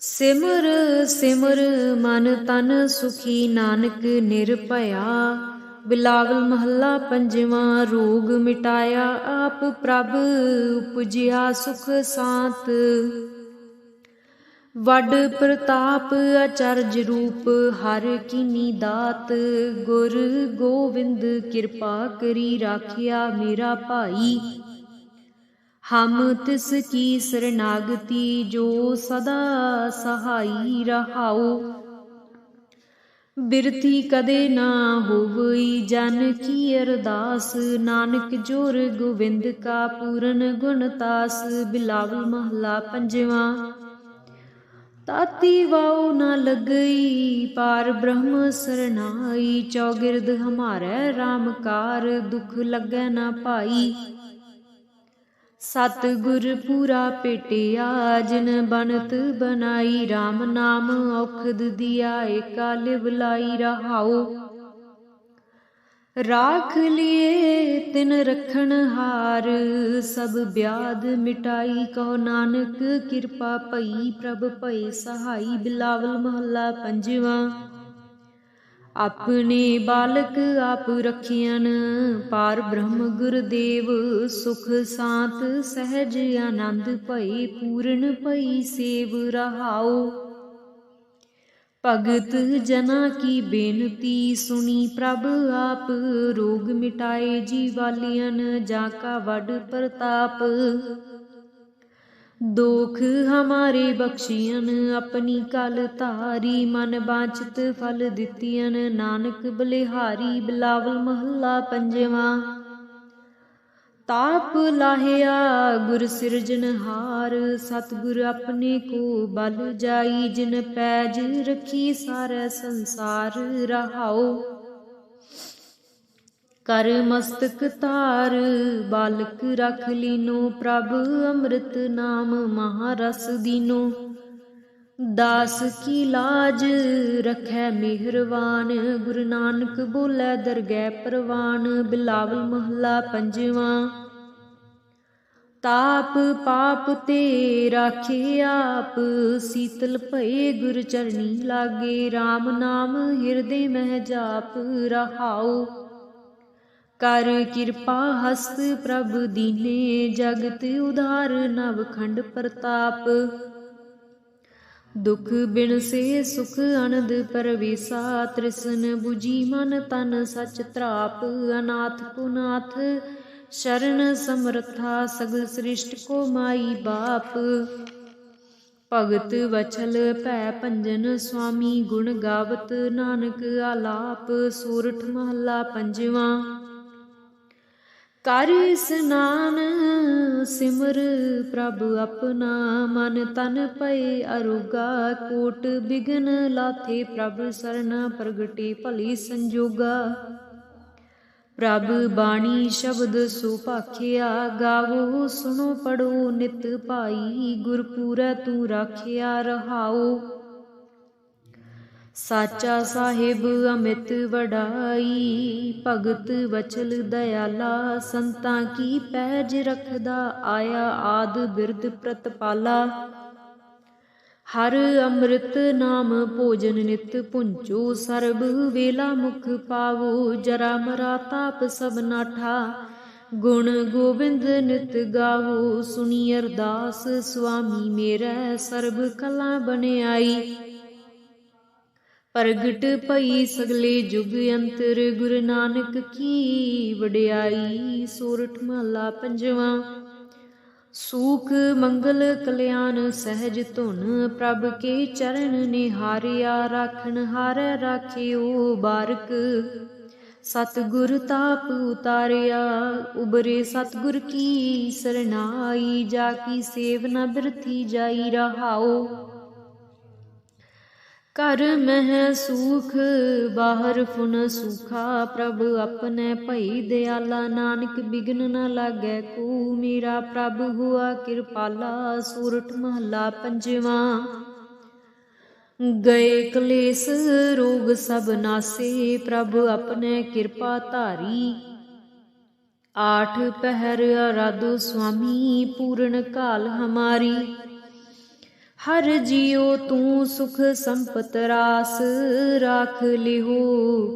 सिमर सिमर मन तन सुखी, नानक निरभया। बिलावल महला पंजवा, रोग मिटाया आप प्रभ। उपजिया सुख सांत, वड प्रताप अचरज रूप हर कीनी दात। गुर गोविंद कृपा करी राखिया मेरा भाई। हम तिस की शरणागति जो सदा सहाई रहाओ। बिरथी कदे ना होवई जन की अरदास। नानक जोर गोविंद का पूरन गुणतास। बिलावल महला पंजवा। ताती वाऊ न लगई पार ब्रह्म सरनाई। चौगिरद हमारे रामकार दुख लगे न पाई। सतगुर पूरा पेटिया जिन बनत बनाई। राम नाम औखद दिया एका लिवलाई रहाओ। राख लिए तिन रखन हार सब ब्याद मिटाई। कहो नानक कृपा पई प्रभ भय सहाई। बिलावल महला पंजवा। अपने बालक आप रखियन पार ब्रह्म गुरदेव। सुख सांत सहज आनंद भय पूर्ण भई सेव रहाओ। भगत जना की बेनती सुनी प्रभ आप। रोग मिटाए जीवालियन जाका वड प्रताप। दोख हमारे बख्शियन अपनी कल तारी। मन बांछित फल दितियन नानक बलिहारी। बिलावल महला पंजवा। ताप लाहिया गुर सिरजनहार। सतगुर अपने को बल जाई। जिन पैज रखी सारे संसार रहाओ। कर मस्तक तार बालक रख लीनो। प्रभ अमृत नाम महारस दीनो। दास की लाज रखै मेहरवान। गुरु नानक बोले दरगह परवान। बिलावल महला पंजवा। ताप पाप ते राखे आप। शीतल भये गुर चरनी लागे। राम नाम हिरदे मह जाप रहाओ। कर कृपा हस्त प्रभ दीने। जगत उधार नवखंड प्रताप। दुख बिन से सुख अनंद परवेसा। तृष्ण बुझी मन तन सच त्राप। अनाथ को नाथ शरण समर्था। सगल सृष्ट को माई बाप। भगत वचल भै भंजन स्वामी। गुण गावत नानक आलाप। सोरठ महला पंजवा। कर स्नान सिमर प्रभ अपना। मन तन पए अरोगा। कोट बिघन लाथे प्रभ सरना। प्रगटे भली संजोगा। प्रभ बाणी शब्द सुभाखिया। गावो सुनो पढ़ो नित भाई। गुरपुरै तू राखिया रहाओ। साचा साहिब अमित वडाई। भगत वचल दयाला। संतां की पैज रखदा। आया आद बिरद प्रतपाला। हर अमृत नाम भोजन नित पुंचो। सर्ब वेला मुख पावो। जरा मरा ताप सब नाठा। गुण गोविंद नित गावो। सुनी अरदास स्वामी मेरै। सर्ब कला बनियाई। प्रगट भई सगले जुग अंतर। गुरु नानक की वडियाई। सोरठ महला पंजवा। सूख मंगल कल्याण सहज धुन। प्रभ के चरण निहारिया। राखन हारै राखियो बारक। सतगुर ताप उतारिया। उबरे सतगुर की सरनाई। जाकी सेव न बिरथी जाई रहाओ। घर मह सूख बाहर फुन सूखा। प्रभ अपने भई दयाला। नानक बिघन न लागै को। मेरा प्रभ हुआ कृपाला। सोरठ महला पंजवा। गए कलेस रोग सब नासे। प्रभ अपने कृपा धारी। आठ पहर आराधो स्वामी। पूर्ण काल हमारी। हर जियो तू सुख संपत रास। राख लिहो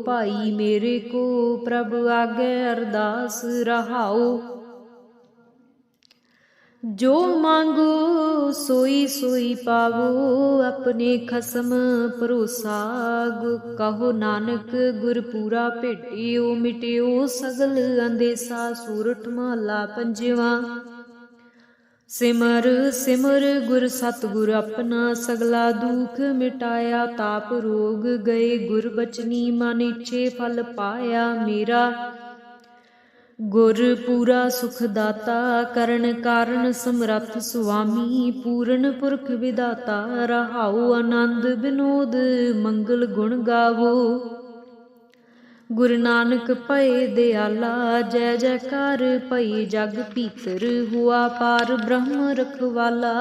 भाई मेरे को। प्रभ आगे अरदास रहाओ। जो मांगो सोई सोई पावो, अपने खसम भरोसा। कहो नानक गुर पूरा भेटियो, मिटियो सगल अंदेसा। सूरठ महला पंजवा। सिमर सिमर गुर सतगुर अपना, सगला दुख मिटाया। ताप रोग गए गुर बचनी, मन इच्छे फल पाया। मेरा गुर पूरा सुख दाता, करण कारण समरथ सुआमी। पूਰਨ पुरख विदाता, रहाओ आनंद विनोद मंगल गुण गावो। गुरु नानक भये दयाला, जय जयकार भई जग भीतर। हुआ पार ब्रह्म रखवाला।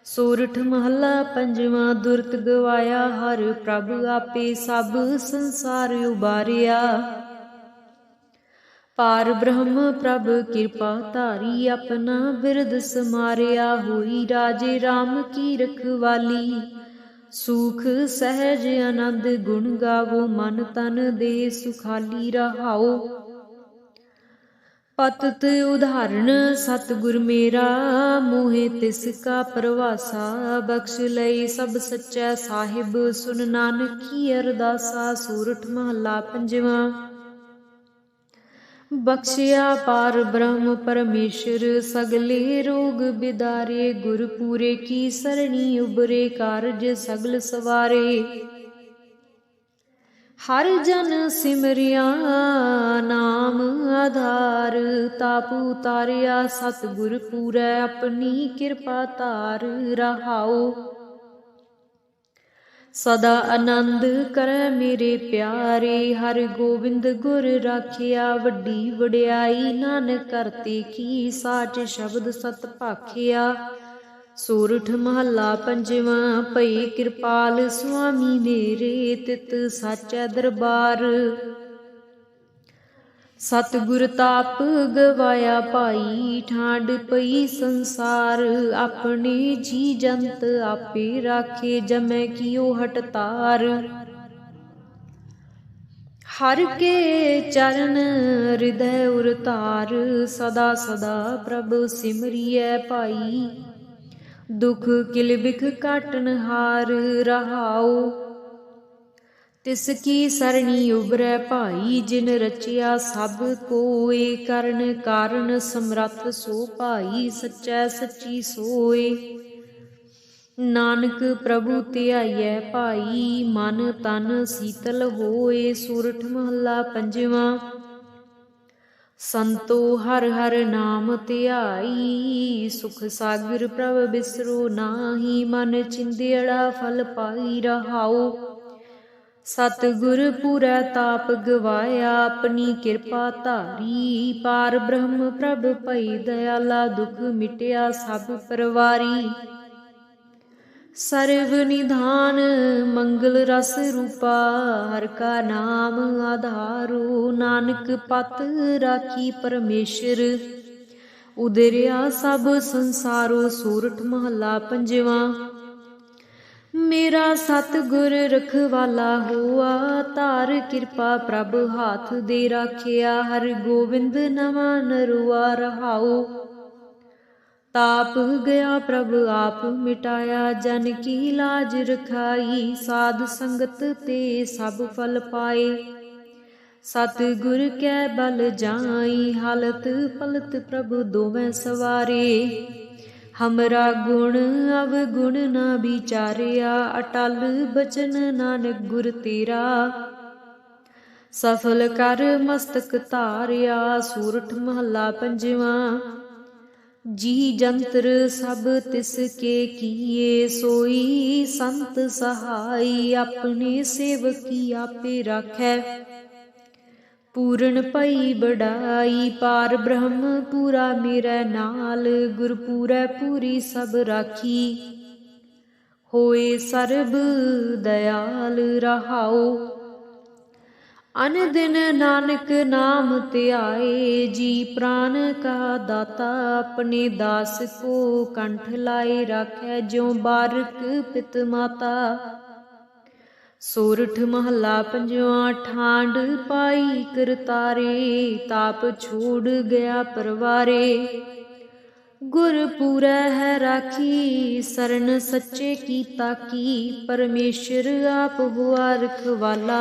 सोरठ महला पंजवा। दुरत गवाया हर प्रभ, आपे सब संसार उबारिया। पार ब्रह्म प्रभ कृपा धारी, अपना बिरद समारिया। हुई राजे राम की रखवाली, सुख सहज आनंद गुण गावो। मन तन दे सुखाली, रहाओ पतत उदाहरण सतगुर मेरा। मोहे तिसका परवासा, बख्श लई सब सच्चै साहिब। सुन नानक की अरदासा। सूरठ महला पंजवा। बख्शिया पार ब्रह्म परमेश्वर, सगले रोग बिदारे। गुर पूरे की सरणी उबरे, कारज सगल सवारे। हर जन सिमरिया नाम आधार, ताप उतारिया सतगुर पूरै। अपनी कृपा धार, रहाओ सदा आनंद करे मेरे प्यारे। हर गोबिंद गुर राखिया, वड्डी वड्याई नानक करते की। साच शब्द सत भाखिया। सोरठ महला पंजवा। भई कृपाल स्वामी मेरे, तित साचै दरबार। सतगुर ताप गवाया भाई, ठांड पई संसार। अपने जी जंत आपे राखे, जमै कियो हटतार। हर के चरण हृदय उरतार, सदा सदा प्रभ सिमरियै भाई। दुख किल बिख काटन हार, रहाओ तिसकी सरणी उबरै भाई। जिन रचिया सब कोय, करन कारण समरथ सो भाई। सच्चै सच्ची सोय, नानक प्रभु ध्याइयै भाई। मन तन शीतल होए। सूरठ महला पंजवा। संतो हर हर नाम ध्याई, सुख सागर प्रभ बिसरो नाहि। मन चिंदियड़ा फल पाई, रहाओ सतगुर पूरै ताप गवाया। अपनी कृपा धारी, पार ब्रह्म प्रभ भई दयाला। दुख मिटिया सब परवारी। सर्व निधान मंगल रस रूपा, हर का नाम आधारो। नानक पत राखी परमेश्वर, उदरिया सब संसारो। सूरठ महला पंजवा। मेरा सतगुर रखवाला होआ, धार कृपा प्रभ हाथ दे राखिया। हर गोविंद नवा नरुआ, रहाओ ताप गया प्रभ आप मिटाया। जन की लाज रखाई, साध संगत ते सब फल पाए। सतगुर कै बल जाई, हालत पलत प्रभु दोवें सवारे। हमरा गुण अवगुण न विचारिया, अटल बचन नानक गुर तेरा। सफल कर मस्तक धारिया। सूरठ महला पंजवा। जी जंतर सब तिसके किए, सोई संत सहाई। अपने सेवकी आपे राखै, पूਰਨ भई बड़ाई। पार ब्रह्म पूरा मेरे नाल, गुर पूरै पूरी सब राखी। होए सर्ब दयाल, रहाओ अन दिन नानक नाम ध्याए। जी प्राण का दाता, अपने दास को कंठ लाए। राखै ज्यों बारक पित माता। सोरठ महला पंजवा। ठांड पाई करतारे, ताप छोड़ गया परवारे। गुरपुरै है राखी, सरन सच्चे की ताकी। परमेश्वर आप हुआ रखवाला,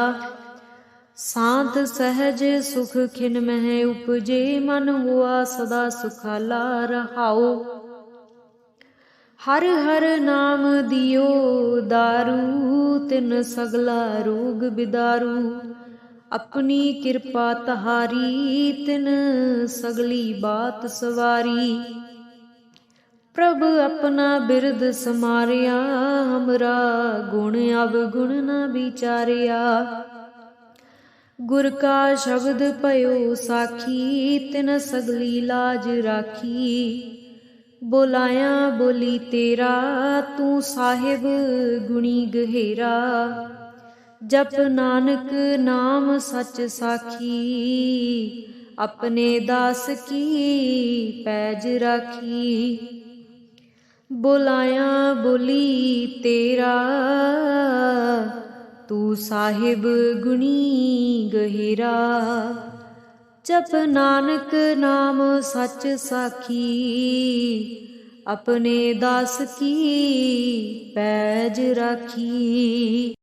शांत सहज सुख खिन मह उपजे। मन हुआ सदा सुखाला रहाओ। हर हर नाम दियो दारू, तिन सगला रोग बिदारू। अपनी कृपा तहारी, तिन सगली बात सवारी। प्रभ अपना बिरद समारिया, हमरा गुण अवगुण न विचारिया। गुर का शब्द पयो साखी, तिन सगली लाज राखी। बोलाया बोली तेरा, तू साहिब गुणी गहेरा। जप नानक नाम सच साखी, अपने दास की पैज राखी। बोलाया बोली तेरा, तू साहिब गुणी गहेरा। जप नानक नाम सच साखी, अपने दास की पैज राखी।